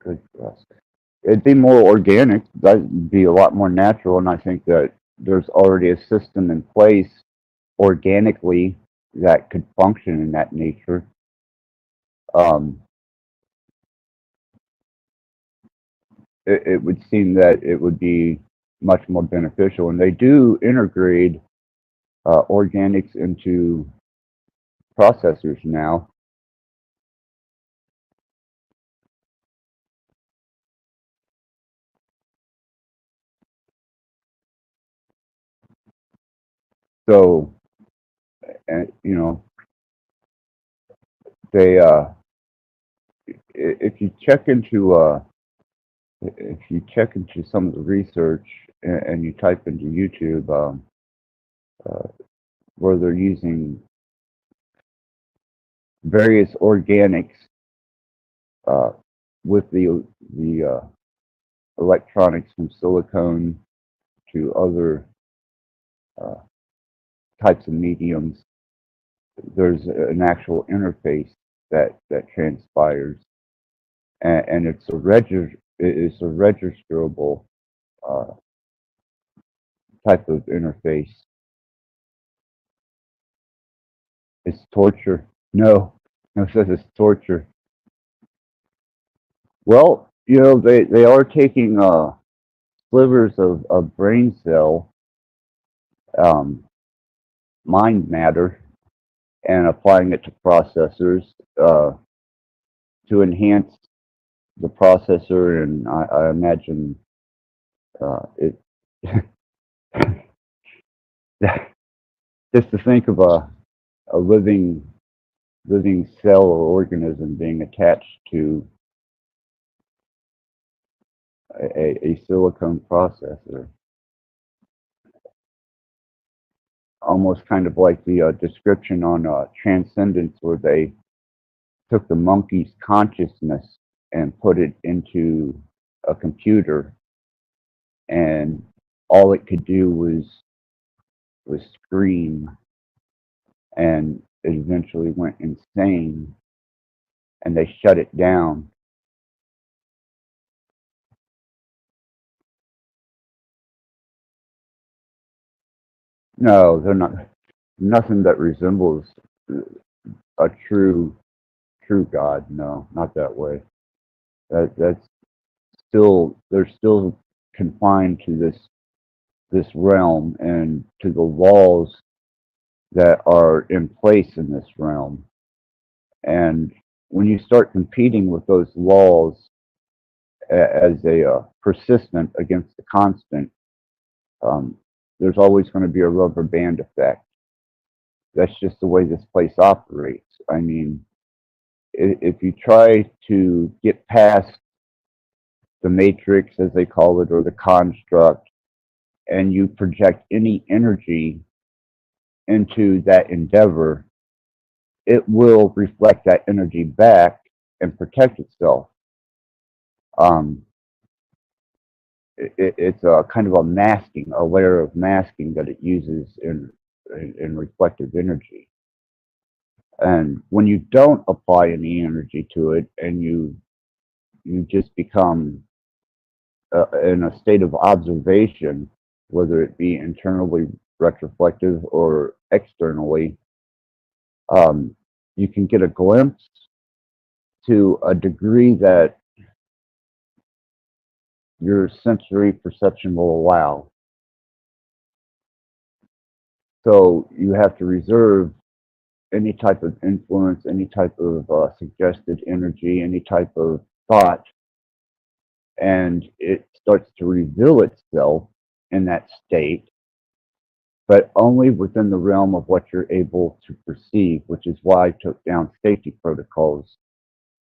good for us. It'd be more organic. That'd be a lot more natural, and I think that there's already a system in place organically that could function in that nature. Um, it would seem that it would be much more beneficial, and they do integrate organics into processors now. So, you know, they if you check into some of the research and you type into YouTube uh, where they're using various organics uh, with the electronics from silicone to other uh, types of mediums, there's an actual interface that transpires, and it's a registerable uh, type of interface. It's torture. No, it says it's torture. Well, they are taking slivers of brain cell, um, mind matter, and applying it to processors uh, to enhance the processor, and I imagine it. Just to think of a living cell or organism being attached to a silicone processor, almost kind of like the description on Transcendence, where they took the monkey's consciousness and put it into a computer, and all it could do was scream, and it eventually went insane, and they shut it down. No, they're not. Nothing that resembles a true God. No, not that way. That's still, they're still confined to this realm and to the laws that are in place in this realm. And when you start competing with those laws as a persistent against the constant, um, there's always going to be a rubber band effect. That's just the way this place operates. I mean, if you try to get past the matrix, as they call it, or the construct, and you project any energy into that endeavor, it will reflect that energy back and protect itself. Um, it's a kind of a masking, a layer of masking that it uses in reflective energy. And when you don't apply any energy to it, and you just become in a state of observation, whether it be internally retroflective or externally, you can get a glimpse to a degree that your sensory perception will allow. So you have to reserve any type of influence, any type of suggested energy, any type of thought, and it starts to reveal itself in that state, but only within the realm of what you're able to perceive, which is why I took down safety protocols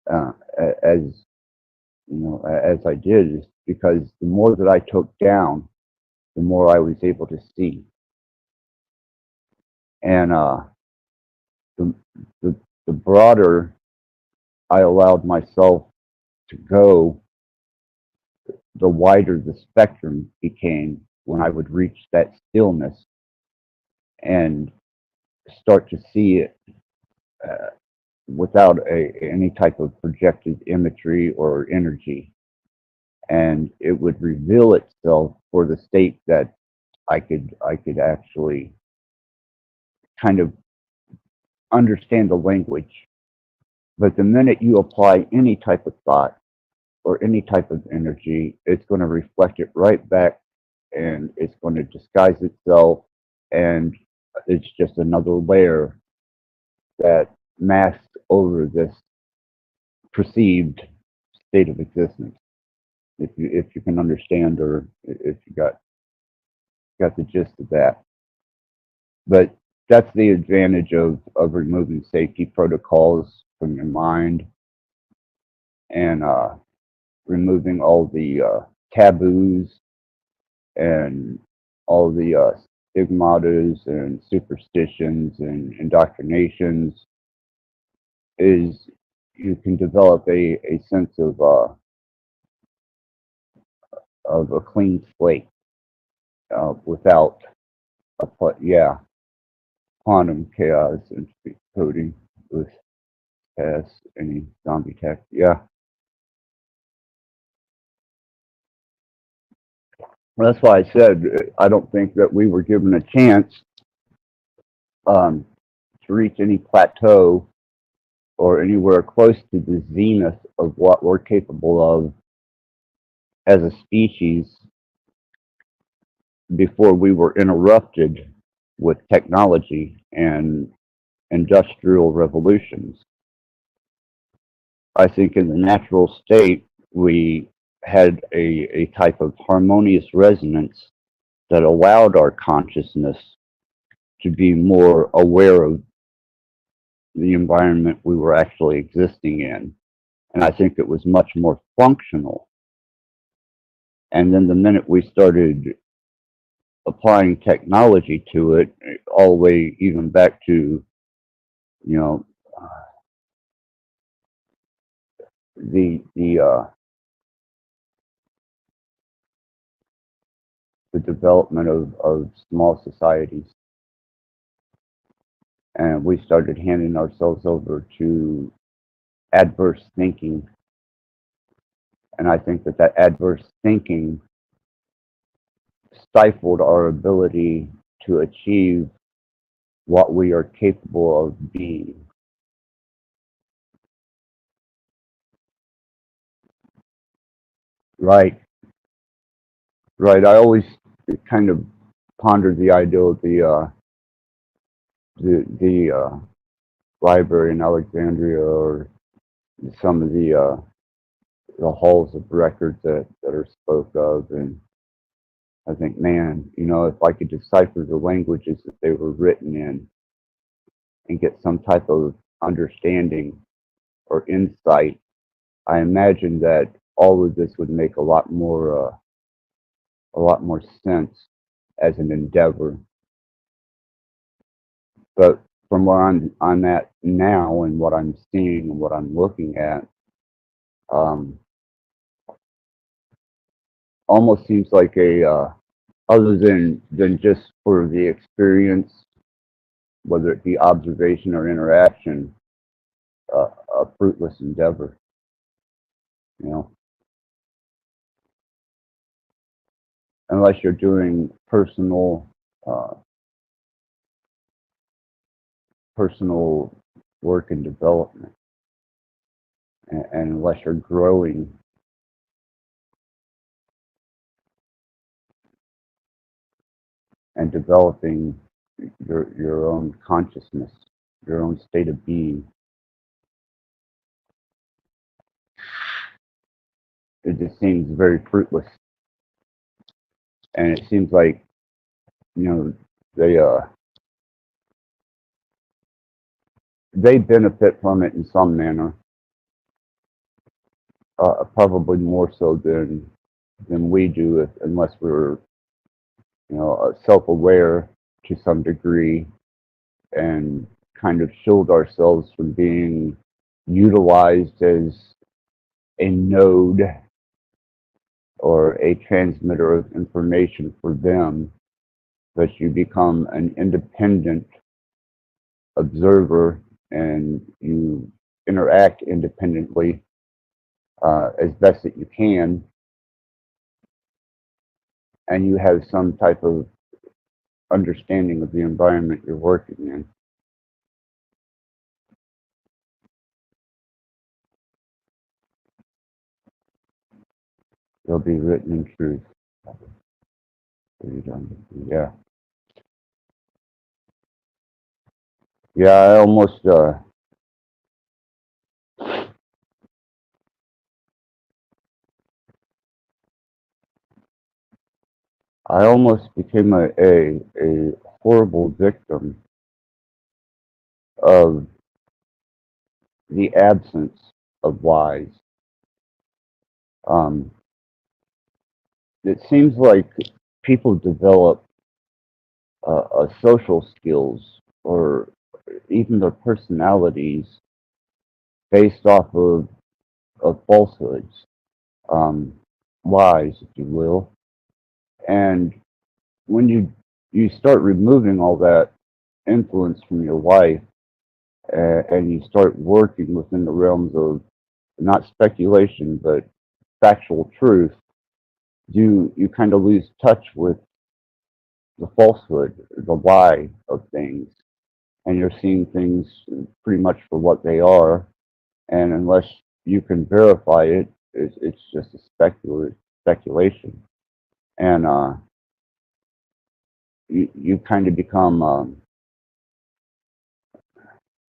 uh, as as I did, is because the more that I took down, the more I was able to see. And the, the the broader I allowed myself to go, the wider the spectrum became when I would reach that stillness and start to see it without any type of projected imagery or energy. And it would reveal itself for the state that I could actually kind of understand the language. But the minute you apply any type of thought or any type of energy, it's going to reflect it right back, and it's going to disguise itself, and it's just another layer that masks over this perceived state of existence. If you can understand, or if you got the gist of that. But that's the advantage of removing safety protocols from your mind, and removing all the taboos and all the stigmatas and superstitions and indoctrinations. Is you can develop a sense of a clean slate without yeah, quantum chaos and speed coding with as any zombie tech. Yeah, well, that's why I said I don't think that we were given a chance um, to reach any plateau or anywhere close to the zenith of what we're capable of as a species before we were interrupted with technology and industrial revolutions. I think in the natural state, we had a type of harmonious resonance that allowed our consciousness to be more aware of the environment we were actually existing in. And I think it was much more functional. And then the minute we started applying technology to it, all the way even back to, you know, the the development of small societies, and we started handing ourselves over to adverse thinking. And I think that adverse thinking stifled our ability to achieve what we are capable of being. Right, right. I always kind of pondered the idea of the library in Alexandria, or some of the halls of records that are spoke of, and I think, man, if I could decipher the languages that they were written in and get some type of understanding or insight, I imagine that all of this would make a lot more sense as an endeavor. But from where I'm at now and what I'm seeing and what I'm looking at, almost seems like other than just for the experience, whether it be observation or interaction, a fruitless endeavor. You know, unless you're doing personal work and development, and unless you're growing and developing your own consciousness, your own state of being. It just seems very fruitless, and it seems like, they they benefit from it in some manner, probably more so than we do, unless we're self-aware to some degree and kind of shield ourselves from being utilized as a node or a transmitter of information for them, that you become an independent observer and you interact independently as best that you can, and you have some type of understanding of the environment you're working in. They'll be written in truth. Yeah. Yeah, I almost became a horrible victim of the absence of whys. Um, it seems like people develop social skills or even their personalities based off of falsehoods, um, lies, if you will. And when you start removing all that influence from your life, and you start working within the realms of not speculation but factual truth, you kind of lose touch with the falsehood, the lie of things, and you're seeing things pretty much for what they are. And unless you can verify it, it's just a speculation. And you kind of become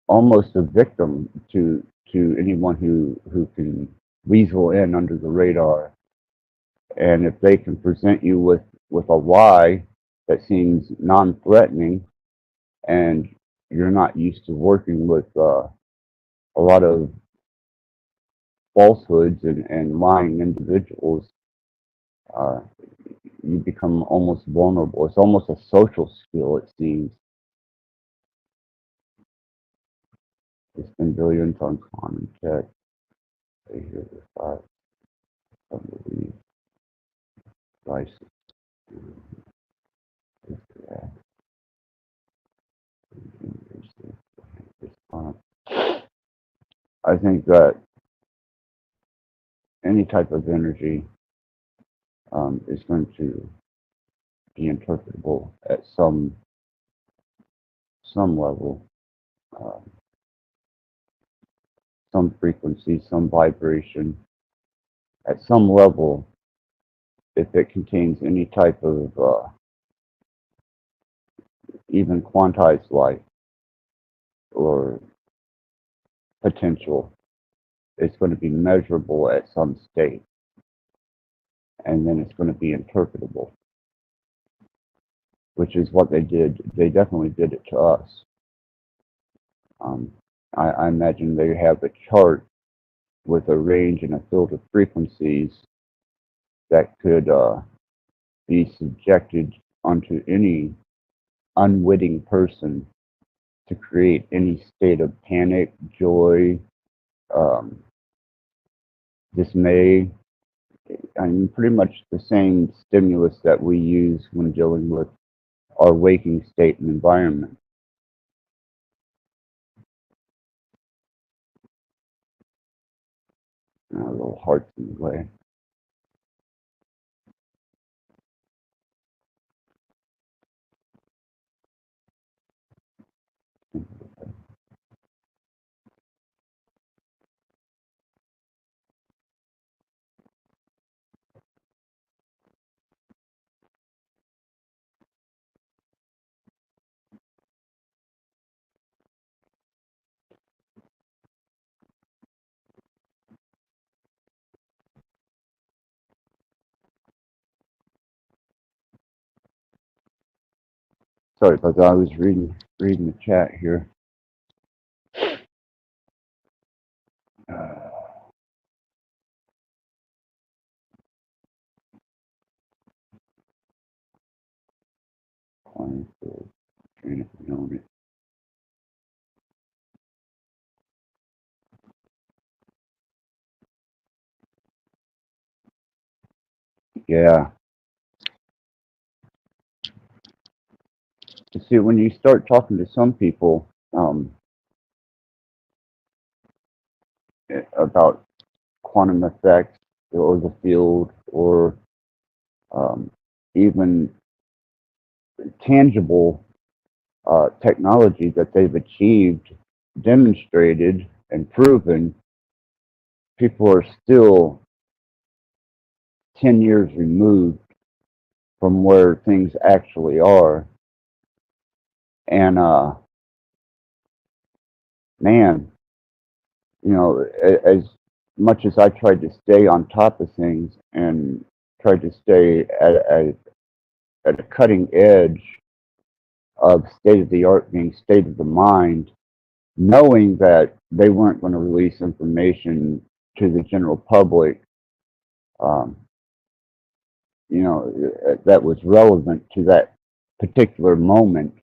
almost a victim to anyone who can weasel in under the radar. And if they can present you with a lie that seems non-threatening, and you're not used to working with a lot of falsehoods and lying individuals, uh, you become almost vulnerable. It's almost a social skill, it seems. It's been brilliant on common check. They hear the thought of the devices. I think that any type of energy is going to be interpretable at some level, uh, some frequency, some vibration. At some level, if it contains any type of even quantized life or potential, it's going to be measurable at some state, and then it's going to be interpretable, which is what they did. They definitely did it to us. Um, I imagine they have a chart with a range and a field of frequencies that could be subjected onto any unwitting person to create any state of panic, joy, um, dismay. I mean, pretty much the same stimulus that we use when dealing with our waking state and environment. Little hearts in the way. Sorry about that. I was reading the chat here. Trying to train it, Yeah. You see, when you start talking to some people about quantum effects or the field or um, even tangible technology that they've achieved, demonstrated, and proven, people are still 10 years removed from where things actually are. And man, you know, as much as I tried to stay on top of things and tried to stay at a cutting edge of state of the art being state of the mind, knowing that they weren't going to release information to the general public, um, you know, that was relevant to that particular moment.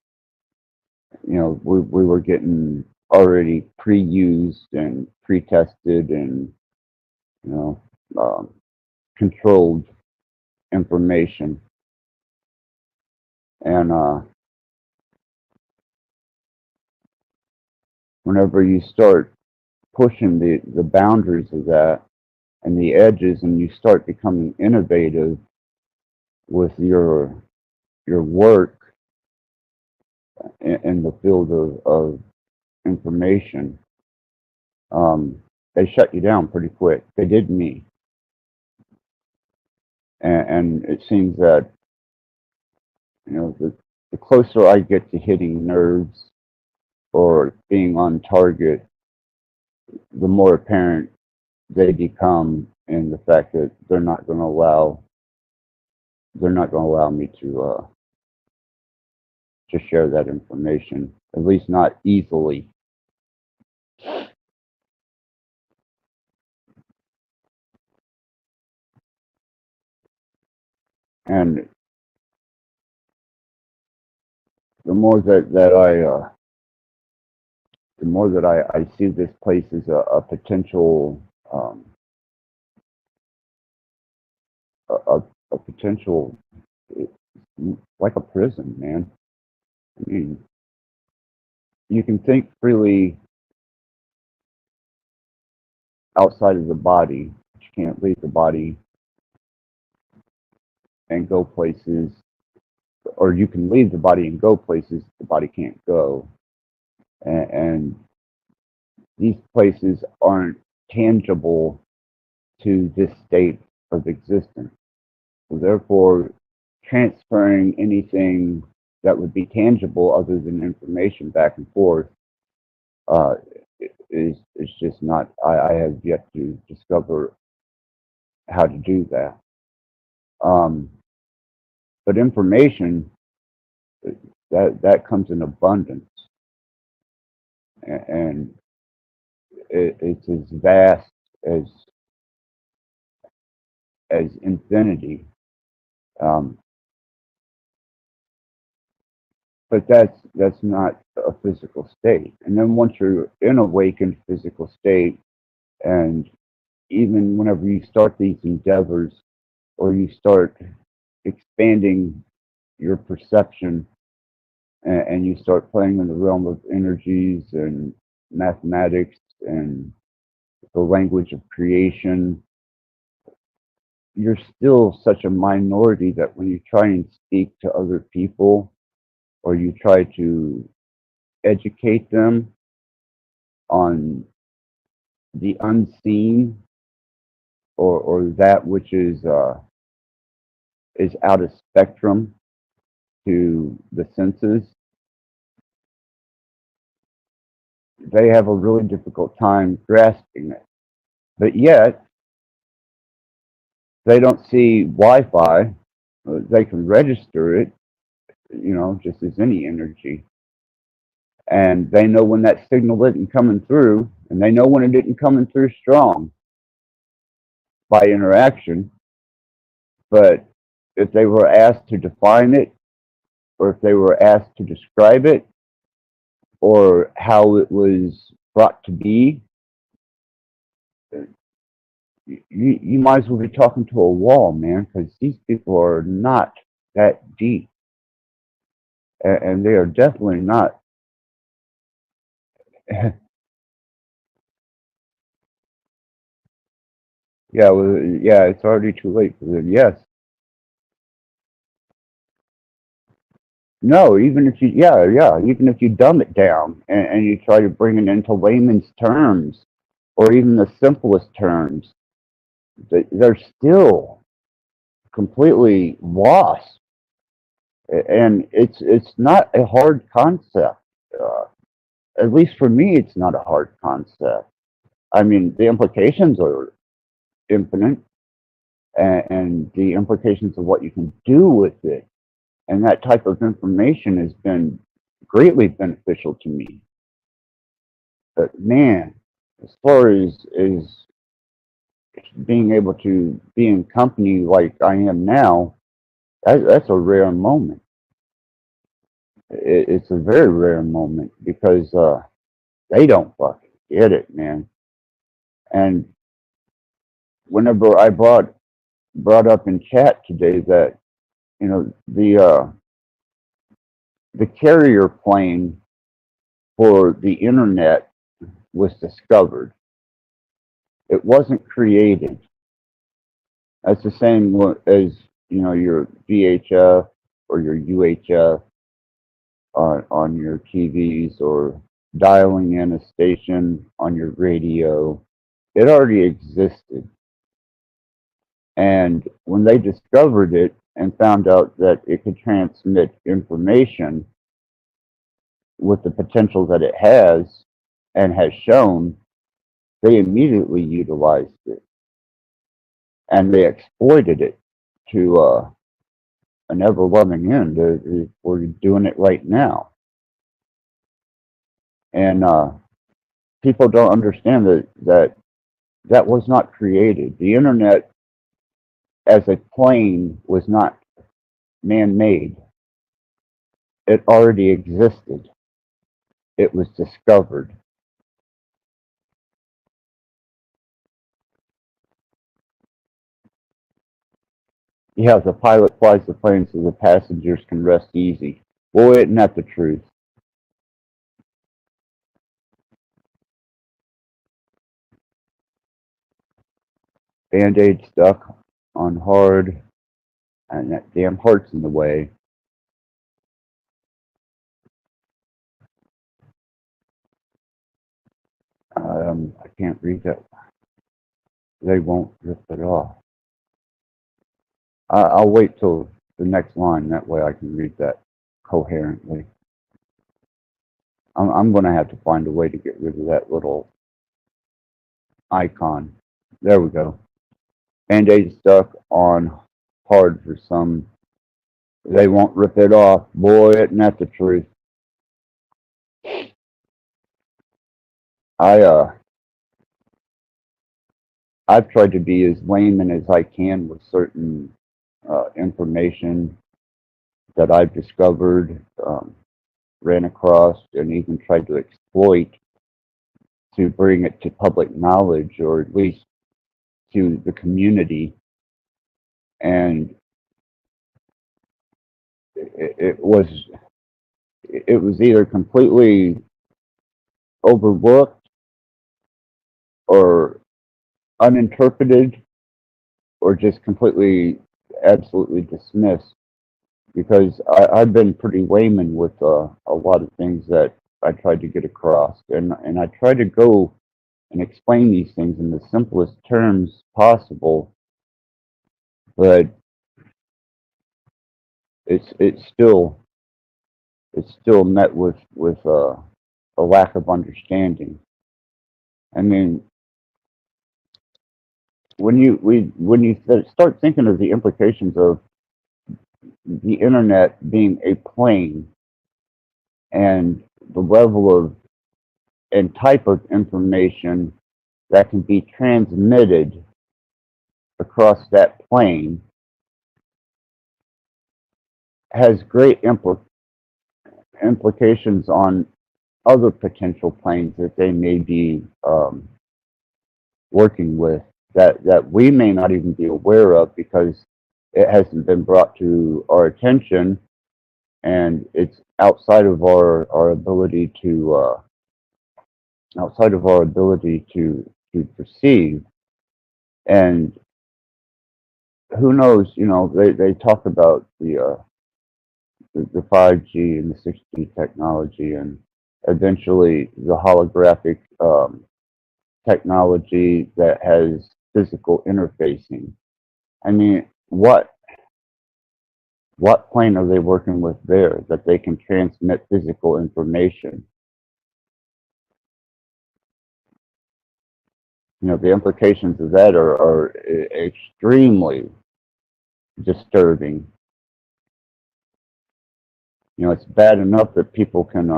You know, we were getting already pre-used and pre-tested and, you know, controlled information. And whenever you start pushing the boundaries of that and the edges, and you start becoming innovative with your work in the field of information, they shut you down pretty quick. They did me. And it seems that, you know, the closer I get to hitting nerves or being on target, the more apparent they become in the fact that they're not going to allow me to share that information, at least not easily. And the more that I see this place as a potential a, a potential, like a prison, man. I mean, you can think freely outside of the body, but you can't leave the body and go places, or you can leave the body and go places the body can't go. And these places aren't tangible to this state of existence. So therefore, transferring anything that would be tangible other than information back and forth uh, is just not. I have yet to discover how to do that. Um, but information that comes in abundance, and it's as vast as infinity. Um, but that's not a physical state. And then once you're in awakened physical state, and even whenever you start these endeavors or you start expanding your perception and you start playing in the realm of energies and mathematics and the language of creation, you're still such a minority that when you try and speak to other people or you try to educate them on the unseen or that which is out of spectrum to the senses, they have a really difficult time grasping it. But yet, they don't see Wi-Fi. They can register it, you know, just as any energy. And they know when that signal isn't coming through, and they know when it isn't coming through strong by interaction. But if they were asked to define it, or if they were asked to describe it, or how it was brought to be, you might as well be talking to a wall, man, because these people are not that deep, and they are definitely not. Yeah, well, yeah, it's already too late for them. Yes, no, even if you, yeah, even if you dumb it down and you try to bring it into layman's terms or even the simplest terms, they're still completely lost. And it's not a hard concept. Uh, at least for me, it's not a hard concept. I mean, the implications are infinite, and the implications of what you can do with it, and that type of information has been greatly beneficial to me. But man, as far as being able to be in company like I am now, that's a rare moment. It's a very rare moment because they don't fucking get it, man. And whenever I brought up in chat today that the carrier plane for the internet was discovered. It wasn't created. That's the same as your VHF or your UHF on your TVs or dialing in a station on your radio. It already existed. And when they discovered it and found out that it could transmit information with the potential that it has and has shown, they immediately utilized it and they exploited it to an ever loving end. We're doing it right now. And people don't understand that was not created. The internet as a plane was not man made, it already existed, it was discovered. Yeah, the pilot flies the plane so the passengers can rest easy. Well, isn't that the truth? Band-aid stuck on hard, and that damn heart's in the way. I can't read that. They won't rip it off. I'll wait till the next line. That way I can read that coherently. I'm going to have to find a way to get rid of that little icon. There we go. Band-aid stuck on hard for some. They won't rip it off. Boy, isn't that the truth? I've tried to be as layman as I can with certain information that I've discovered, ran across, and even tried to exploit to bring it to public knowledge or at least to the community. And it was either completely overlooked or uninterpreted or just completely absolutely dismissed, because I've been pretty layman with a lot of things that I tried to get across, and I try to go and explain these things in the simplest terms possible, but it's still met with a lack of understanding. I mean, when you start thinking of the implications of the internet being a plane and the level of and type of information that can be transmitted across that plane, has great implications on other potential planes that they may be working with. that we may not even be aware of because it hasn't been brought to our attention, and it's outside of our ability to to perceive. And who knows? You know, they talk about the 5G and the 6G technology, and eventually the holographic technology that has physical interfacing. I mean, what plane are they working with there that they can transmit physical information? You know, the implications of that are extremely disturbing. You know, it's bad enough that people can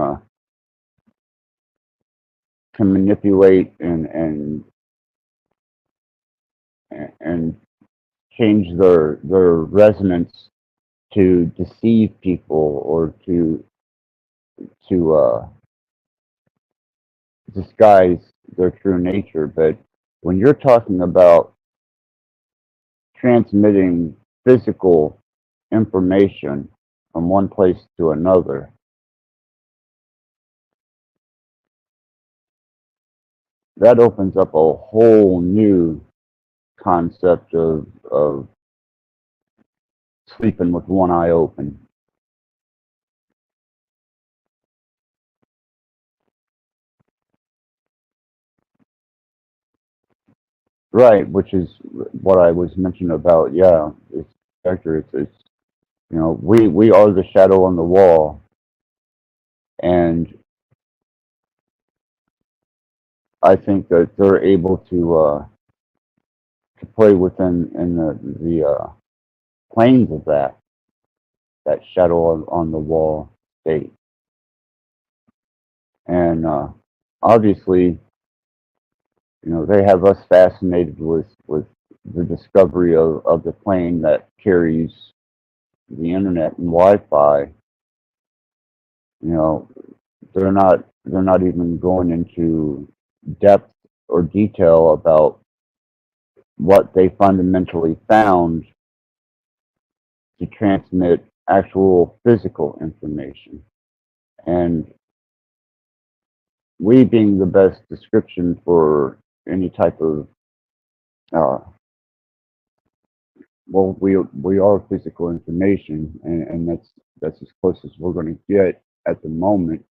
manipulate and change their resonance to deceive people or to disguise their true nature. But when you're talking about transmitting physical information from one place to another, that opens up a whole new concept of sleeping with one eye open. Right, which is what I was mentioning about, yeah, it's Vector, it's you know, we are the shadow on the wall, and I think that they're able to play within in the planes of that shadow on the wall state. And obviously, you know, they have us fascinated with the discovery of the plane that carries the internet and Wi-Fi. You know, they're not even going into depth or detail about what they fundamentally found to transmit actual physical information. And we being the best description for any type of uh, well, we are physical information, and that's as close as we're going to get at the moment.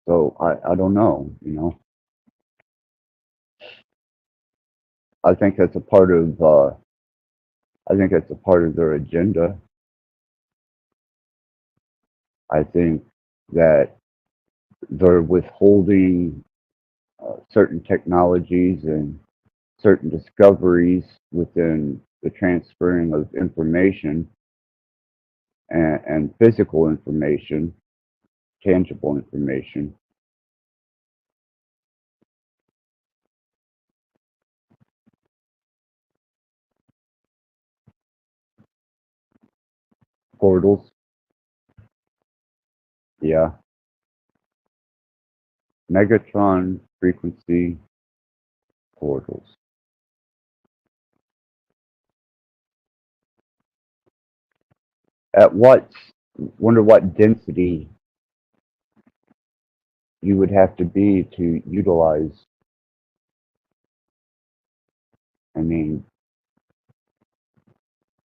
So I don't know, you know. I think that's a part of I think that's a part of their agenda. I think that they're withholding certain technologies and certain discoveries within the transferring of information and physical information, tangible information. Portals, yeah. Megatron frequency portals. At what, wonder what density you would have to be to utilize. I mean,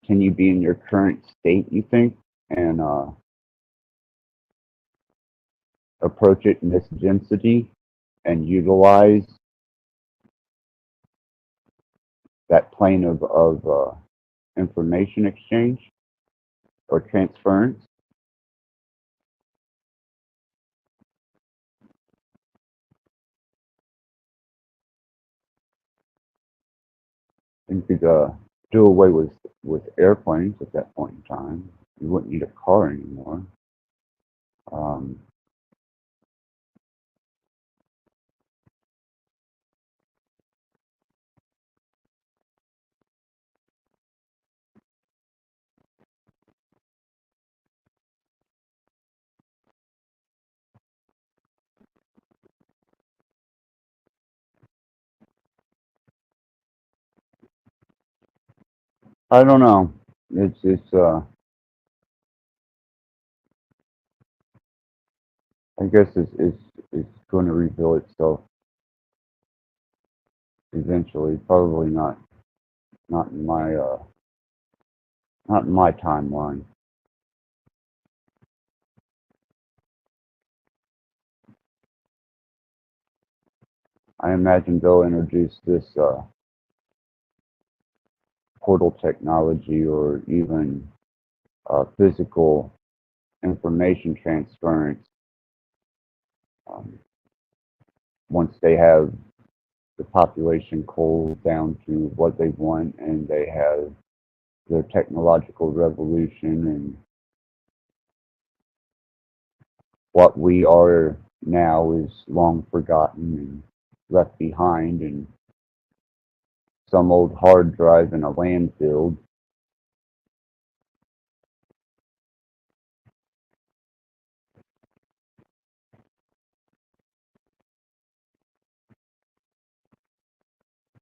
can you be in your current state, you think, and approach it in this density and utilize that plane of information exchange or transference? And you could do away with airplanes at that point in time. You wouldn't need a car anymore. Um, I don't know. I guess it's going to reveal itself eventually. Probably not in my not in my timeline. I imagine they'll introduce this portal technology or even physical information transference um, once they have the population cooled down to what they want and they have their technological revolution and what we are now is long forgotten and left behind in some old hard drive in a landfill.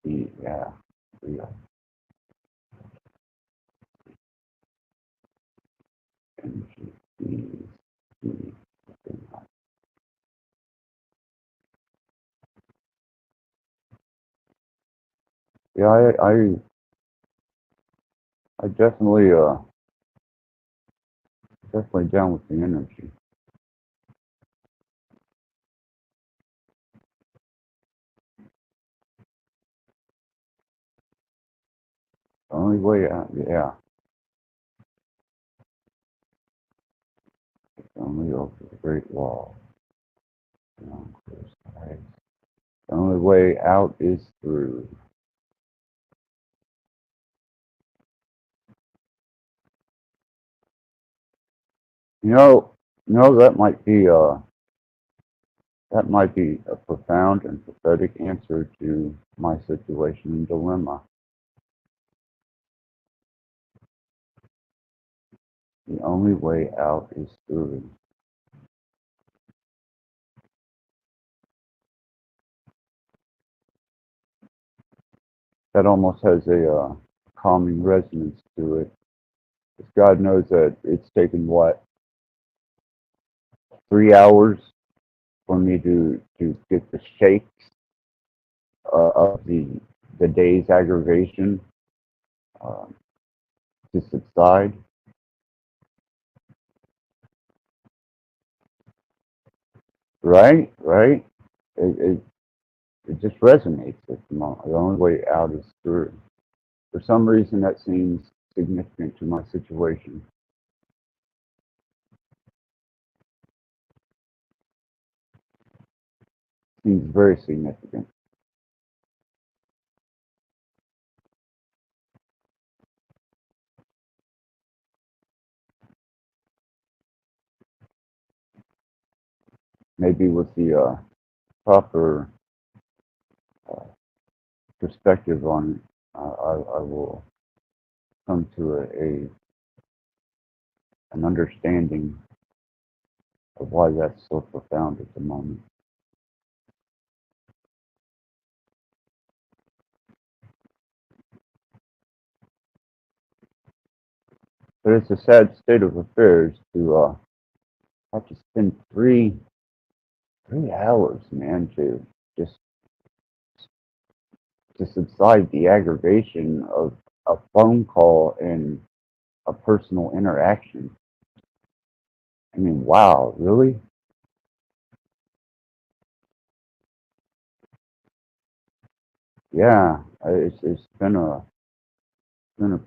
Yeah, yeah, yeah. I definitely definitely down with the energy. The only way out, yeah, it's only over the Great Wall. Beyond clear skies. The only way out is through. You know, that might be a profound and pathetic answer to my situation and dilemma. The only way out is through. That almost has a calming resonance to it. Because God knows that it's taken what 3 hours for me to get the shakes of the day's aggravation uh, to subside. Right, right. It just resonates at the moment. The only way out is through. For some reason, that seems significant to my situation. Seems very significant. Maybe with the proper uh, perspective on it, I will come to an understanding of why that's so profound at the moment. But it's a sad state of affairs to have to spend 3 hours, man, to just to subside the aggravation of a phone call and a personal interaction. I mean, wow, really? Yeah, it's been a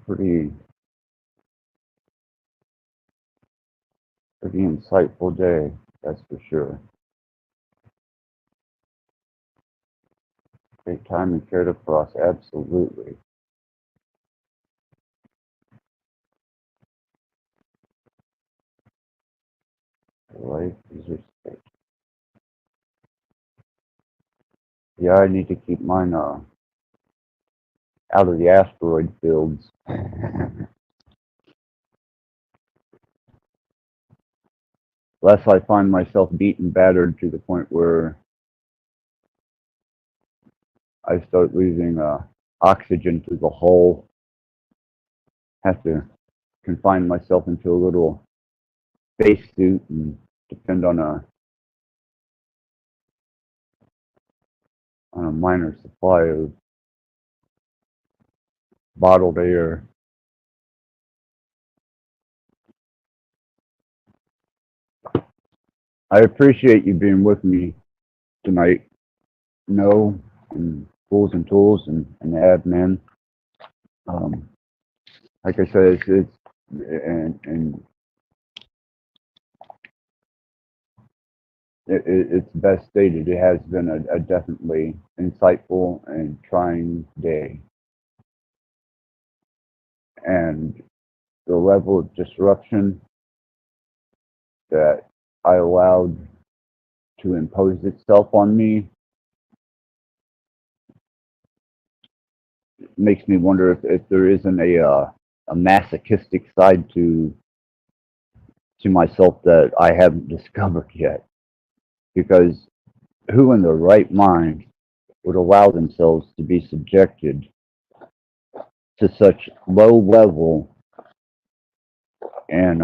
pretty insightful day, that's for sure. Great time and care to cross, absolutely. Life is your stake. Yeah, I need to keep mine out of the asteroid fields. Lest I find myself beaten, battered to the point where I start losing oxygen through the hull. have to confine myself into a little spacesuit and depend on a minor supply of bottled air. I appreciate you being with me tonight. No, and Fools and Tools and Admin. Like I said, it's and it's best stated. It has been a definitely insightful and trying day, and the level of disruption that I allowed to impose itself on me makes me wonder if there isn't a masochistic side to myself that I haven't discovered yet. Because who in their right mind would allow themselves to be subjected to such low level and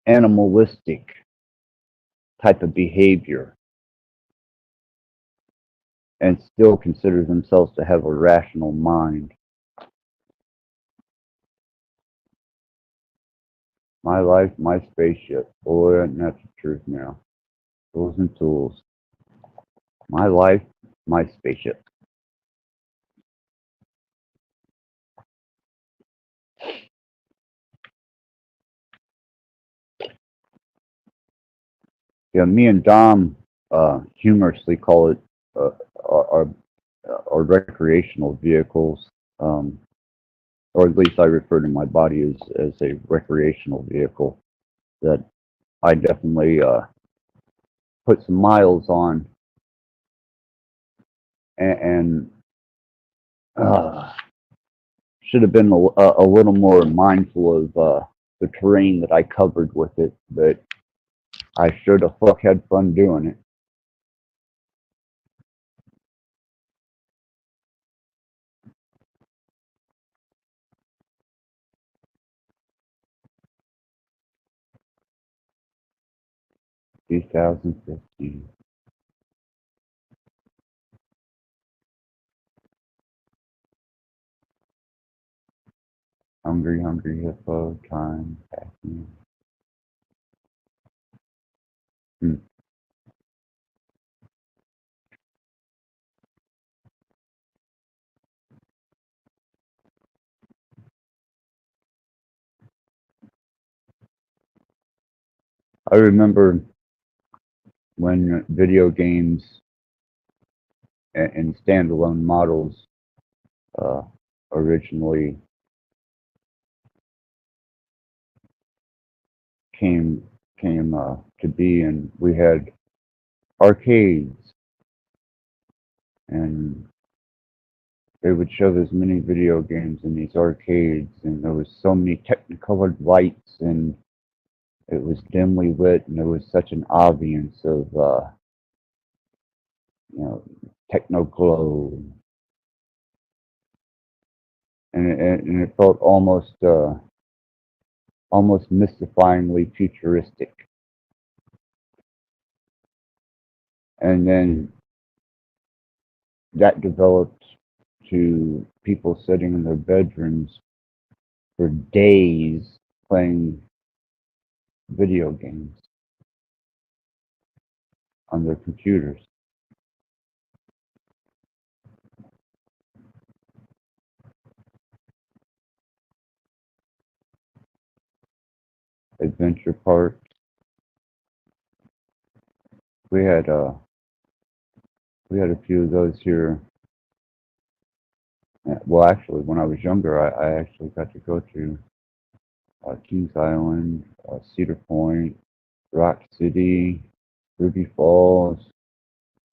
animalistic type of behavior and still consider themselves to have a rational mind? My life, my spaceship. Boy, and that's the truth now. Tools and tools. My life, my spaceship. Yeah, me and Dom humorously call it our, our recreational vehicles, or at least I refer to my body as a recreational vehicle that I definitely put some miles on and should have been a little more mindful of the terrain that I covered with it, but I sure the fuck had fun doing it. Two 2015. Hungry, hungry hippo, time, passing. Hmm. I remember when video games and standalone models uh, originally came to be, and we had arcades, and they would show as many video games in these arcades, and there was so many technicolored lights, and it was dimly lit, and there was such an ambience of techno glow, and it felt almost mystifyingly futuristic. And then that developed to people sitting in their bedrooms for days playing video games on their computers. Adventure parks. We had a few of those here. Well, actually, when I was younger, I actually got to go to Kings Island, Cedar Point, Rock City, Ruby Falls,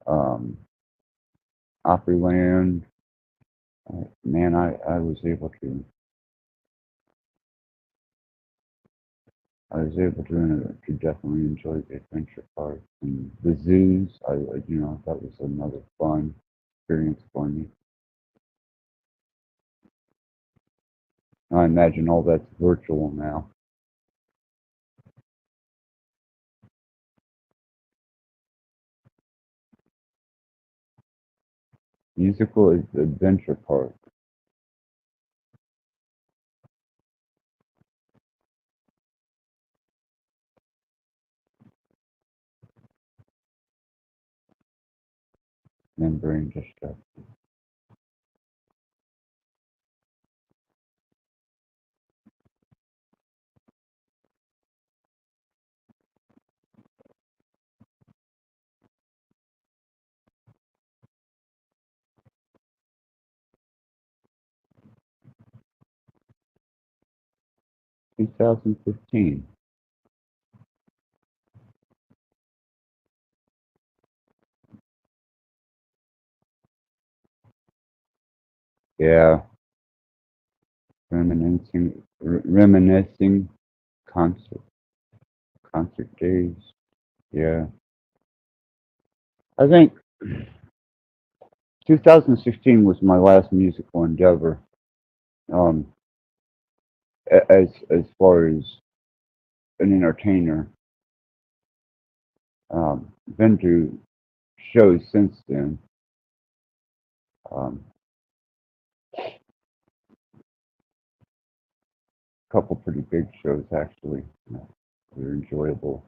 um, Opryland. Man, I was able to definitely enjoy the adventure parks and the zoos. That was another fun experience for me. I imagine all that's virtual now. Musical is the adventure part. Membrane destruction. 2015. Yeah, reminiscing concert days. Yeah, I think 2016 was my last musical endeavor. Um, as far as an entertainer, been to shows since then. Um, couple pretty big shows actually. They're enjoyable.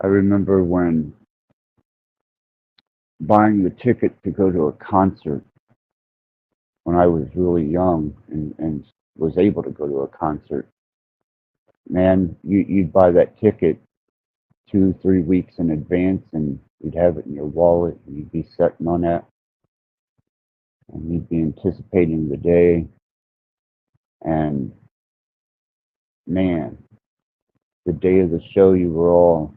I remember when buying the ticket to go to a concert when I was really young and was able to go to a concert. Man, you'd buy that ticket 2, 3 weeks in advance and you'd have it in your wallet and you'd be sitting on that and you'd be anticipating the day. And man, the day of the show, you were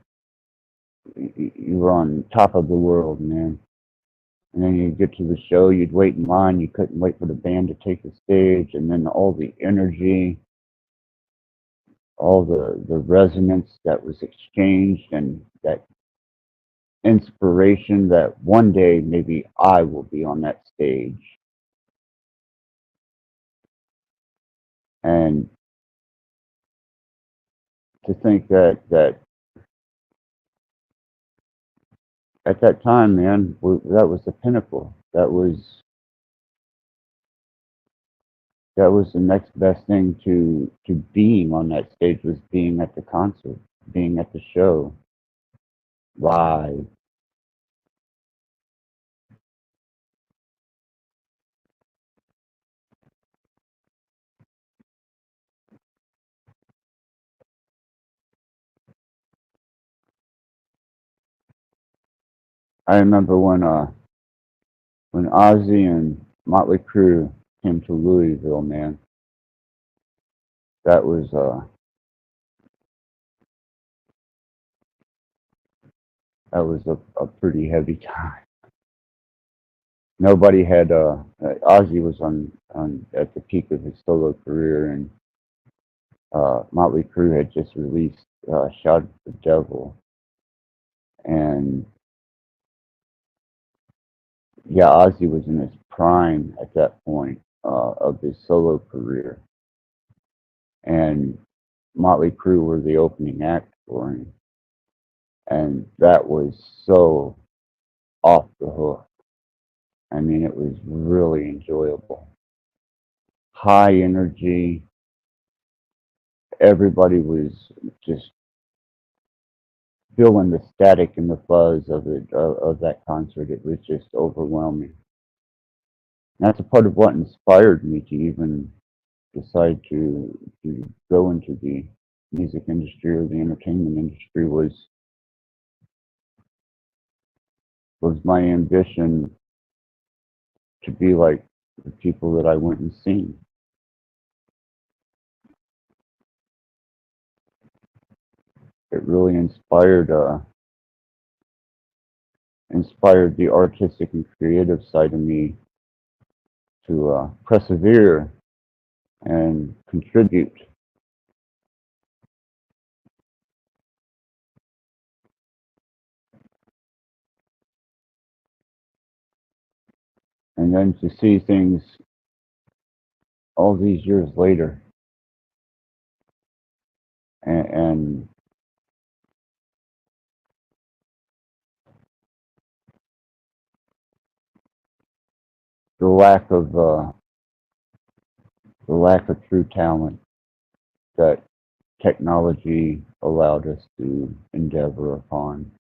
on top of the world, man. And then you get to the show, you'd wait in line, you couldn't wait for the band to take the stage, and then all the energy, all the resonance that was exchanged, and that inspiration that one day maybe I will be on that stage. And to think that at that time, man, that was the pinnacle. That was the next best thing to being on that stage, was being at the concert, being at the show live. I remember when Ozzy and Motley Crue came to Louisville, man. That was a pretty heavy time. Nobody had Ozzy was on at the peak of his solo career, and Motley Crue had just released "Shout at the Devil," and yeah, Ozzy was in his prime at that point of his solo career, and Motley Crue were the opening act for him, and that was so off the hook. I mean, it was really enjoyable. High energy. Everybody was just feeling the static and the fuzz of it of that concert. It was just overwhelming. And that's a part of what inspired me to even decide to go into the music industry or the entertainment industry was my ambition to be like the people that I went and seen. It really inspired the artistic and creative side of me to persevere and contribute And then to see things all these years later, and the lack of true talent that technology allowed us to endeavor upon.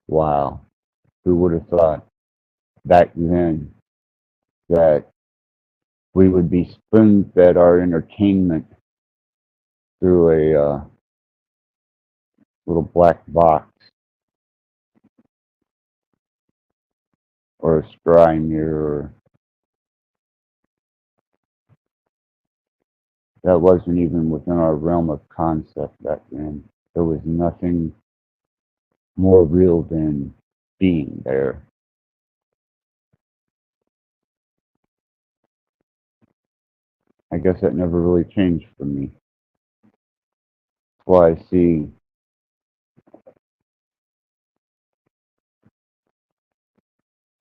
Wow, who would have thought back then that we would be spoon-fed our entertainment through a little black box or a scry mirror? That wasn't even within our realm of concept back then. There was nothing more real than being there. I guess that never really changed for me. That's why I see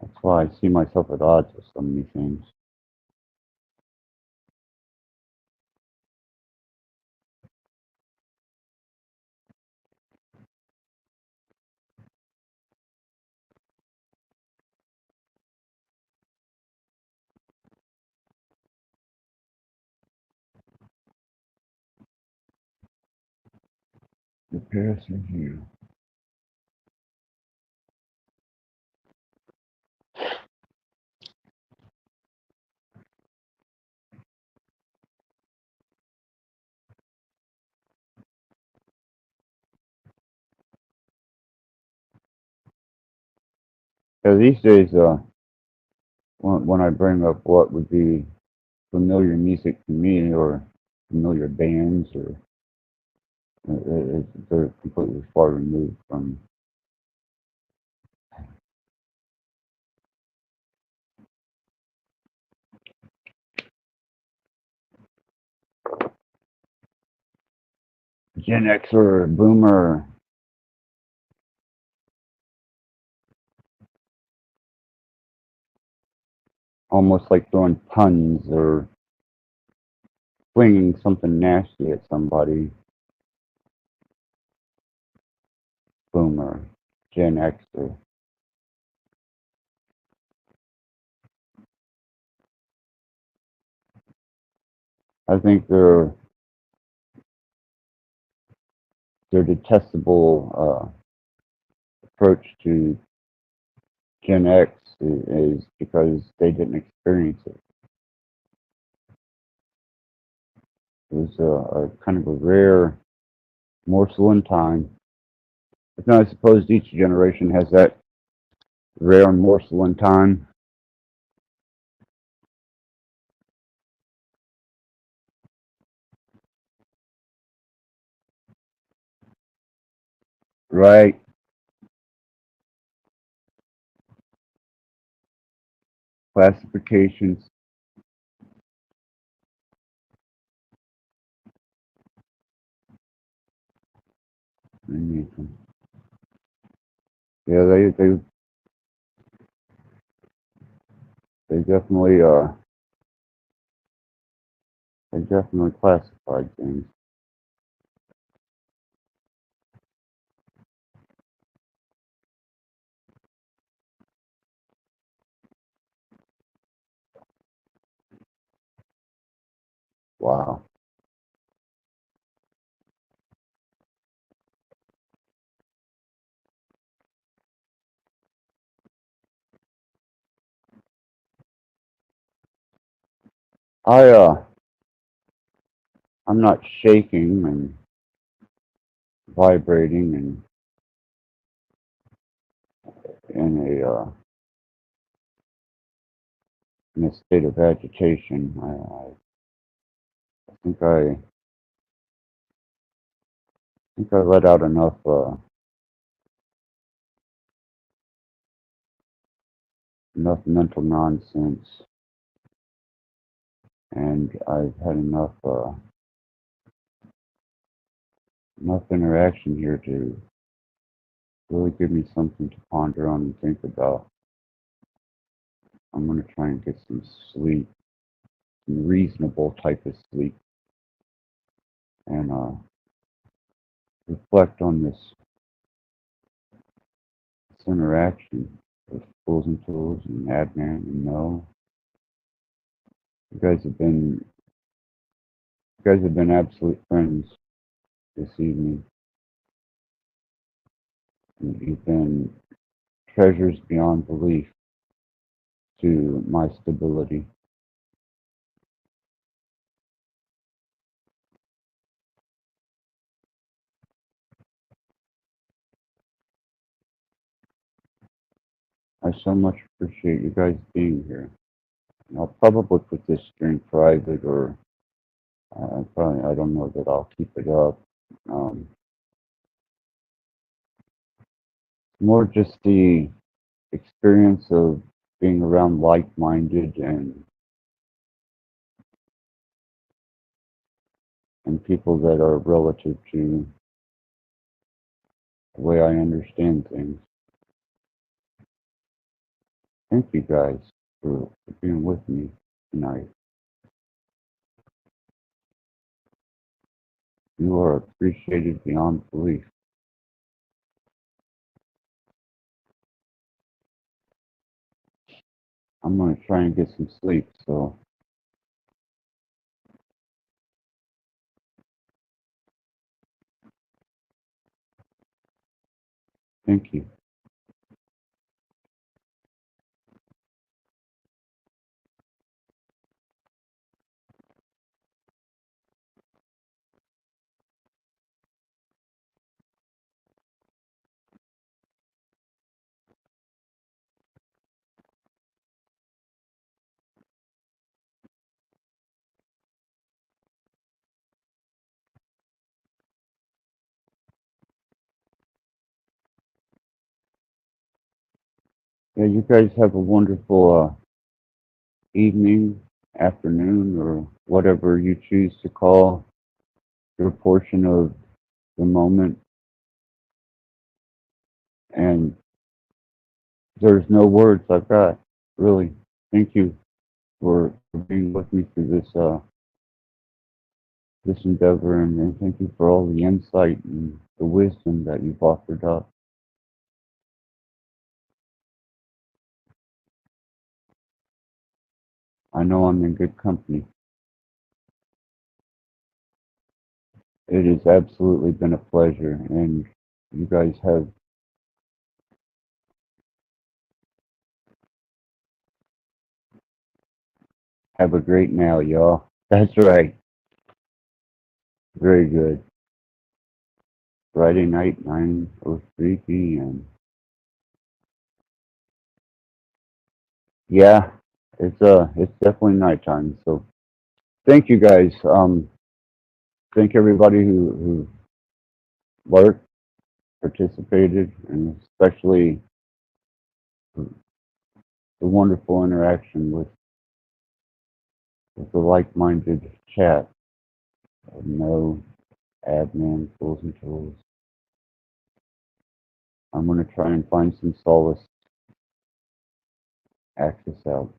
that's why I see myself at odds with so many things. The Paris Review. Yeah, these days, when I bring up what would be familiar music to me or familiar bands, or they're completely far removed from. Gen X or Boomer, almost like throwing puns or flinging something nasty at somebody. Boomer, Gen Xer. I think their detestable approach to Gen X is because they didn't experience it. It was a kind of a rare morsel in time. But then I suppose each generation has that rare morsel in time. Right? Classifications. I need them. Yeah, they definitely classified things. Wow. I I'm not shaking and vibrating and in a state of agitation. I think I let out enough mental nonsense, and I've had enough interaction here to really give me something to ponder on and think about. I'm going to try and get some sleep, some reasonable type of sleep, and reflect on this interaction with Fools and Tools and Madman and No. You guys have been absolute friends this evening. You've been treasures beyond belief to my stability. I so much appreciate you guys being here. And I'll probably put this stream private, or I don't know that I'll keep it up. Um, More just the experience of being around like-minded and people that are relative to the way I understand things. Thank you guys for being with me tonight. You are appreciated beyond belief. I'm going to try and get some sleep, so thank you. Yeah, you guys have a wonderful evening, afternoon, or whatever you choose to call your portion of the moment. And there's no words I've got, really. Thank you for being with me through this endeavor, and thank you for all the insight and the wisdom that you've offered up. I know I'm in good company. It has absolutely been a pleasure, and you guys have a great now, y'all. That's right. Very good. Friday night, 9:03 p.m. Yeah, it's definitely nighttime. So thank you guys. Thank everybody who lurked, participated, and especially the wonderful interaction with the like-minded chat. No admin, Fools and Tools. I'm going to try and find some solace. Access out.